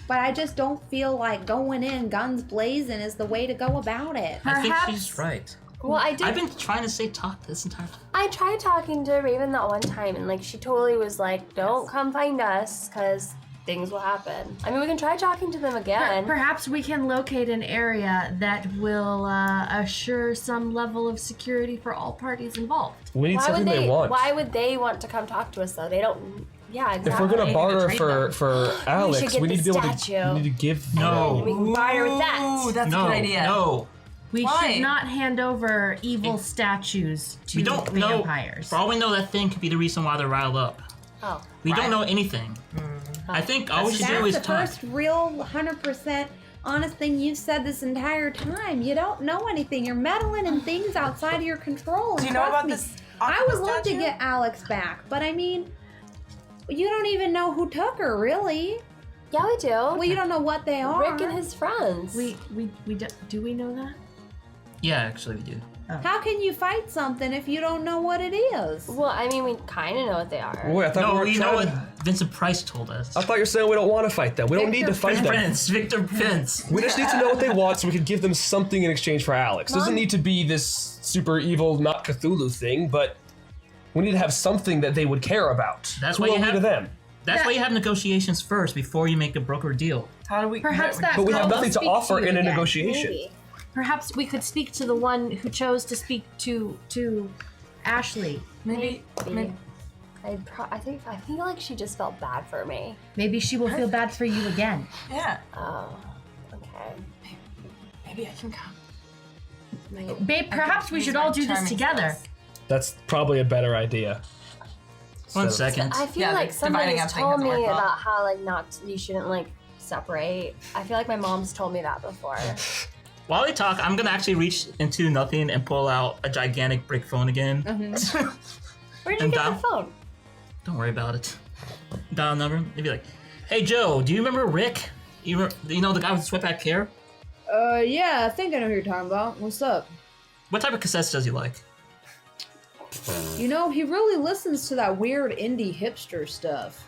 But I just don't feel like going in guns blazing is the way to go about it. I think Perhaps- she's right. Well, I did. I've been trying to say talk this entire time. I tried talking to Raven that one time, and like she totally was like, "Don't come find us, because things will happen." I mean, we can try talking to them again. Perhaps we can locate an area that will assure some level of security for all parties involved. We need Why would something they? they want. Why would they want to come talk to us though? They don't Yeah, exactly. If we're gonna barter trade for Alex, get we need the to be able to. statue. We need to give. No. We can barter with Ooh, that. that's no, a good idea. no. We Why? should not hand over evil statues to We don't know. vampires. For all we know, that thing could be the reason why they're riled up. Oh. We don't know anything. I think all we should do That's is the talk. first real 100% honest thing you've said this entire time. You don't know anything. You're meddling in things outside of your control. Do you and know trust about me, this? I octopus would love to statue? get Alex back, but I mean, you don't even know who took her, really. Yeah, we do. Well, you don't know what they are. Rick and his friends. We do we know that? Yeah, actually, we do. How can you fight something if you don't know what it is? Well, I mean, we kind of know what they are. Wait, I thought No, we were we know trying. what Vincent Price told us. I thought you were saying we don't want to fight them. We don't need to fight them. Prince, Victor Prince. We just need to know what they want so we can give them something in exchange for Alex. Doesn't Mom? need to be this super evil, not Cthulhu thing, but we need to have something that they would care about. That's Who why you are we have- to them. That's why you have negotiations first before you make a broker deal. How do we? Perhaps that- But we have I'll nothing to speak offer to you in a again. negotiation. Maybe. Perhaps we could speak to the one who chose to speak to Ashley. Maybe. I feel like she just felt bad for me. Maybe she will feel bad for you again. Yeah. Oh, okay. Maybe I can come. Babe, perhaps we use should my all do this charming together. skills. That's probably a better idea. One So- second. I feel Yeah, like the dividing somebody's up thing told hasn't me worked well. about how you shouldn't separate. I feel like my mom's told me that before. While we talk, I'm gonna actually reach into nothing and pull out a gigantic brick phone again. Where'd you And get Dom? the phone? Don't worry about it. Dial a number. They'd be like, "Hey Joe, do you remember Rick? You know the guy with the sweatback hair? Yeah, I think I know who you're talking about. What's up? What type of cassettes does he like?" You know, he really listens to that weird indie hipster stuff.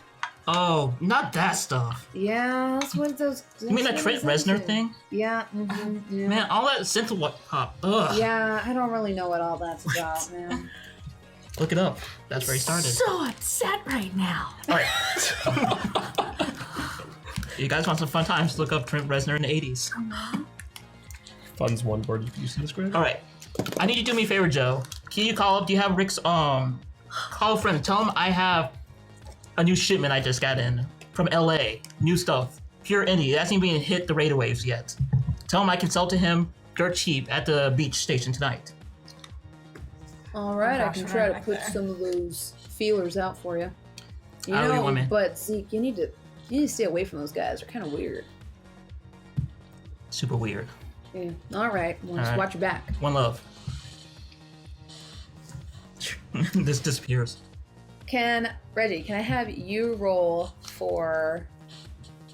Oh, not that stuff. Yeah, that's what those. You mean that Trent Reznor thing? Yeah. Yeah. Man, all that synth pop. Ugh. Yeah, I don't really know what all that's about, man. Look it up. That's where he started. So upset right now. All right. You guys want some fun times? Look up Trent Reznor in the 80s. Fun's one word you can use to describe. All right. I need you to do me a favor, Joe. Can you call up? Do you have Rick's call a friend? Tell him I have a new shipment I just got in from LA. New stuff. Pure indie. It hasn't even hit the radar waves yet. Tell him I can sell to him dirt cheap at the beach station tonight. All right, Oh I gosh, can I'm try right to back put there. some of those feelers out for you. You I don't know, get women. but Zeke, you need to stay away from those guys. They're kind of weird. Super weird. Yeah. All right. Well, just right. watch your back. One love. This disappears. Reggie, can I have you roll for?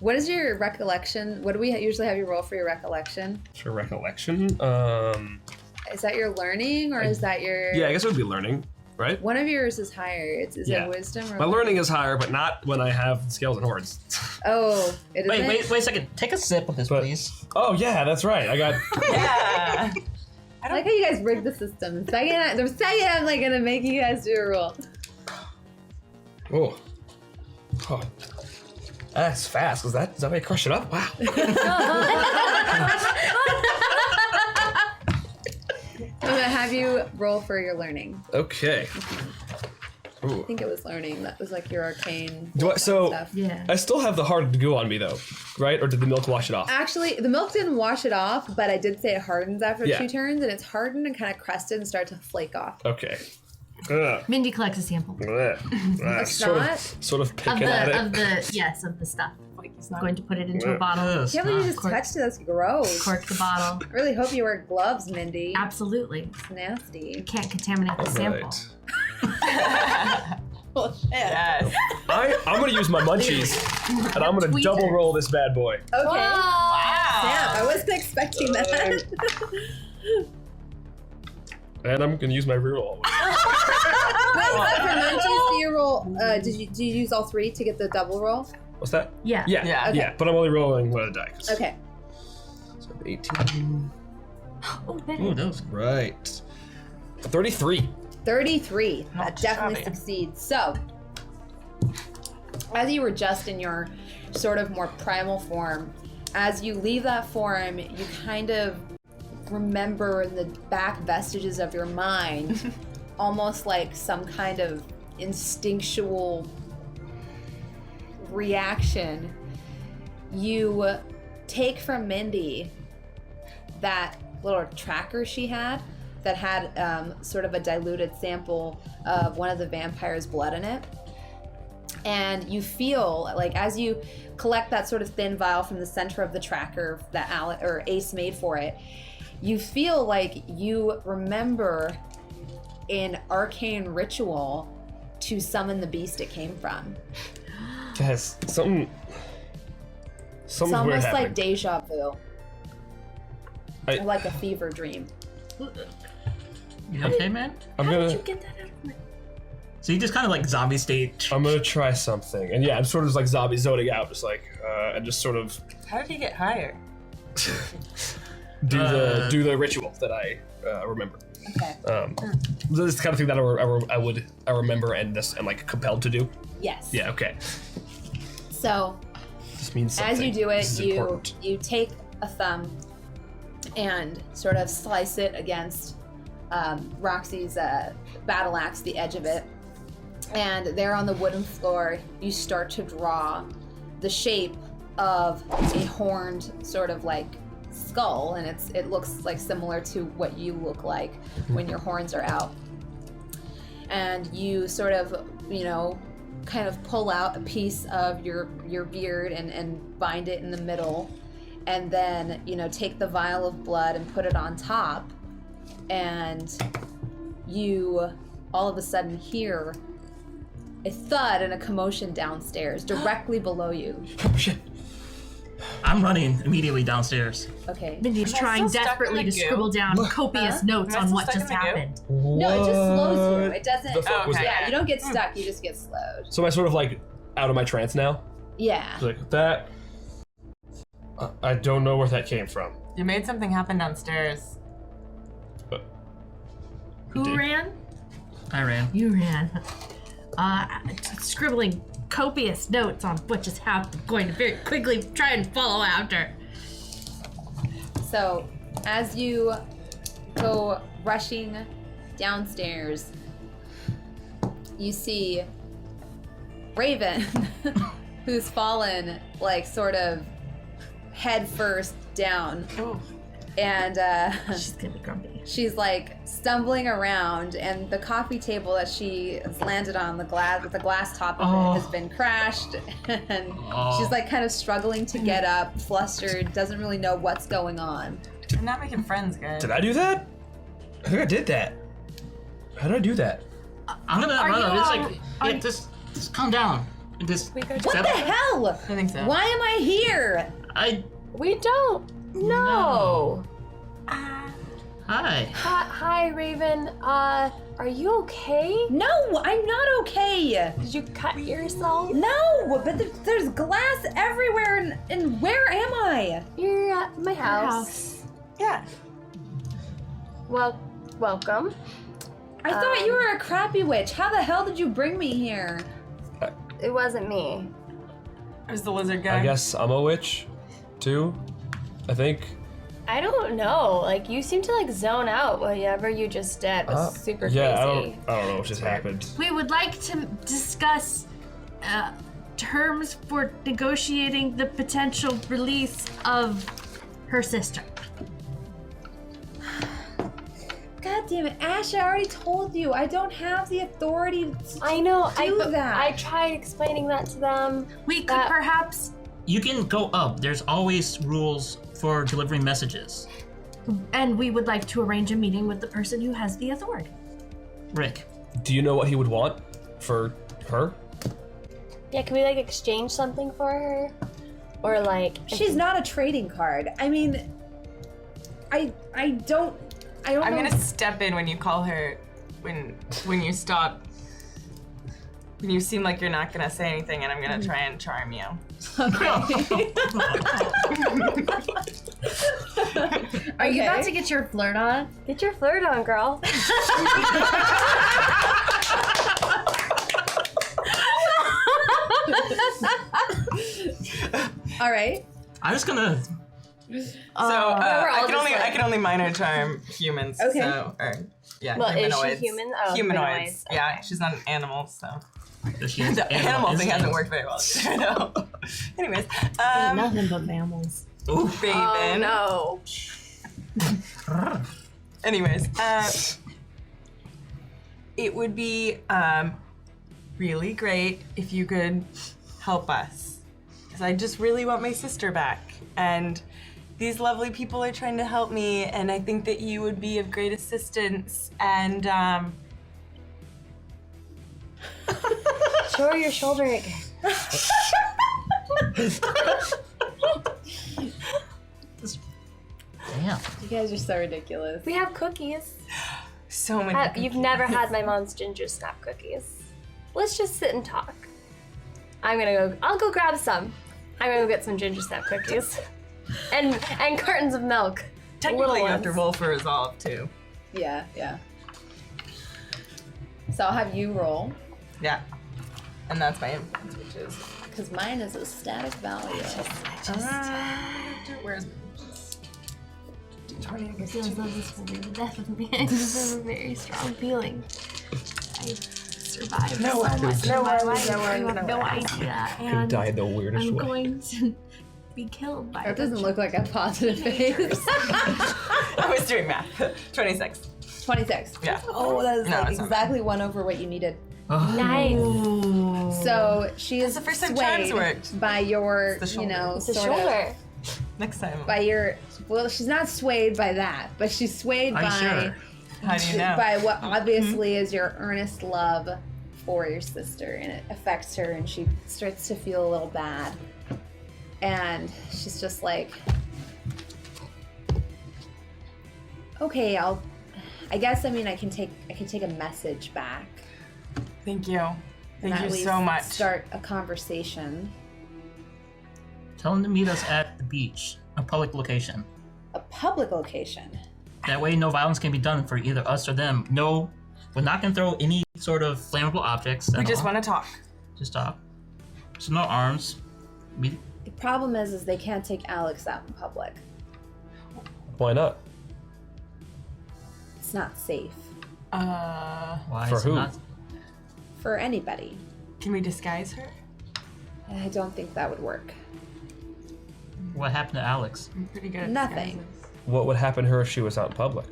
What is your recollection? What do we usually have you roll for your recollection? For recollection, Is that your learning or is that your? yeah, I guess it would be learning, right? One of yours is higher. Is Yeah. it wisdom or? My learning is higher, but not when I have scales and horns. Oh, it isn't. Wait a second. Take a sip of this, But- please. Oh yeah, that's right. I got. Yeah. I like how you guys rigged the system. The second I'm like gonna make you guys do a roll. Oh. Oh. That's fast. Is that how you crush it up? Wow. I'm gonna have you roll for your learning. Okay. Ooh. I think it was learning. That was like your arcane. Do I, so stuff. Yeah. I still have the hard goo on me though, right? Or did the milk wash it off? Actually, the milk didn't wash it off, but I did say it hardens after Yeah. 2 turns, and it's hardened and kind of crusted and start to flake off. Okay. Ugh. Mindy collects a sample Ugh. A Sort snot? of of picking at it. of the stuff. I'm going to put it into a Yeah. bottle. Ugh, I can't believe you just Cork. touched it. That's gross. Cork the bottle. I really hope you wear gloves, Mindy. Absolutely. It's nasty. Can't contaminate the sample. Right. Yes. I'm gonna use my munchies, and I'm gonna Tweezer. double roll this bad boy. Okay. Wow. Yeah, I wasn't expecting that. And I'm gonna use my reroll. Wait, except for munchies, do you roll? Did you use all 3 to get the double roll? What's that? Yeah. Yeah, Yeah. Okay. But I'm only rolling one of the die. Okay. So 18. Oh, that Ooh, is. that was Right. 33. 33. That Not definitely shabby. succeeds. So, as you were just in your sort of more primal form, as you leave that form, you kind of remember in the back vestiges of your mind almost like some kind of instinctual reaction, you take from Mindy that little tracker she had that had sort of a diluted sample of one of the vampire's blood in it. And you feel like as you collect that sort of thin vial from the center of the tracker that Ace made for it, you feel like you remember an arcane ritual to summon the beast it came from. Guys, something's It's weird almost happening. like deja vu. I- Or like a fever dream. You okay, man? I'm How gonna did you get that out of my... So you just kind of like zombie state. I'm gonna try something. And yeah, I'm sort of just like zombie zoning out, just like and just sort of How did he get higher? do the ritual that I remember. Okay. This is the kind of thing that I remember and am like compelled to do. Yes. Yeah. Okay. So This means something. as you do This it, is important. you take a thumb and sort of slice it against Roxy's battle axe, the edge of it. And there on the wooden floor, you start to draw the shape of a horned sort of like skull, and it looks like similar to what you look like when your horns are out. And you sort of, kind of pull out a piece of your beard and bind it in the middle, and then take the vial of blood and put it on top, and you all of a sudden hear a thud and a commotion downstairs directly below you. Oh shit. I'm running immediately downstairs. Okay. Mindy's Am I trying still stuck in desperately the to goo? scribble down copious Huh? notes Am I on still what stuck just in the goo? happened. No, it just slows you. What It doesn't. the fuck was okay. that? Yeah, you don't get stuck. You just get slowed. So am I sort of like out of my trance now? Yeah. Like that. I don't know where that came from. You made something happen downstairs. Who did. ran? I ran. You ran. Scribbling copious notes on what just happened, going to very quickly try and follow after. So, as you go rushing downstairs, you see Raven, who's fallen, like, sort of head first down. Oh. And She's gonna be grumpy. she's, like, stumbling around, and the coffee table that she has landed on, the glass top of it, has been crashed. And she's, like, kind of struggling to get up, flustered, doesn't really know what's going on. I'm not making friends, guys. Did I do that? I think I did that. How did I do that? I'm gonna Are run. you, It's um, like, are yeah, you- just calm down. Just What the hell? I think so. Why am I here? We don't know. Hi. Hi, Raven. Are you okay? No, I'm not okay. Did you cut yourself? No, but there's glass everywhere, and where am I? You're at my house. Yeah. Well, welcome. I thought you were a crappy witch. How the hell did you bring me here? It wasn't me. It was the lizard guy. I guess I'm a witch, too. I think. I don't know. Like, you seem to, like, zone out. Whatever you just did was super crazy. Yeah, I don't know what just happened. We would like to discuss terms for negotiating the potential release of her sister. God damn it, Ash! I already told you I don't have the authority to I know. do that. I tried explaining that to them. We could That- perhaps, You can go up. There's always rules for delivering messages. and we would like to arrange a meeting with the person who has the authority. Rick. Do you know what he would want for her? Yeah, can we, like, exchange something for her? Or, like... She's not a trading card. I mean, I don't I'm know. gonna step in when you call her, when you stop, when you seem like you're not gonna say anything, and I'm gonna try and charm you. Are you about Okay. to get your flirt on? Get your flirt on, girl. All right. I'm just gonna. So we're all I just can like- only minor charm humans. Okay. So, or Yeah, Well, is she humanoids. human? Oh, humanoids. Yeah, okay. she's not an animal, so. Does she have The animal thing instincts? hasn't worked very well. I know. Anyways, Nothing but mammals. Ooh. Raven. Oh, no. Anyways, it would be really great if you could help us. Because I just really want my sister back. And these lovely people are trying to help me, and I think that you would be of great assistance. And Show her your shoulder again. Damn. You guys are so ridiculous. We have cookies. so many. You've never had my mom's ginger snap cookies. Let's just sit and talk. I'll go grab some. I'm gonna go get some ginger snap cookies. and cartons of milk. Technically, little you have to ones. roll for resolve too. Yeah, yeah. So I'll have you roll, Yeah. And that's my influence, which is. because mine is a static value. Where's. 20 I feel as though this will be the death of me. I just have a very strong feeling. I survived No so worries, much no in my worries, life. no worries, You have no no worries. idea. Could And die the weirdest I'm way. going to be killed by That doesn't look like a positive face. I was doing math. 26. 26. Yeah. Oh, that is No, like it's not exactly one over what you needed. Nice. Ooh. So she is That's the first time charms swayed worked. by your, It's the you know, It's a sort of, shoulder. Next time. by your. Well, she's not swayed by that, but she's swayed Are you by sure? How do you know? by what obviously is your earnest love for your sister, and it affects her, and she starts to feel a little bad, and she's just like, okay, I guess, I mean, I can take a message back Thank you. and Thank at you least so much. start a conversation. Tell him to meet us at the beach, a public location. A public location. That way, no violence can be done for either us or them. No, we're not gonna throw any sort of flammable objects. We just want to talk. Just talk. So no arms. We, The problem is they can't take Alex out in public. Why not? It's not safe why For is it who? not? for anybody. Can we disguise her? I don't think that would work. What happened to Alex? I'm pretty good at Nothing. disguises. What would happen to her if she was out in public?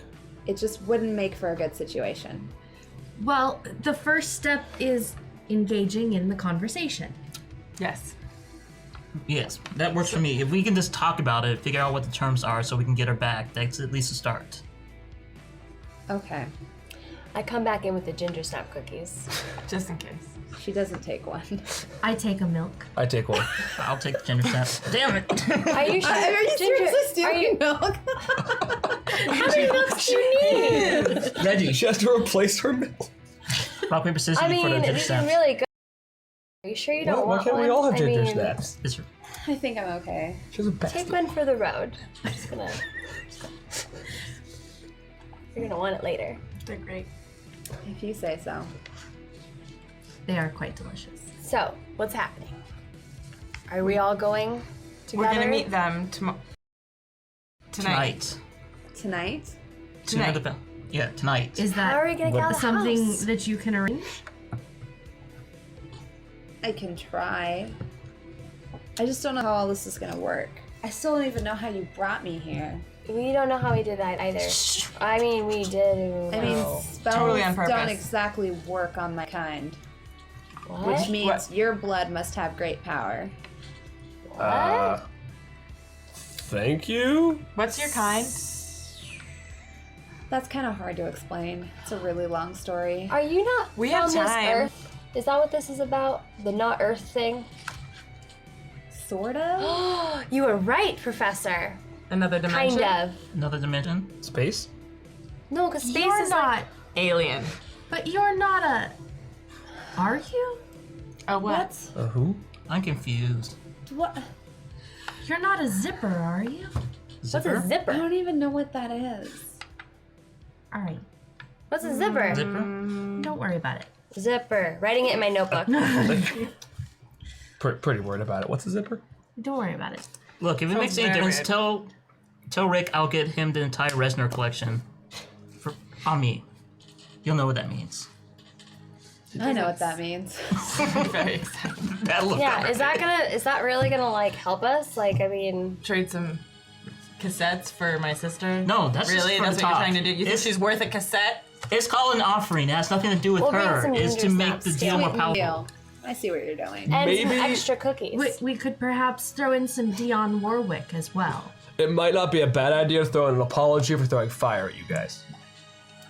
It just wouldn't make for a good situation. Well, the first step is engaging in the conversation. Yes. Yes, that works for me. If we can just talk about it, figure out what the terms are so we can get her back, that's at least a start. Okay. I come back in with the ginger snap cookies. Just in case. She doesn't take one. I take a milk. I take one. I'll take the ginger snap. Damn it! Are you sure? Are you ginger, seriously are stealing you, milk? how many milks do you need? Reggie, She has to replace her milk. rock, paper, scissors I for the mean, ginger these are snaps. really good. Are you sure you don't Why want can't one? we all have I ginger mean, snaps? It's- I think I'm okay. She's a Take bastard. one for the road. I'm just gonna. You're gonna want it later. They're great. If you say so. They are quite delicious. So, what's happening? Are we all going together? We're gonna meet them tonight. Tonight. Tonight? Sooner the Yeah, tonight. Is How are we that gonna get out of the something house? that you can arrange? I can try. I just don't know how all this is gonna work. I still don't even know how you brought me here. We don't know how we did that either. I mean, we did. I mean, No. spells Totally on don't purpose. exactly work on my kind. what? Which means What? your blood must have great power. Thank you? What's your kind? That's kind of hard to explain. It's a really long story. Are you not We from have this time. Earth? Is that what this is about? The not Earth thing? Sort of? You were right, Professor. Another dimension? Kind of. Another dimension? Space? No, because space You're is not, like. Alien. but you're not a. Are you? Oh, what? Who? I'm confused. What? You're not a zipper, are you? What's a I zipper? don't even know what that is. All right, What's a zipper? Zipper? don't worry about it. Zipper. Writing it in my notebook. Pretty worried about it. What's a zipper? Don't worry about it. Look, if it Sounds makes any very difference, weird. tell Rick I'll get him the entire Resner collection on me. You'll know what that means. I know what that means. Very excited. That look. Yeah, is that really gonna like help us? Like, I mean, Trade some cassettes for my sister. No, that's just really for that's the what you're top. trying to do. You think It's- she's worth a cassette? It's called an offering. It has nothing to do with We'll bring her. some It's to ginger make snaps the too. deal more Sweet powerful. deal. I see what you're doing. and Maybe- some extra cookies. We could perhaps throw in some Dionne Warwick as well. It might not be a bad idea to throw in an apology for throwing fire at you guys.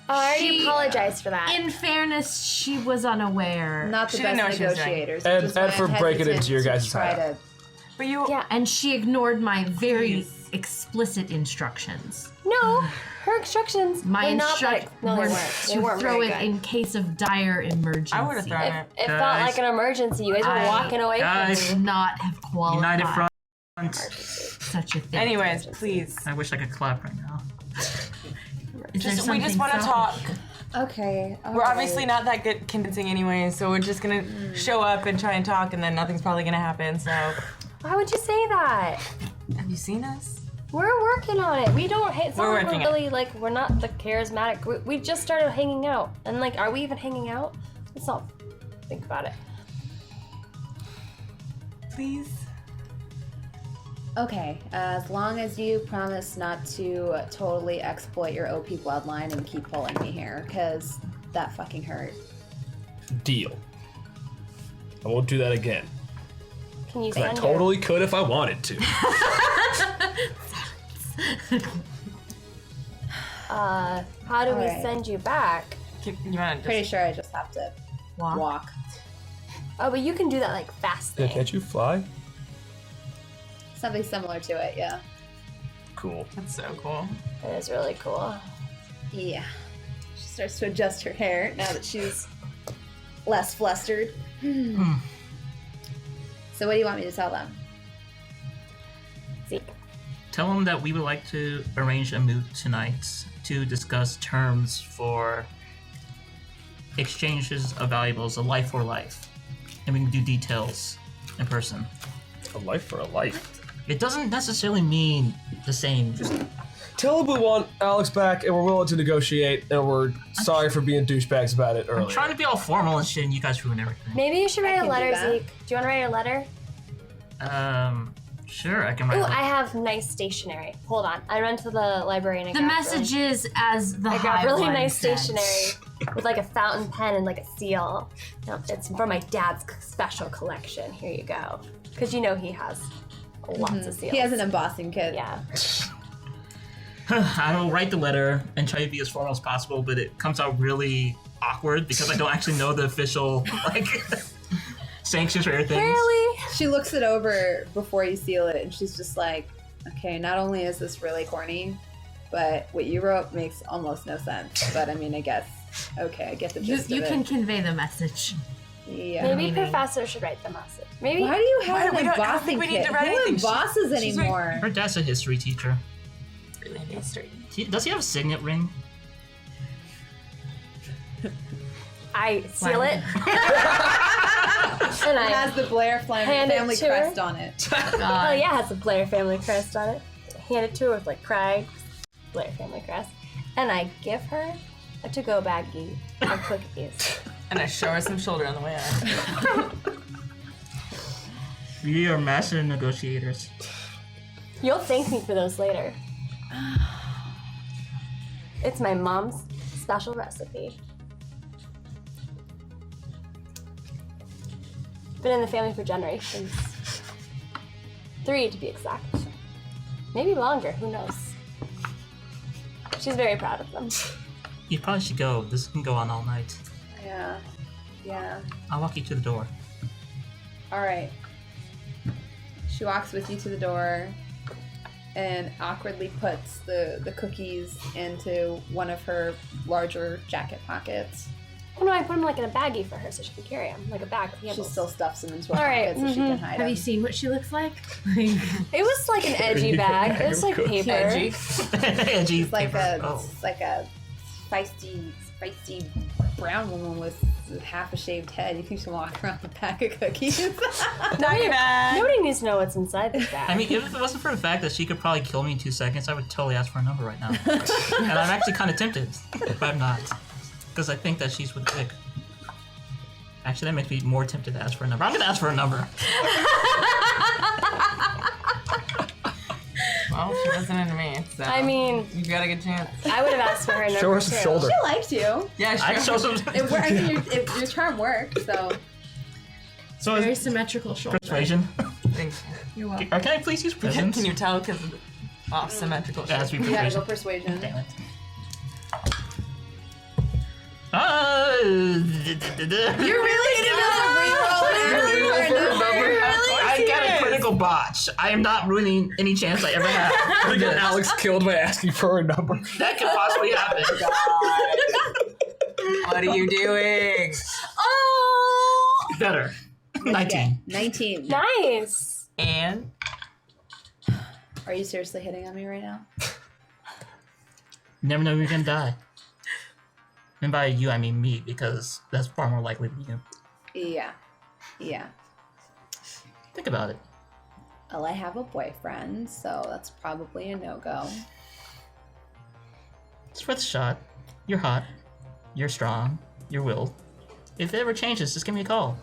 Oh, I already She- apologized for that. In fairness, she was unaware. Not the She didn't best know what she was doing. negotiators. And- which is and why for I'm breaking hesitant into your to guys' try hideout. to- But you. Yeah. And she ignored my very explicit instructions. No, her instructions. My were not instructions that, no, were they weren't. They to weren't throw very it good. in case of dire emergency. I would have thrown it. It felt Guys. like an emergency. You guys were I- walking away Guys. from me. Not have qualified United Front. such a thing. Anyways, please. I wish I could clap right now. Is there We just something want to so- talk. Okay. We're obviously not that good convincing anyway, so we're just gonna show up and try and talk, and then nothing's probably gonna happen. So, Why would you say that? have you seen us? We're working on it. We don't. It's not We're like working we're on really like we're not the charismatic. We just started hanging out, and like, are we even hanging out? Let's not think about it. Please. Okay, as long as you promise not to totally exploit your OP bloodline and keep pulling me here, because that fucking hurt. Deal. I won't do that again. Can you I send totally could if I wanted to. how do we Alright. send you back? You wanna just, Pretty sure I just have to walk. Oh, but you can do that like fast Yeah, thing. can't you fly? Something similar to it, yeah. Cool. That's so cool. It is really cool. Yeah. She starts to adjust her hair now that she's less flustered. So what do you want me to tell them? See, Tell them that we would like to arrange a moot tonight to discuss terms for exchanges of valuables, a life for life. And we can do details in person. A life for a life. It doesn't necessarily mean the same. Tell them we want Alex back and we're willing to negotiate and we're sorry for being douchebags about it earlier. I'm trying to be all formal and shit, and you guys ruin everything. maybe you should write can a do letter, that. Zeke. Do you want to write a letter? Sure, I can write. Ooh, a- I have nice stationery. Hold on. I run to the library and I The grab message is as the I got Hive really One nice says. stationery with like a fountain pen and like a seal. No, it's from my dad's special collection. Here you go. Because you know he has lots of seals. He has an embossing kit. Yeah. I will write the letter and try to be as formal as possible, but it comes out really awkward because I don't actually know the official like sanctions for everything. Really? She looks it over before you seal it, and she's just like, okay, not only is this really corny, but what you wrote makes almost no sense. But I mean, I guess, okay, I get the You, gist you of can it. convey the message. Yeah. Maybe Meaning- Professor should write the message. Maybe. Why do you have Why- an we don't- I don't embossing think we need kit? to write Who anything. embosses She's anymore? Her dad's a history teacher. Really history. Does he have a signet ring? I seal it. and It I. has the Blair Hand it family to her. crest on it. Oh yeah, it has a Blair family crest on it. Hand it to her with like Craig, Blair family crest, and I give her a to-go baggie of cookies. And I show her some shoulder on the way out. We are master negotiators. You'll thank me for those later. It's my mom's special recipe. Been in the family for generations. 3 to be exact. Maybe longer, who knows? She's very proud of them. You probably should go. This can go on all night. Yeah. Yeah. I'll walk you to the door. All right. She walks with you to the door and awkwardly puts the cookies into one of her larger jacket pockets. Oh no, I put them like in a baggie for her so she can carry them, like a bag with She handles. still stuffs them into a All right, pocket so she can hide Have you them. seen what she looks like? It was like an edgy bag. It was like paper. Edgy. Edgy It's like paper. a it's like a feisty brown woman with half a shaved head. You think she'll walk around with a pack of cookies? Nobody bad. Nobody needs to know what's inside this bag. I mean, if it wasn't for the fact that she could probably kill me in 2 seconds, I would totally ask for a number right now. And I'm actually kind of tempted, but I'm not. because I think that she's with Vic. Actually, that makes me more tempted to ask for a number. I'm gonna ask for a number. Well, she wasn't into me, so. I mean, you got a good chance. I would have asked for her number Show her some too. shoulder. She liked you. Yeah, I can show some. I mean, your charm worked, so. So Very is symmetrical shoulder. persuasion. Thank You're welcome. Or can I please use you. presence? Can you tell because of the off-symmetrical It has to shape? be You gotta persuasion. go persuasion. Damn it. You're really I got a critical botch. I am not ruining any chance I ever had. We get Alex killed by asking for a number. That could possibly happen. What are you doing? Oh, Better. 19. 19. nice. And Are you seriously hitting on me right now? Never know you're gonna die. And by you, I mean me, because that's far more likely than you. Yeah. Yeah. Think about it. Well, I have a boyfriend, so that's probably a no-go. It's worth a shot. You're hot. You're strong. You're willed. If it ever changes, just give me a call.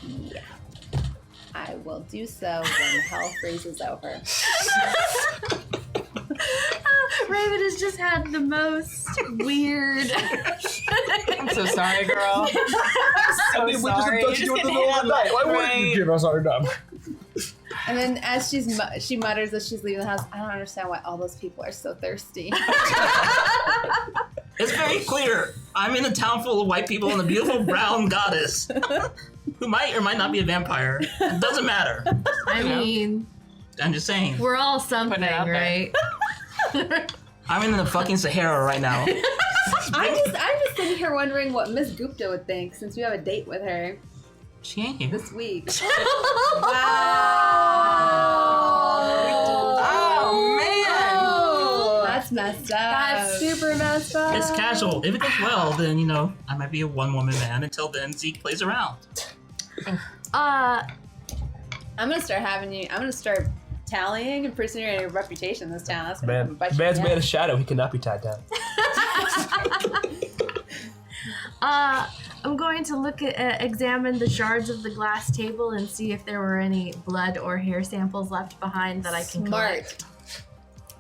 Yeah. I will do so when hell freezes over. Raven has just had the most weird. I'm so sorry, girl. So sorry. You're just getting hit on left, Why wouldn't right. you give us our number? And then as she mutters as she's leaving the house, I don't understand why all those people are so thirsty. It's very clear. I'm in a town full of white people and a beautiful brown goddess who might or might not be a vampire. It doesn't matter. I mean, I'm just saying. we're all something, Putting it out there. right? I'm in the fucking Sahara right now. I'm just sitting here wondering what Miss Gupta would think since we have a date with her She ain't here. this week. Oh, man. That's messed up. That's super messed up. It's casual. If it goes well, then, I might be a one-woman man. Until then, Zeke plays around. I'm gonna start tallying and pretty soon you're gonna have a reputation in this town. That's gonna bite you in Man's the made a ass. shadow. He cannot be tied down. I'm going to examine the shards of the glass table and see if there were any blood or hair samples left behind that I can collect. Smart.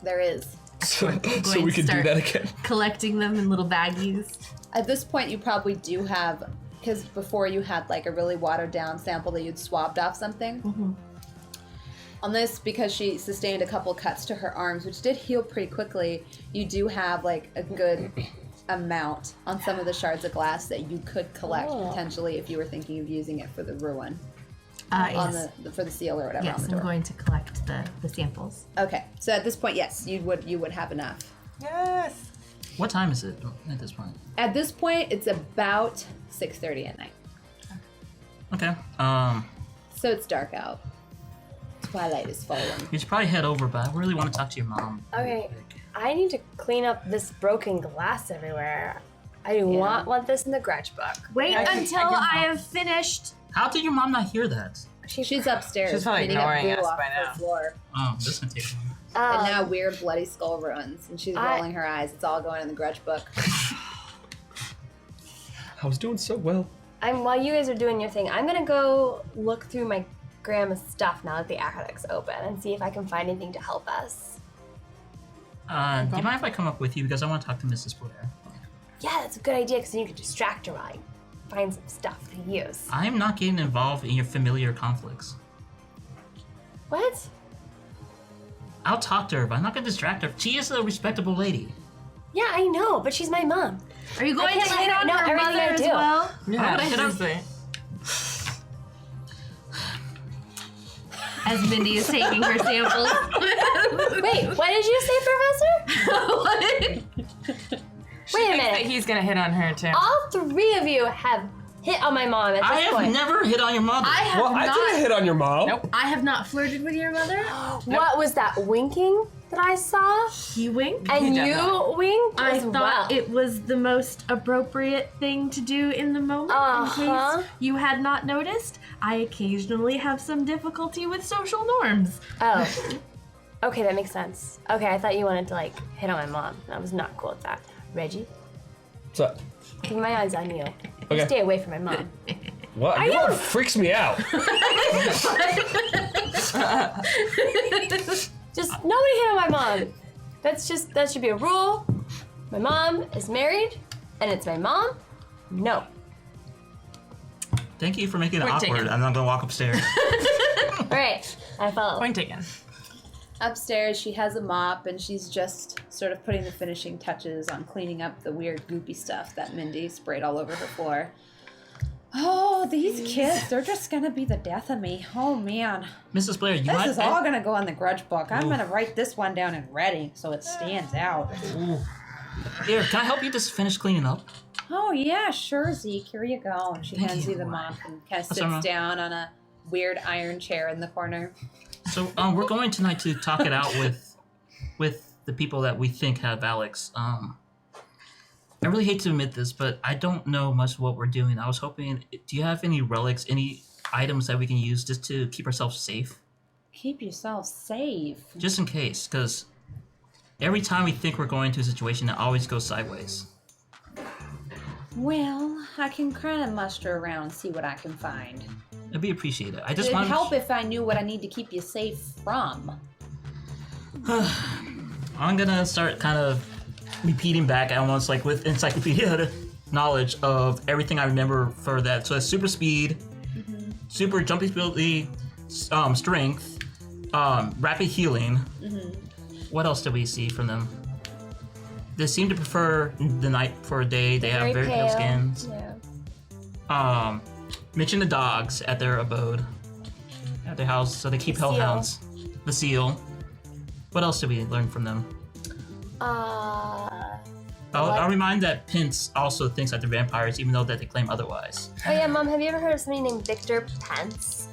There is. So going we to can do start- that again. Collecting them in little baggies. At this point, you probably do have, because before you had like a really watered down sample that you'd swabbed off something. Mm-hmm. On this, because she sustained a couple cuts to her arms, which did heal pretty quickly, you do have like a good amount on some of the shards of glass that you could collect potentially if you were thinking of using it for the ruin on Yes. for the seal or whatever Yes, on the I'm door. going to collect the samples. Okay, so at this point, yes, you would have enough. Yes. What time is it at this point? At this point, it's about 6:30 at night, Okay. so it's dark out. Twilight is falling. You should probably head over, but I really want to talk to your mom. Okay, I need to clean up this broken glass everywhere. I do not want this in the grudge book. Wait I can- until I can I help. have finished. How did your mom not hear that? She's upstairs. She's probably cleaning up ignoring goo us off by her now. floor. Oh, this is gonna take a while. And now weird bloody skull ruins, and she's rolling her eyes. It's all going in the grudge book. I was doing so well. While you guys are doing your thing, I'm gonna go look through my grandma's stuff now that the attic's open and see if I can find anything to help us. Do you mind if I come up with you because I want to talk to Mrs. Blair? Yeah, that's a good idea because then you can distract her while I find some stuff to use. I am not getting involved in your familiar conflicts. What? I'll talk to her, but I'm not gonna distract her. She is a respectable lady. Yeah, I know, but she's my mom. Are you going to can't let hit her on know her everything mother I as do. well? Yeah, would I hit her? seriously. As Mindy is taking her samples. Wait, what did you say, Professor? She Wait a thinks that minute. he's gonna hit on her too. All three of you have hit on my mom at this I have point. never hit on your mother. I have Well, I not. didn't hit on your mom. Nope. I have not flirted with your mother. What was that winking that I saw? He winked. And You you definitely- winked I as thought well. it was the most appropriate thing to do in the moment. Uh-huh. In case you had not noticed, I occasionally have some difficulty with social norms. Oh. Okay, that makes sense. Okay, I thought you wanted to like hit on my mom. I was not cool with that. Reggie, What's up? keep my eyes on you. Okay. Stay away from my mom. What? Your mom freaks me out. Just nobody hit on my mom. That should be a rule. My mom is married, and it's my mom. No. Thank you for making it Point awkward. taken. I'm not gonna walk upstairs. All right, I follow. Point taken. Upstairs, she has a mop and she's just sort of putting the finishing touches on cleaning up the weird goopy stuff that Mindy sprayed all over her floor. Oh, these kids, they're just gonna be the death of me. Oh man. Mrs. Blair, you This might. is all gonna go in the grudge book. I'm Ooh. gonna write this one down in ready so it stands out. Here, can I help you just finish cleaning up? Oh yeah, sure, Zeke. Here you go. And she Thank hands you you. the mop and kind of That's sits all right. down on a weird iron chair in the corner. So, we're going tonight to talk it out with the people that we think have Alex. I really hate to admit this, but I don't know much of what we're doing. I was hoping, do you have any relics, any items that we can use just to keep ourselves safe? Keep yourself safe. Just in case, because every time we think we're going to a situation, it always goes sideways. Well, I can kind of muster around and see what I can find. It'd be appreciated. I just It'd want help if I knew what I need to keep you safe from. I'm gonna start kind of repeating back almost like with encyclopedia knowledge of everything I remember for that. So that's super speed, super jumping ability, strength, rapid healing. What else do we see from them? They seem to prefer the night for a day. They have very pale skins. Yeah. Mention the dogs at their abode, at their house, so they keep The seal. hellhounds. The seal. What else did we learn from them? I'll remind that Pence also thinks that they're vampires, even though that they claim otherwise. Oh yeah, Mom, have you ever heard of somebody named Victor Pence?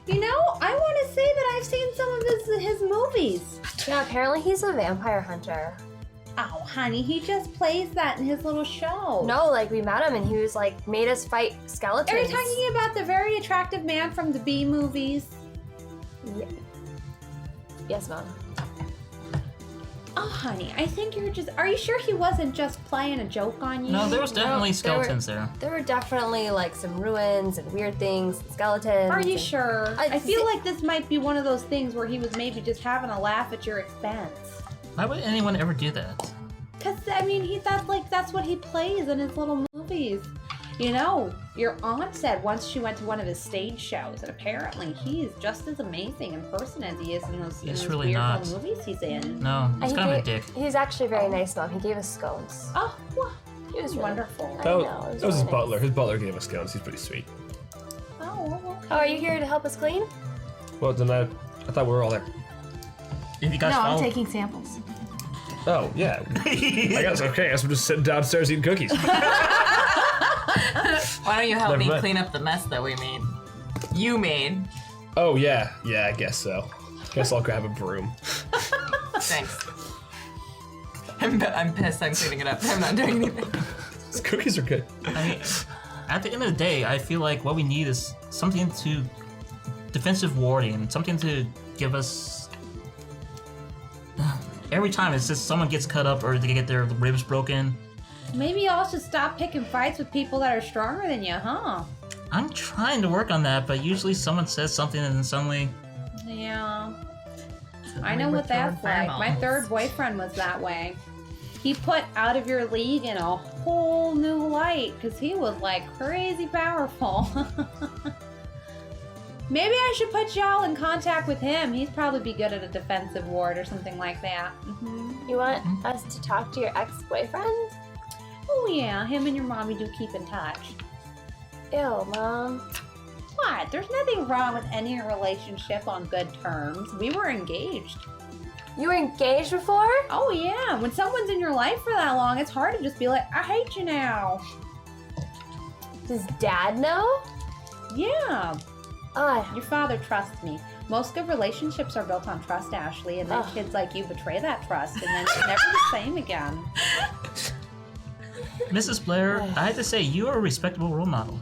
You know, I want to say that I've seen some of his movies. Yeah, apparently he's a vampire hunter. Oh, honey, he just plays that in his little show. No, like we met him and he was like made us fight skeletons. Are you talking about the very attractive man from the B movies? Yeah. Yes, Mom. Oh, honey, I think you're just... Are you sure he wasn't just playing a joke on you? No, there was definitely No, there were- skeletons there. There were definitely like some ruins and weird things, and skeletons. Are you and- sure? I- I feel like this might be one of those things where he was maybe just having a laugh at your expense. Why would anyone ever do that? Cause I mean, that's what he plays in his little movies. You know, your aunt said once she went to one of his stage shows, and apparently he's just as amazing in person as he is in those, really weird not. little movies he's in. No, And he's he kind of a gave- dick. He's actually very nice, Mom. He gave us scones. Oh, well, He was really- wonderful. I That know, was, it that was his really nice. butler. His butler gave us scones. He's pretty sweet. Oh, okay. Oh, are you here to help us clean? Well, then I thought we were all there. If you guys No, I'm follow, taking samples. Oh, yeah. I guess, okay, I guess we're just sitting downstairs eating cookies. Why don't you help Never me mind. clean up the mess that we made? You made. Oh, yeah. Yeah, I guess so. Guess I'll grab a broom. Thanks. I'm pissed I'm cleaning it up. I'm not doing anything. These cookies are good. I mean, at the end of the day, I feel like what we need is something to defensive warding, something to give us. Every time it's just someone gets cut up or they get their ribs broken. Maybe y'all should stop picking fights with people that are stronger than you, huh? I'm trying to work on that, but usually someone says something and then suddenly. Yeah. I know what that's like. My third boyfriend was that way. He put Out of Your League in a whole new light because he was like crazy powerful. Maybe I should put y'all in contact with him. He'd probably be good at a defensive ward or something like that. You want us to talk to your ex-boyfriend? Oh yeah, him and your mommy do keep in touch. Ew, Mom. What? There's nothing wrong with ending a relationship on good terms. We were engaged. You were engaged before? Oh yeah, when someone's in your life for that long, it's hard to just be like, I hate you now. Does Dad know? Yeah, Ah, your father trusts me. Most good relationships are built on trust, Ashley, and then Ugh. kids like you betray that trust, and then it's never the same again. Mrs. Blair, I have to say, you are a respectable role model.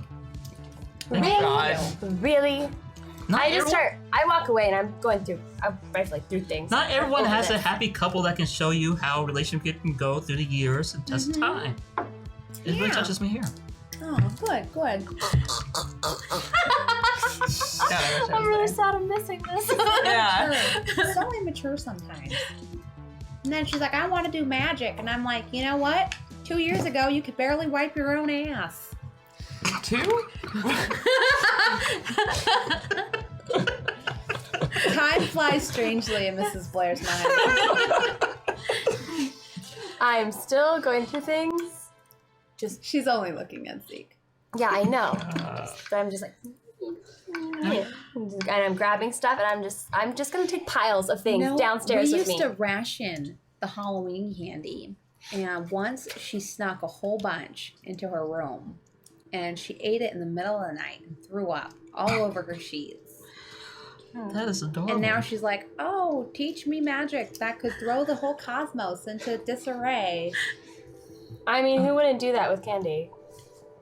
Thank you. God. really? Not I just everyone- I walk away and I'm rifling through things. Not everyone Over has a this. happy couple that can show you how a relationship can go through the years and test of time. It really touches me here. Oh, good. I'm really sad I'm missing this. Yeah. So immature sometimes. And then she's like, I want to do magic. And I'm like, you know what? 2 years ago, you could barely wipe your own ass. 2? Time flies strangely in Mrs. Blair's mind. I'm still going through things. She's only looking at Zeke. Yeah, I know. But I'm just like, and I'm grabbing stuff, and I'm just gonna take piles of things downstairs we with me. used to ration the Halloween candy, and once she snuck a whole bunch into her room, and she ate it in the middle of the night and threw up all over her sheets. That is adorable. And now she's like, oh, teach me magic that could throw the whole cosmos into disarray. I mean, who wouldn't do that with candy?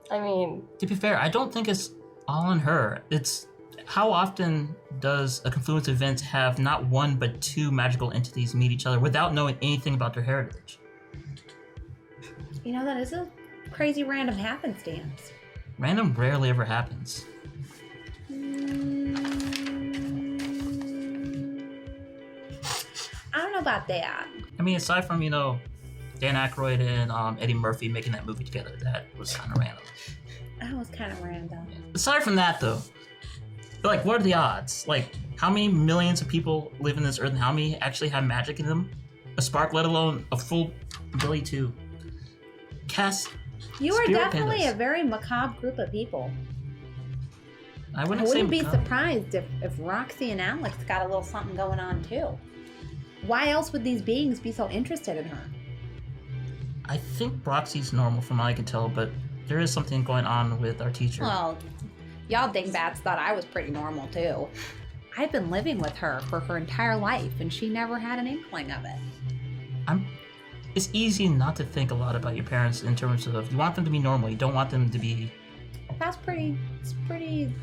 I mean, To be fair, I don't think it's all on her. It's how often does a confluence of events have not one but two magical entities meet each other without knowing anything about their heritage? You know, that is a crazy random happenstance. Random rarely ever happens. I don't know about that. I mean, aside from, Dan Aykroyd and Eddie Murphy making that movie together, that was kind of random. That was kind of random. Aside from that, though, like, what are the odds? Like, how many millions of people live in this earth and how many actually have magic in them? A spark, let alone a full ability to cast You are spirit definitely pandas. a very macabre group of people. I I wouldn't say wouldn't be macabre. surprised if Roxy and Alex got a little something going on too. Why else would these beings be so interested in her? I think Roxy's normal from what I can tell, but there is something going on with our teacher. Well, y'all dingbats thought I was pretty normal too. I've been living with her for her entire life, and she never had an inkling of it. It's easy not to think a lot about your parents in terms of you want them to be normal, you don't want them to be. It's pretty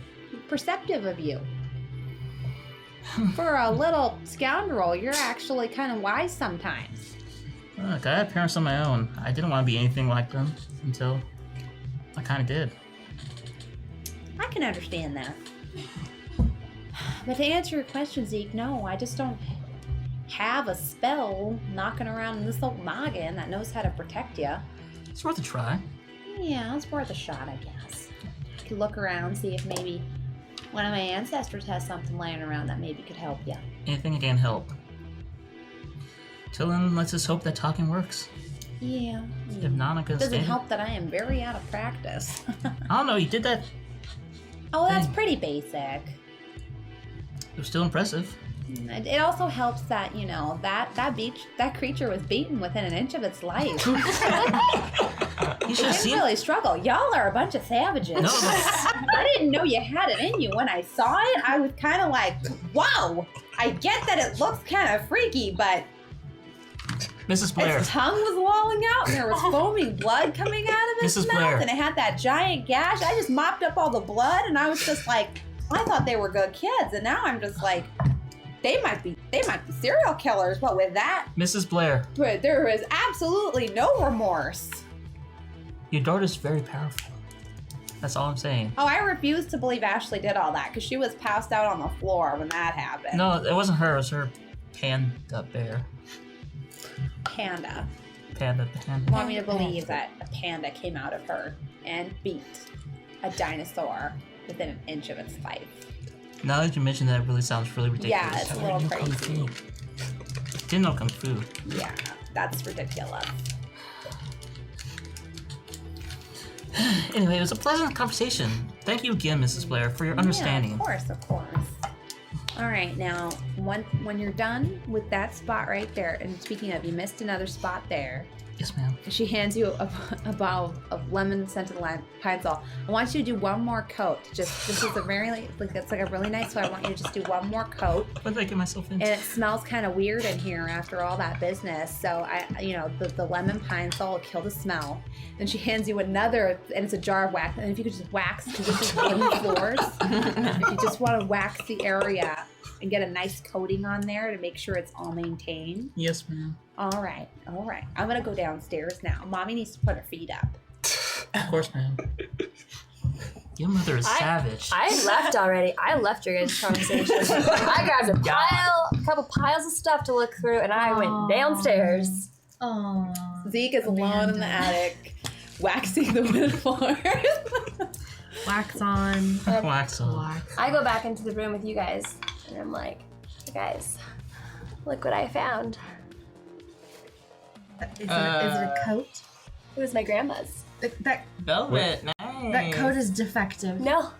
perceptive of you. For a little scoundrel, you're actually kind of wise sometimes. Look, I had parents of my own. I didn't want to be anything like them until I kind of did. I can understand that. But to answer your question, Zeke, no, I just don't have a spell knocking around in this old noggin that knows how to protect you. It's worth a try. Yeah, it's worth a shot, I guess. I could look around, see if maybe one of my ancestors has something laying around that maybe could help you. Anything that can help. Till then, let's just hope that talking works. Yeah. If not, I could Doesn't stay. help that I am very out of practice. I don't know, you did that. Oh, that's Dang. pretty basic. It was still impressive. It also helps that, you know, that creature was beaten within an inch of its life. You should I have didn't seen. really struggle. Y'all are a bunch of savages. No, I didn't know you had it in you. When I saw it, I was kind of like, whoa. I get that it looks kind of freaky, but Mrs. Blair. its tongue was lolling out and there was foaming blood coming out of its Mrs. mouth Blair. and it had that giant gash. I just mopped up all the blood and I was just like, I thought they were good kids, and now I'm just like, they might be serial killers, but with that, Mrs. Blair, there is absolutely no remorse. your daughter's very powerful. That's all I'm saying. Oh, I refuse to believe Ashley did all that because she was passed out on the floor when that happened. No, it wasn't her. It was her panda bear. Panda. Panda. Want me to believe that a panda came out of her and beat a dinosaur within an inch of its life. Now that you mention that, it really sounds really ridiculous. Yeah, it's a little crazy. Didn't know Kung Fu. Yeah, that's ridiculous. Anyway, it was a pleasant conversation. Thank you again, Mrs. Blair, for your understanding. Yeah, of course, of course. All right, now, when you're done with that spot right there, and speaking of, you missed another spot there. Yes, ma'am. She hands you a bottle of lemon-scented pine salt. I want you to do one more coat. This is a very, it's like a really nice, so I want you to just do one more coat. What did I get myself into? And it smells kind of weird in here after all that business. So the lemon pine salt will kill the smell. Then she hands you another, and it's a jar of wax. And if you could just wax, because this is wooden floors. If you just want to wax the area and get a nice coating on there to make sure it's all maintained? Yes, ma'am. All right. I'm gonna go downstairs now. Mommy needs to put her feet up. Of course, ma'am. Your mother is savage. I left already. I left your guys' conversation. I grabbed a couple piles of stuff to look through, and I went downstairs. Oh. Zeke is alone in the attic, waxing the wood floors. Wax on. Wax on. Wax. I go back into the room with you guys, and I'm like, guys, look what I found. Is it a coat? It was my grandma's. That Velvet, nice. that coat is defective. No,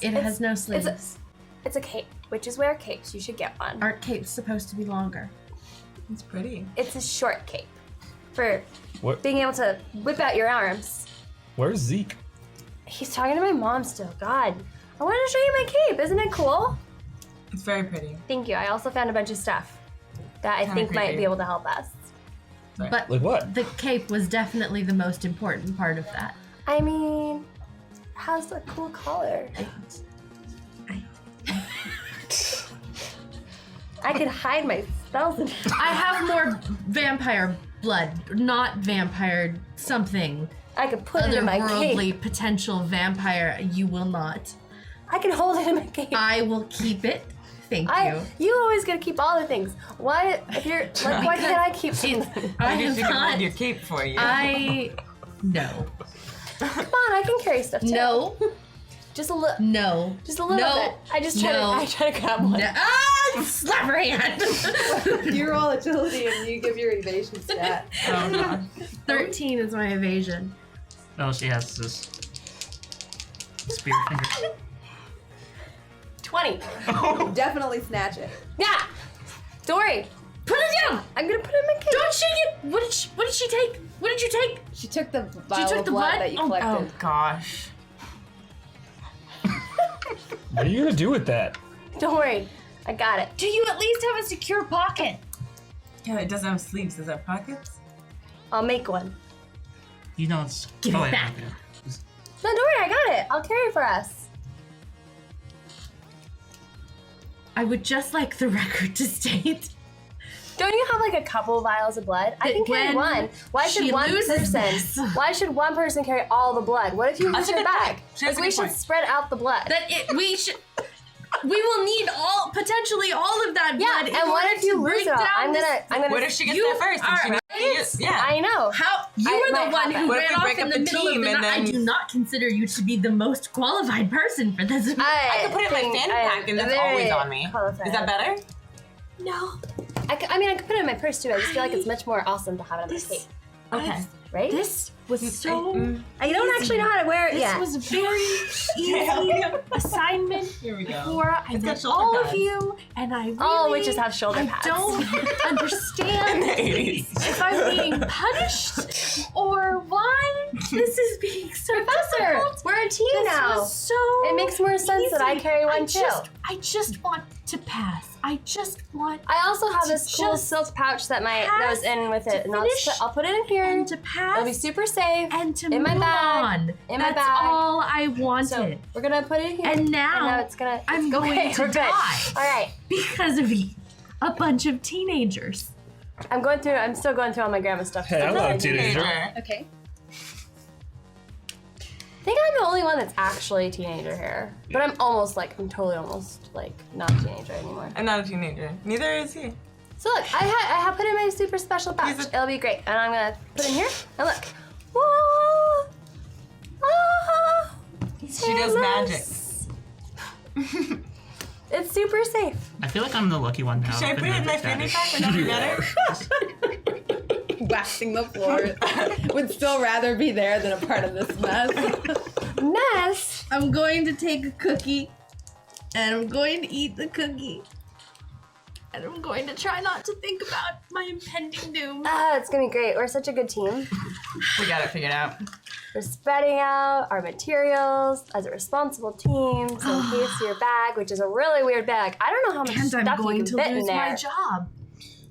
It has no sleeves. It's a cape. Witches wear capes. You should get one. Aren't capes supposed to be longer? It's pretty. It's a short cape for What? being able to whip out your arms. Where's Zeke? He's talking to my mom still. God, I want to show you my cape. Isn't it cool? It's very pretty. Thank you. I also found a bunch of stuff that I Kinda think might creepy. be able to help us. Sorry. But Like what? the cape was definitely the most important part of that. I mean, it has a cool collar. I could hide my spells in it. I have more vampire blood, not vampire something. I could put it in my Otherworldly cape. potential vampire. You will not. I can hold it in my cape. I will keep it. Thank you. You always gotta keep all the things. Why? If you're like, why can't I keep something? I I guess have you can hold not. your cape for you. No. Come on, I can carry stuff too. No. Just a little. No. Just a little No. bit. I No. try to grab one. No. Ah! Slap her hand. You roll agility and you give your evasion stat. Oh, God. 13 is my evasion. Oh, she has this spear finger. 20. Definitely snatch it. Yeah. Don't worry. Put it down. I'm gonna put it in my cape. Don't shake it. What did she take? What did you take? She took the vial took of the blood blood? that you Oh, collected. Oh, gosh. What are you gonna do with that? Don't worry. I got it. Do you at least have a secure pocket? Yeah, it doesn't have sleeves. Does it have pockets? I'll make one. You know it's. Give it wait, back. okay. No, don't worry. I got it. I'll carry it for us. I would just like the record to state Don't you have like a couple vials of blood? I can carry when one. Why should she one loses person? this. Why should one person carry all the blood? What if you That's lose a your good bag? point. She has Like, a we good should point. spread out the blood. that we will need potentially all of that Yeah, blood. in and what order if you to lose break it all? down I'm this- gonna. What if she gets You there first? are And she knows yeah. I know. How you I were might the one have who that. What if ran we off break in up the the middle of team the and night. I then- do not consider you to be the most qualified person for this. I could put it in my fanny pack and that's always on me. Is that better? No. I mean, I could put it in my purse too. I just feel like it's much more awesome to have it on my cape, Okay. right? This was so. I don't actually know how to wear it This yet. was a very easy assignment Here we go. for I It's got met shoulder all of pads. you, and I really, All witches have shoulder I pads. don't understand if I'm being punished or why this is being so Professor, difficult. we're a team This now. was so. It makes more sense that I easy. carry one too. I just want to pass. I just want I also have to this cool just silk pouch that was in with it, and finish I'll put it in here. and to pass It'll be super safe. and to in my move bag. on. In my That's bag. all I wanted. So we're gonna put it in here. And now it's gonna. I'm it's going okay, to we're good. die. All right. because of a bunch of teenagers. I'm still going through all my grandma stuff. Hey, I'm not a teenager. Okay. I think I'm the only one that's actually a teenager here. But I'm totally almost like not a teenager anymore. I'm not a teenager. Neither is he. So look, I have put in my super special pouch. He's a- It'll be great. And I'm gonna put it in here. And look. Whoa! Ah! She does magic. It's super safe. I feel like I'm the lucky one now. Should I put it in my fanny pack? Would that be better? Waxing the floor. Would still rather be there than a part of this mess. Mess. I'm going to take a cookie, and I'm going to eat the cookie. And I'm going to try not to think about my impending doom. It's gonna be great. We're such a good team. We got it figured out. We're spreading out our materials as a responsible team. So in case your bag, which is a really weird bag, I don't know how much And stuff I'm you going can to fit in lose there. my job.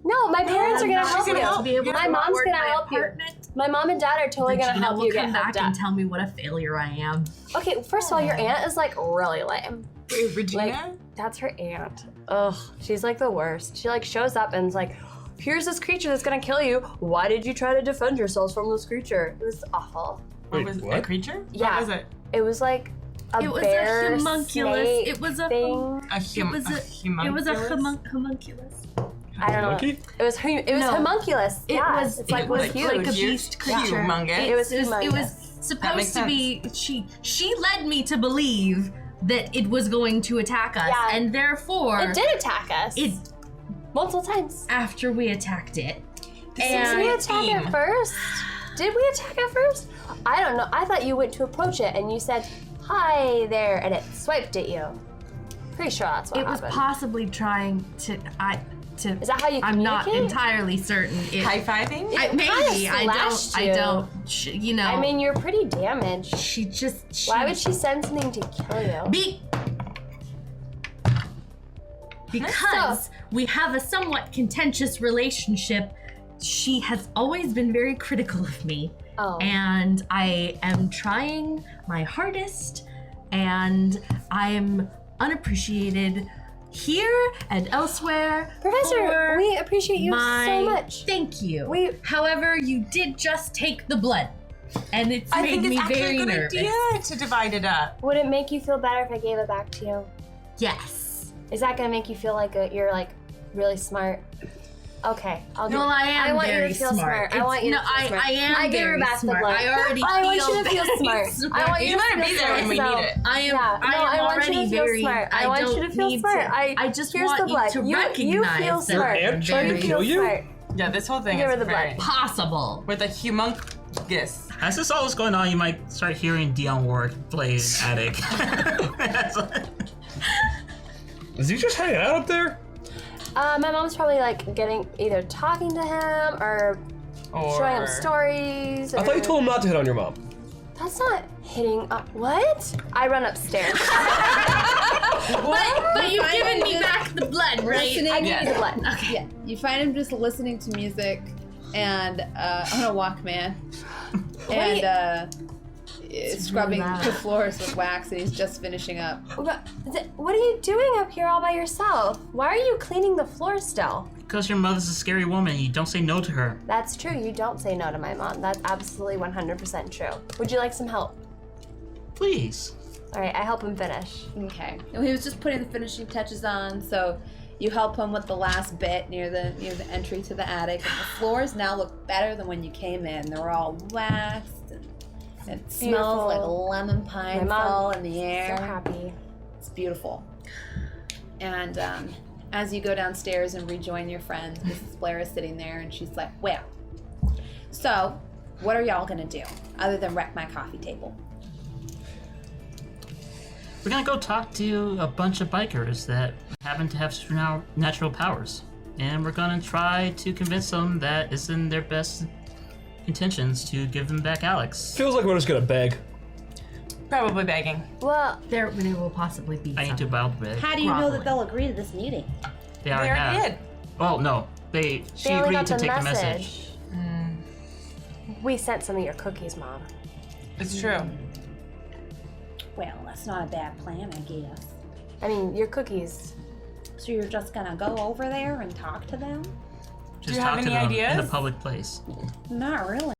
No, my parents are gonna she's help gonna you. help. To be able My to mom's afford gonna my help you. apartment. My mom and dad are totally gonna Regina help will you get come back hooked and up. tell me what a failure I am. Okay, first of all, your aunt is like really lame. Wait, Regina? Like, that's her aunt. Ugh, she's like the worst. She like shows up and is like, here's this creature that's gonna kill you. Why did you try to defend yourselves from this creature? It was awful. What Wait, was what? a creature? Yeah. What was it? It was like a It was bear a homunculus. snake It was a thing. It was a homunculus. I don't know. Monkey? It was No. homunculus. It yeah, was it's like it was huge. like a Huge. beast creature. Humongous. It was It humongous. was That makes supposed to be. She led me to believe that it was going to attack us, Yeah. and therefore It did attack us. It multiple times. after we attacked it. Did we attack it first? Did we attack it first? I don't know. I thought you went to approach it and you said, "Hi there," and it swiped at you. Pretty sure that's what It was happened. possibly trying to. Is that how you I'm not communicate? entirely certain. High-fiving? Maybe I slashed don't. you. I don't. You know. I mean, you're pretty damaged. she just. Why would she send something to kill you? Because we have a somewhat contentious relationship. She has always been very critical of me. Oh. And I am trying my hardest, and I'm unappreciated here and elsewhere. Professor, for we appreciate you so much. Thank you. We- However, you did just take the blood, and it's I made think it's me actually very a good nervous. idea to divide it up. Would it make you feel better if I gave it back to you? Yes. Is that gonna make you feel like you're like really smart? Okay, I'll do Well, it. I am want very you to feel smart. I It's- want you no, to feel smart. I am I give her very back smart. the blood. I already I want feel you to feel very smart. smart. I want you, You to better feel be there smart, when we so- need it. I am. Yeah, I no, am I want already you to feel very. smart. I want you don't to feel need smart. I just here's want the blood. you to You recognize feel that smart. Your aunt tried to You kill feel you? smart. Yeah, this whole thing Give her is the very... blood. possible. With a humongous... As this all is going on, you might start hearing Dion Ward play Attic. Is he just hanging out up there? My mom's probably like either talking to him or showing him stories. I thought you told him not to hit on your mom. That's not hitting up. What? I run upstairs. But you've given me back the blood, right? Listening. I give you the blood. Okay. Yeah, you find him just listening to music and on a Walkman, and scrubbing loud. the floors with wax, and he's just finishing up. What are you doing up here all by yourself? Why are you cleaning the floor still? Because your mother's a scary woman, you don't say no to her. That's true. You don't say no to my mom. That's absolutely 100% true. Would you like some help? Please. All right, I help him finish. Okay. And he was just putting the finishing touches on, so you help him with the last bit near the entry to the attic. And the floors now look better than when you came in. They're all waxed and it smells like Beautiful. lemon pine My mom fall in the So air. happy. It's beautiful. And as you go downstairs and rejoin your friends, Mrs. Blair is sitting there and she's like, well, so what are y'all gonna do other than wreck my coffee table? We're gonna go talk to a bunch of bikers that happen to have supernatural powers. And we're gonna try to convince them that it's in their best intentions to give them back Alex. Feels like we're just gonna beg. Probably begging. Well, There will possibly be. I need to bow the bed. How do you know that they'll agree to this meeting? They They already already have. did. Oh no, she only agreed got to the take the message. message. we sent some of your cookies, Mom. It's true. Well, that's not a bad plan, I guess. I mean, your cookies. So you're just gonna go over there and talk to them? Just you have talk to any them in ideas? a public place. Not really.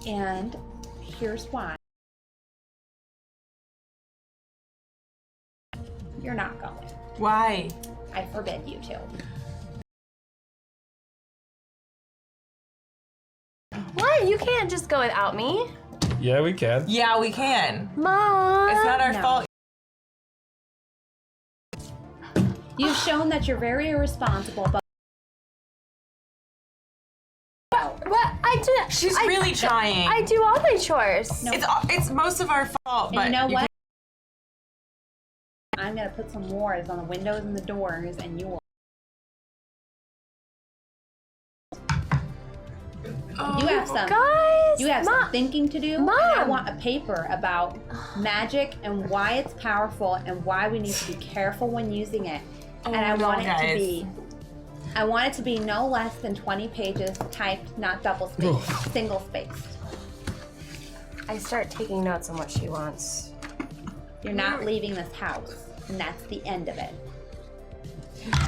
And here's why. You're not going. Why? I forbid you to. What? You can't just go without me. Yeah, we can. Yeah, we can. Mom! It's not our No. fault. You've shown that you're very irresponsible, but What? I did. She's really trying. I do all my chores. No. It's most of our fault, and but you know what? can- I'm gonna put some wars on the windows and the doors, and you will. You have some. Guys! You have Mom! some thinking to do. And I Mom! want a paper about magic and why it's powerful and why we need to be careful when using it. and I no, want it to guys. be. I want it to be no less than 20 pages, typed, not double spaced, single spaced. I start taking notes on what she wants. You're not leaving this house, and that's the end of it.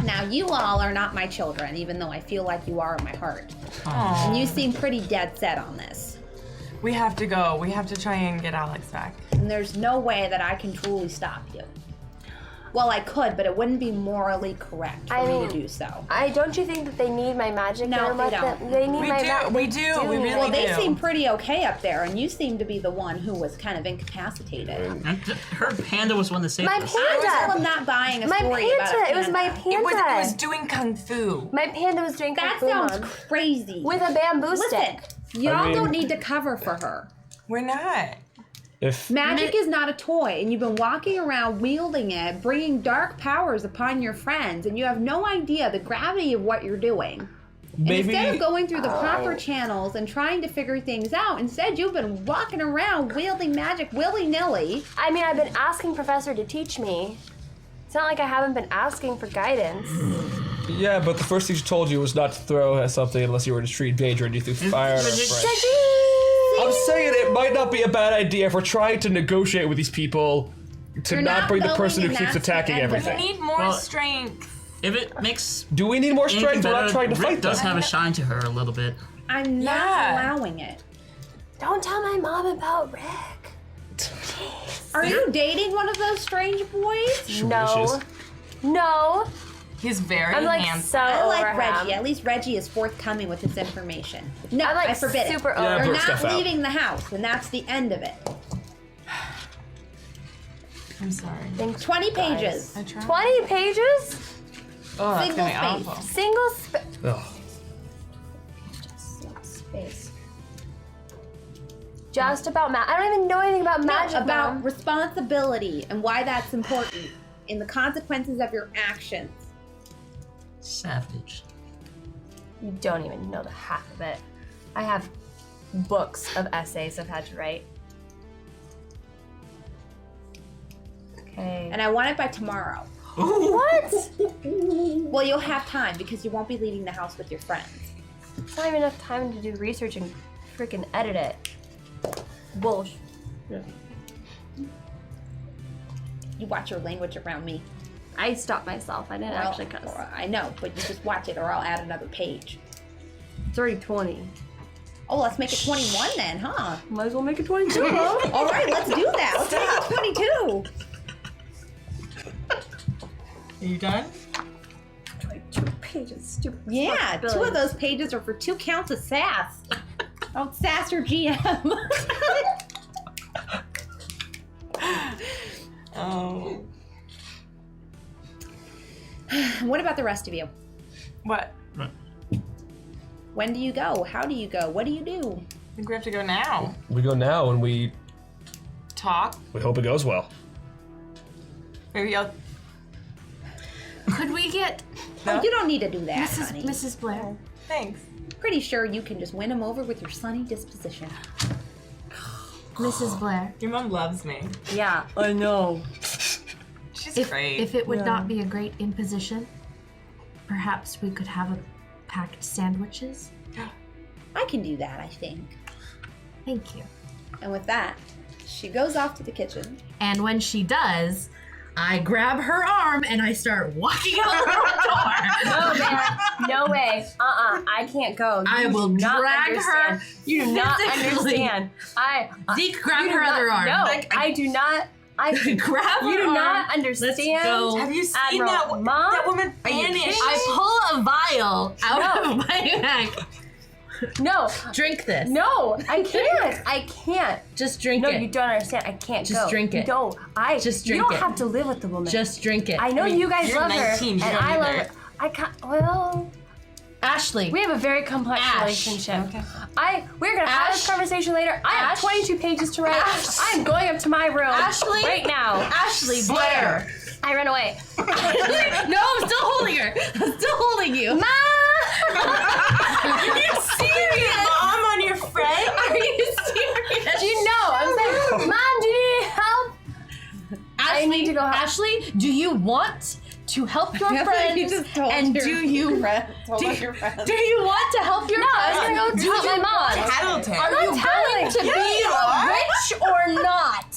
Now, you all are not my children, even though I feel like you are in my heart. Aw. And you seem pretty dead set on this. We have to go. We have to try and get Alex back. And there's no way that I can truly stop you. Well, I could, but it wouldn't be morally correct for me to do so. Don't you think that they need my magic? No, there they much? don't. They need We my do. We do. We really Well, they do. seem pretty okay up there, and you seem to be the one who was kind of incapacitated. And her panda was one that saved My us. I was panda. still not buying a My story about a panda. It was my panda. panda. It was doing kung fu. My panda was doing That kung fu, sounds Mom. crazy. With a bamboo Listen, stick. y'all I mean- don't need to cover for her. We're not. If Magic is not a toy, and you've been walking around wielding it, bringing dark powers upon your friends, and you have no idea the gravity of what you're doing. And instead of going through the proper channels and trying to figure things out, instead you've been walking around wielding magic willy-nilly. I mean, I've been asking Professor to teach me. It's not like I haven't been asking for guidance. Yeah, but the first thing she told you was not to throw something unless you were to treat danger and you threw fire at her friend. I'm saying it might not be a bad idea if we're trying to negotiate with these people to You're not not bring the going, person who and keeps that's the attacking end of We everything. need more Well- strength. If it makes Do we need more anything strength? We're not better, trying to Rick fight them. does have a shine to her a little bit. I'm not Yeah. allowing it. Don't tell my mom about Rick. Are you dating one of those strange boys? She No. wishes. No. He's very I'm like handsome. so I like over Reggie. him. At least Reggie is forthcoming with this information. No, I'm like I forbid super it. over Yeah, him. You're blurt not stuff out. leaving the house, and that's the end of it. I'm sorry. 20 pages. I tried. 20 pages? Oh, that's Single gonna be space. awful. Single Ugh. space. Just about I don't even know anything about No, magic. about Mom. responsibility and why that's important in the consequences of your actions. Savage. You don't even know the half of it. I have books of essays I've had to write. Okay. And I want it by tomorrow. What? Well, you'll have time because you won't be leaving the house with your friends. It's not even enough time to do research and freaking edit it. Bullshit. You watch your language around me. I stopped myself. I didn't Or I'll- actually cuss. or I know, but you just watch it or I'll add another page. It's already 20. Oh, let's make it 21 then, huh? Might as well make it 22, huh? All right, let's do that. Let's make it 22. Are you done? 22 pages. Stupid. Yeah, 2 of those pages are for 2 counts of sass. Oh, sass or GM. Oh. What about the rest of you? What? When do you go? How do you go? What do you do? I think we have to go now. We go now and we Talk. hope it goes well. Maybe I'll. Could we get Oh, you don't need to do that, honey. Mrs. Blair? Thanks. Pretty sure you can just win him over with your sunny disposition. Mrs. Blair, Your mom loves me. Yeah, I know. She's great. if it would not be a great imposition, perhaps we could have a packed sandwiches. I can do that, I think. Thank you. And with that, she goes off to the kitchen. And when she does, I grab her arm and I start walking out the door. No, man. No way. I can't go. I You will do not drag her understand. You do not physically. understand. Zeke, grab you do her not- other arm. No, Like, I do not. I grab her You do arm. not understand. Let's go. Have you seen Admiral, that, Mom? that woman Are you vanish? kidding I pull a vial out No. of my bag. No, Drink this. no, I can't. I can't. Just drink No, it. you don't understand. I can't Just go. drink it. No, Just You drink don't it. have to live with the woman. Just drink it. I know you guys you're love 19, her, you and don't I love either. her. I can't. Well, Ashley. we have a very complex Ash. relationship. Okay. We're gonna have this Ash. conversation later. I have Ash. 22 pages to write. Ash. I'm going up to my room Ashley. right now. Ashley Blair. I ran away. No, I'm still holding her. I'm still holding you. Mom! Are you serious? Mom on your friend? Are you serious? Do you know? I'm saying, Mom, do you need help? Ashley, I need to go help. Ashley, do you want to help your I feel like friends? you just told And your do you told do, all your friends. do you want to help your No, I was friends? gonna go Do tell you my mom. Tattletale. Are you going to be a witch or not?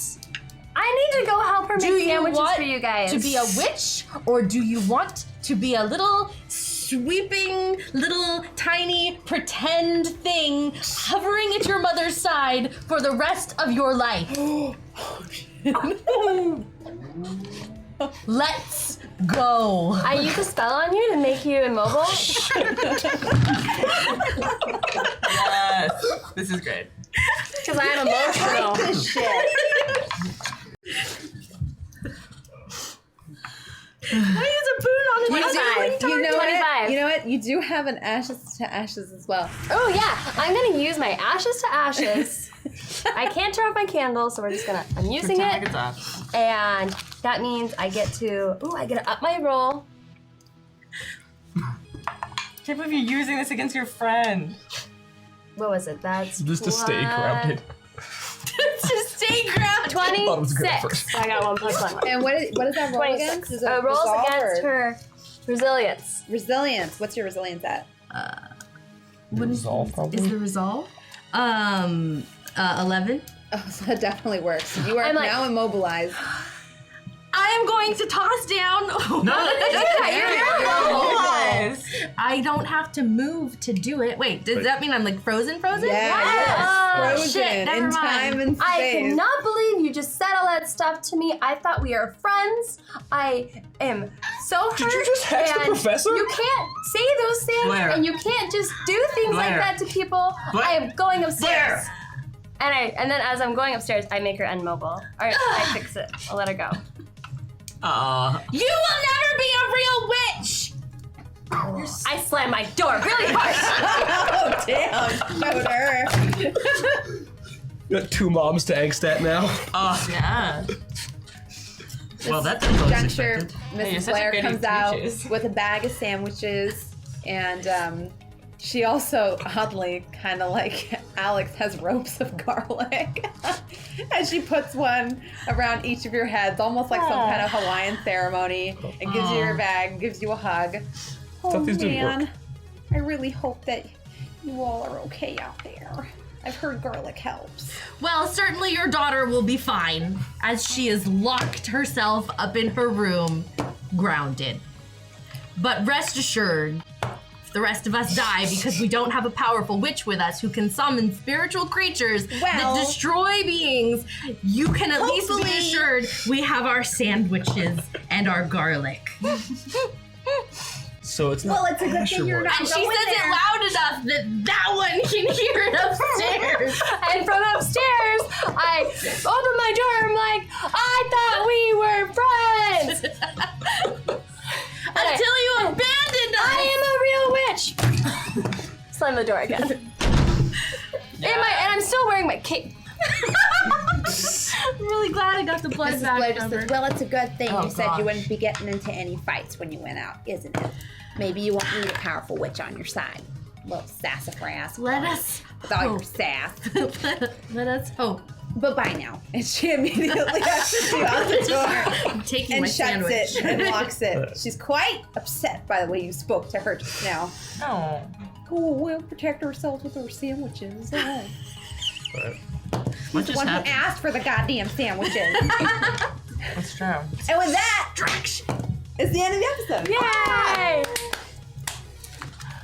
I need to go help her Do make you sandwiches want for you guys. to be a witch, or do you want to be a little sweeping, little tiny pretend thing hovering at your mother's side for the rest of your life? Let's go. I use a spell on you to make you immobile. Yes. This is great. Because I am emotional. This shit. I use a boon on the 25. You know 25. what? You know what? You do have an ashes to ashes as well. Oh yeah, I'm gonna use my ashes to ashes. I can't turn off my candle, so I'm using Pretend like it. it's off. And that means I get to up my roll. Can't believe you're using this against your friend. What was it? That's Just to stay grounded. to stay grounded. thought it was good at 26. first. So I got 1 + 1. And what is that roll 26. against? Is it Rolls resolve against or her resilience. resilience? What's your resilience at? What is Resolve, probably? Is the resolve? 11. Oh, so that definitely works. You are I'm like- now immobilized. I am going to toss down. No. Yes. I don't have to move to do it. Wait, does that mean I'm like frozen? Yeah, Oh, you're frozen shit, never in mind. time and space. I cannot believe you just said all that stuff to me. I thought we were friends. I am so hurt. Did you just hex the and professor? You can't say those things, Blair. and you can't just do things like Blair. that to people. Blair. I am going upstairs. Blair. And then as I'm going upstairs, I make her immobile. Or I fix it. I'll let her go. You will never be a real witch. I slam my door really hard. Oh damn! Showed her. You got 2 moms to angst at now. Yeah. Well, that's what Juncture, expected. you're Mrs. such a Blair goody comes out two-shoes. with a bag of sandwiches, and she also, oddly, kind of like Alex, has ropes of garlic. And she puts one around each of your heads, almost like some kind of Hawaiian ceremony, and gives you your bag, gives you a hug. Oh Thought these didn't man, work. I really hope that you all are okay out there. I've heard garlic helps. Well, certainly your daughter will be fine, as she has locked herself up in her room, grounded. But rest assured, if the rest of us die because we don't have a powerful witch with us who can summon spiritual creatures that Well- destroy beings, you can at least be Hopefully- assured we have our sandwiches and our garlic. So it's not. Well, it's a good thing you're not And she going says there. it loud enough that that one can hear it upstairs. And from upstairs, I open my door. I'm like, I thought we were friends. Until you abandoned us. I am a real witch. Slam the door again. And I'm still wearing my cape. I'm really glad I got the blood Mrs. back Blair from just her. says, well, it's a good thing Oh, you said gosh. you wouldn't be getting into any fights when you went out, isn't it? Maybe you won't need a powerful witch on your side. Little sassafras. Let us With all your hope. sass. Let us hope. But bye now. And she immediately ushers you out the door I'm taking and my shuts sandwich. it and locks it. She's quite upset by the way you spoke to her just now. Oh. Oh, we'll protect ourselves with our sandwiches. Oh. What just One who happened? asked for the goddamn sandwiches. That's true. And with that, it's the end of the episode. Yay!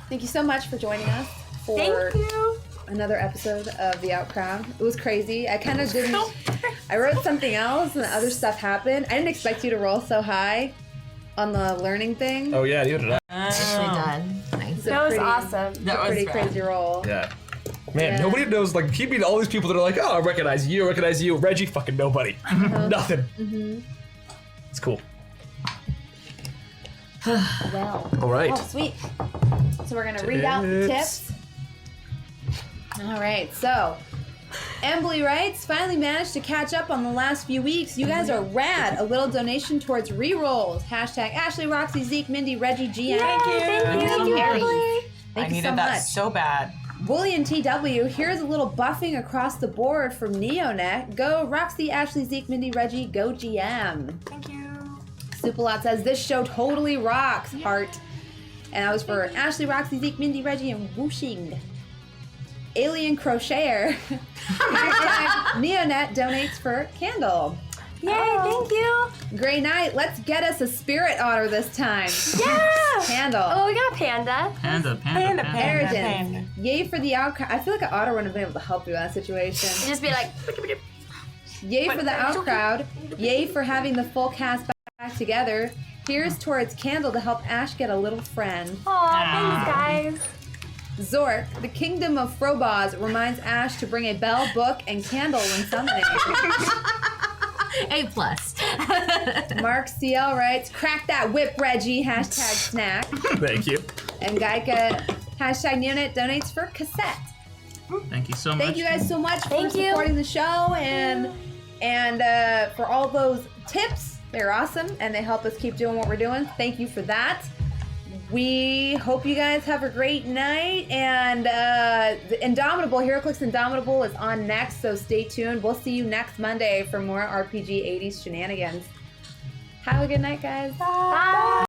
Thank you so much for joining us for Thank you. another episode of The Outcrowd. It was crazy. I kind of didn't. I wrote something else and the other stuff happened. I didn't expect you to roll so high on the learning thing. Oh yeah, neither did I. Nicely done. Nice. It's a That was pretty- awesome. That was Pretty rad. crazy roll. Yeah. Man, Yeah. nobody knows. Like, keep meeting all these people that are like, oh, I recognize you, Reggie, fucking nobody. Nothing. It's cool. Well. All right. Oh, sweet. So we're gonna read out the tips. All right. So, Emily writes, finally managed to catch up on the last few weeks. You guys are rad. A little donation towards rerolls. Hashtag Ashley, Roxy, Zeke, Mindy, Reggie, GM. Thank you. Thank you, Harry. Emily. Thank I you needed so that much. so bad. Bullion TW, here's a little buffing across the board from Neonet. Go Roxy, Ashley, Zeke, Mindy, Reggie, go GM. Thank you. Supalot says, this show totally rocks, heart. And that was for Ashley, Roxy, Zeke, Mindy, Reggie, and Wooshing. Alien Crocheter. Neonet donates for candle. Yay, thank you. Grey Knight, let's get us a spirit otter this time. Yeah. Candle. Oh, we got Panda. Panda. Arrogance. Yay for the outcry. I feel like an otter wouldn't have been able to help you in that situation. You just be like, Yay for the outcrowd. Yay for having the full cast back together. Here's towards Candle to help Ash get a little friend. aw, thanks, guys. Zork, the kingdom of Frobos, reminds Ash to bring a bell, book, and candle when summoning. A+. Mark CL writes, crack that whip, Reggie, hashtag snack. Thank you. And Gaika, hashtag Neonet donates for cassette. Thank you so much. Thank you guys so much for Thank you. supporting the show and for all those tips. They're awesome and they help us keep doing what we're doing. Thank you for that. We hope you guys have a great night. And the Indomitable, HeroClix Indomitable is on next, so stay tuned. We'll see you next Monday for more RPG 80s shenanigans. Have a good night, guys. Bye.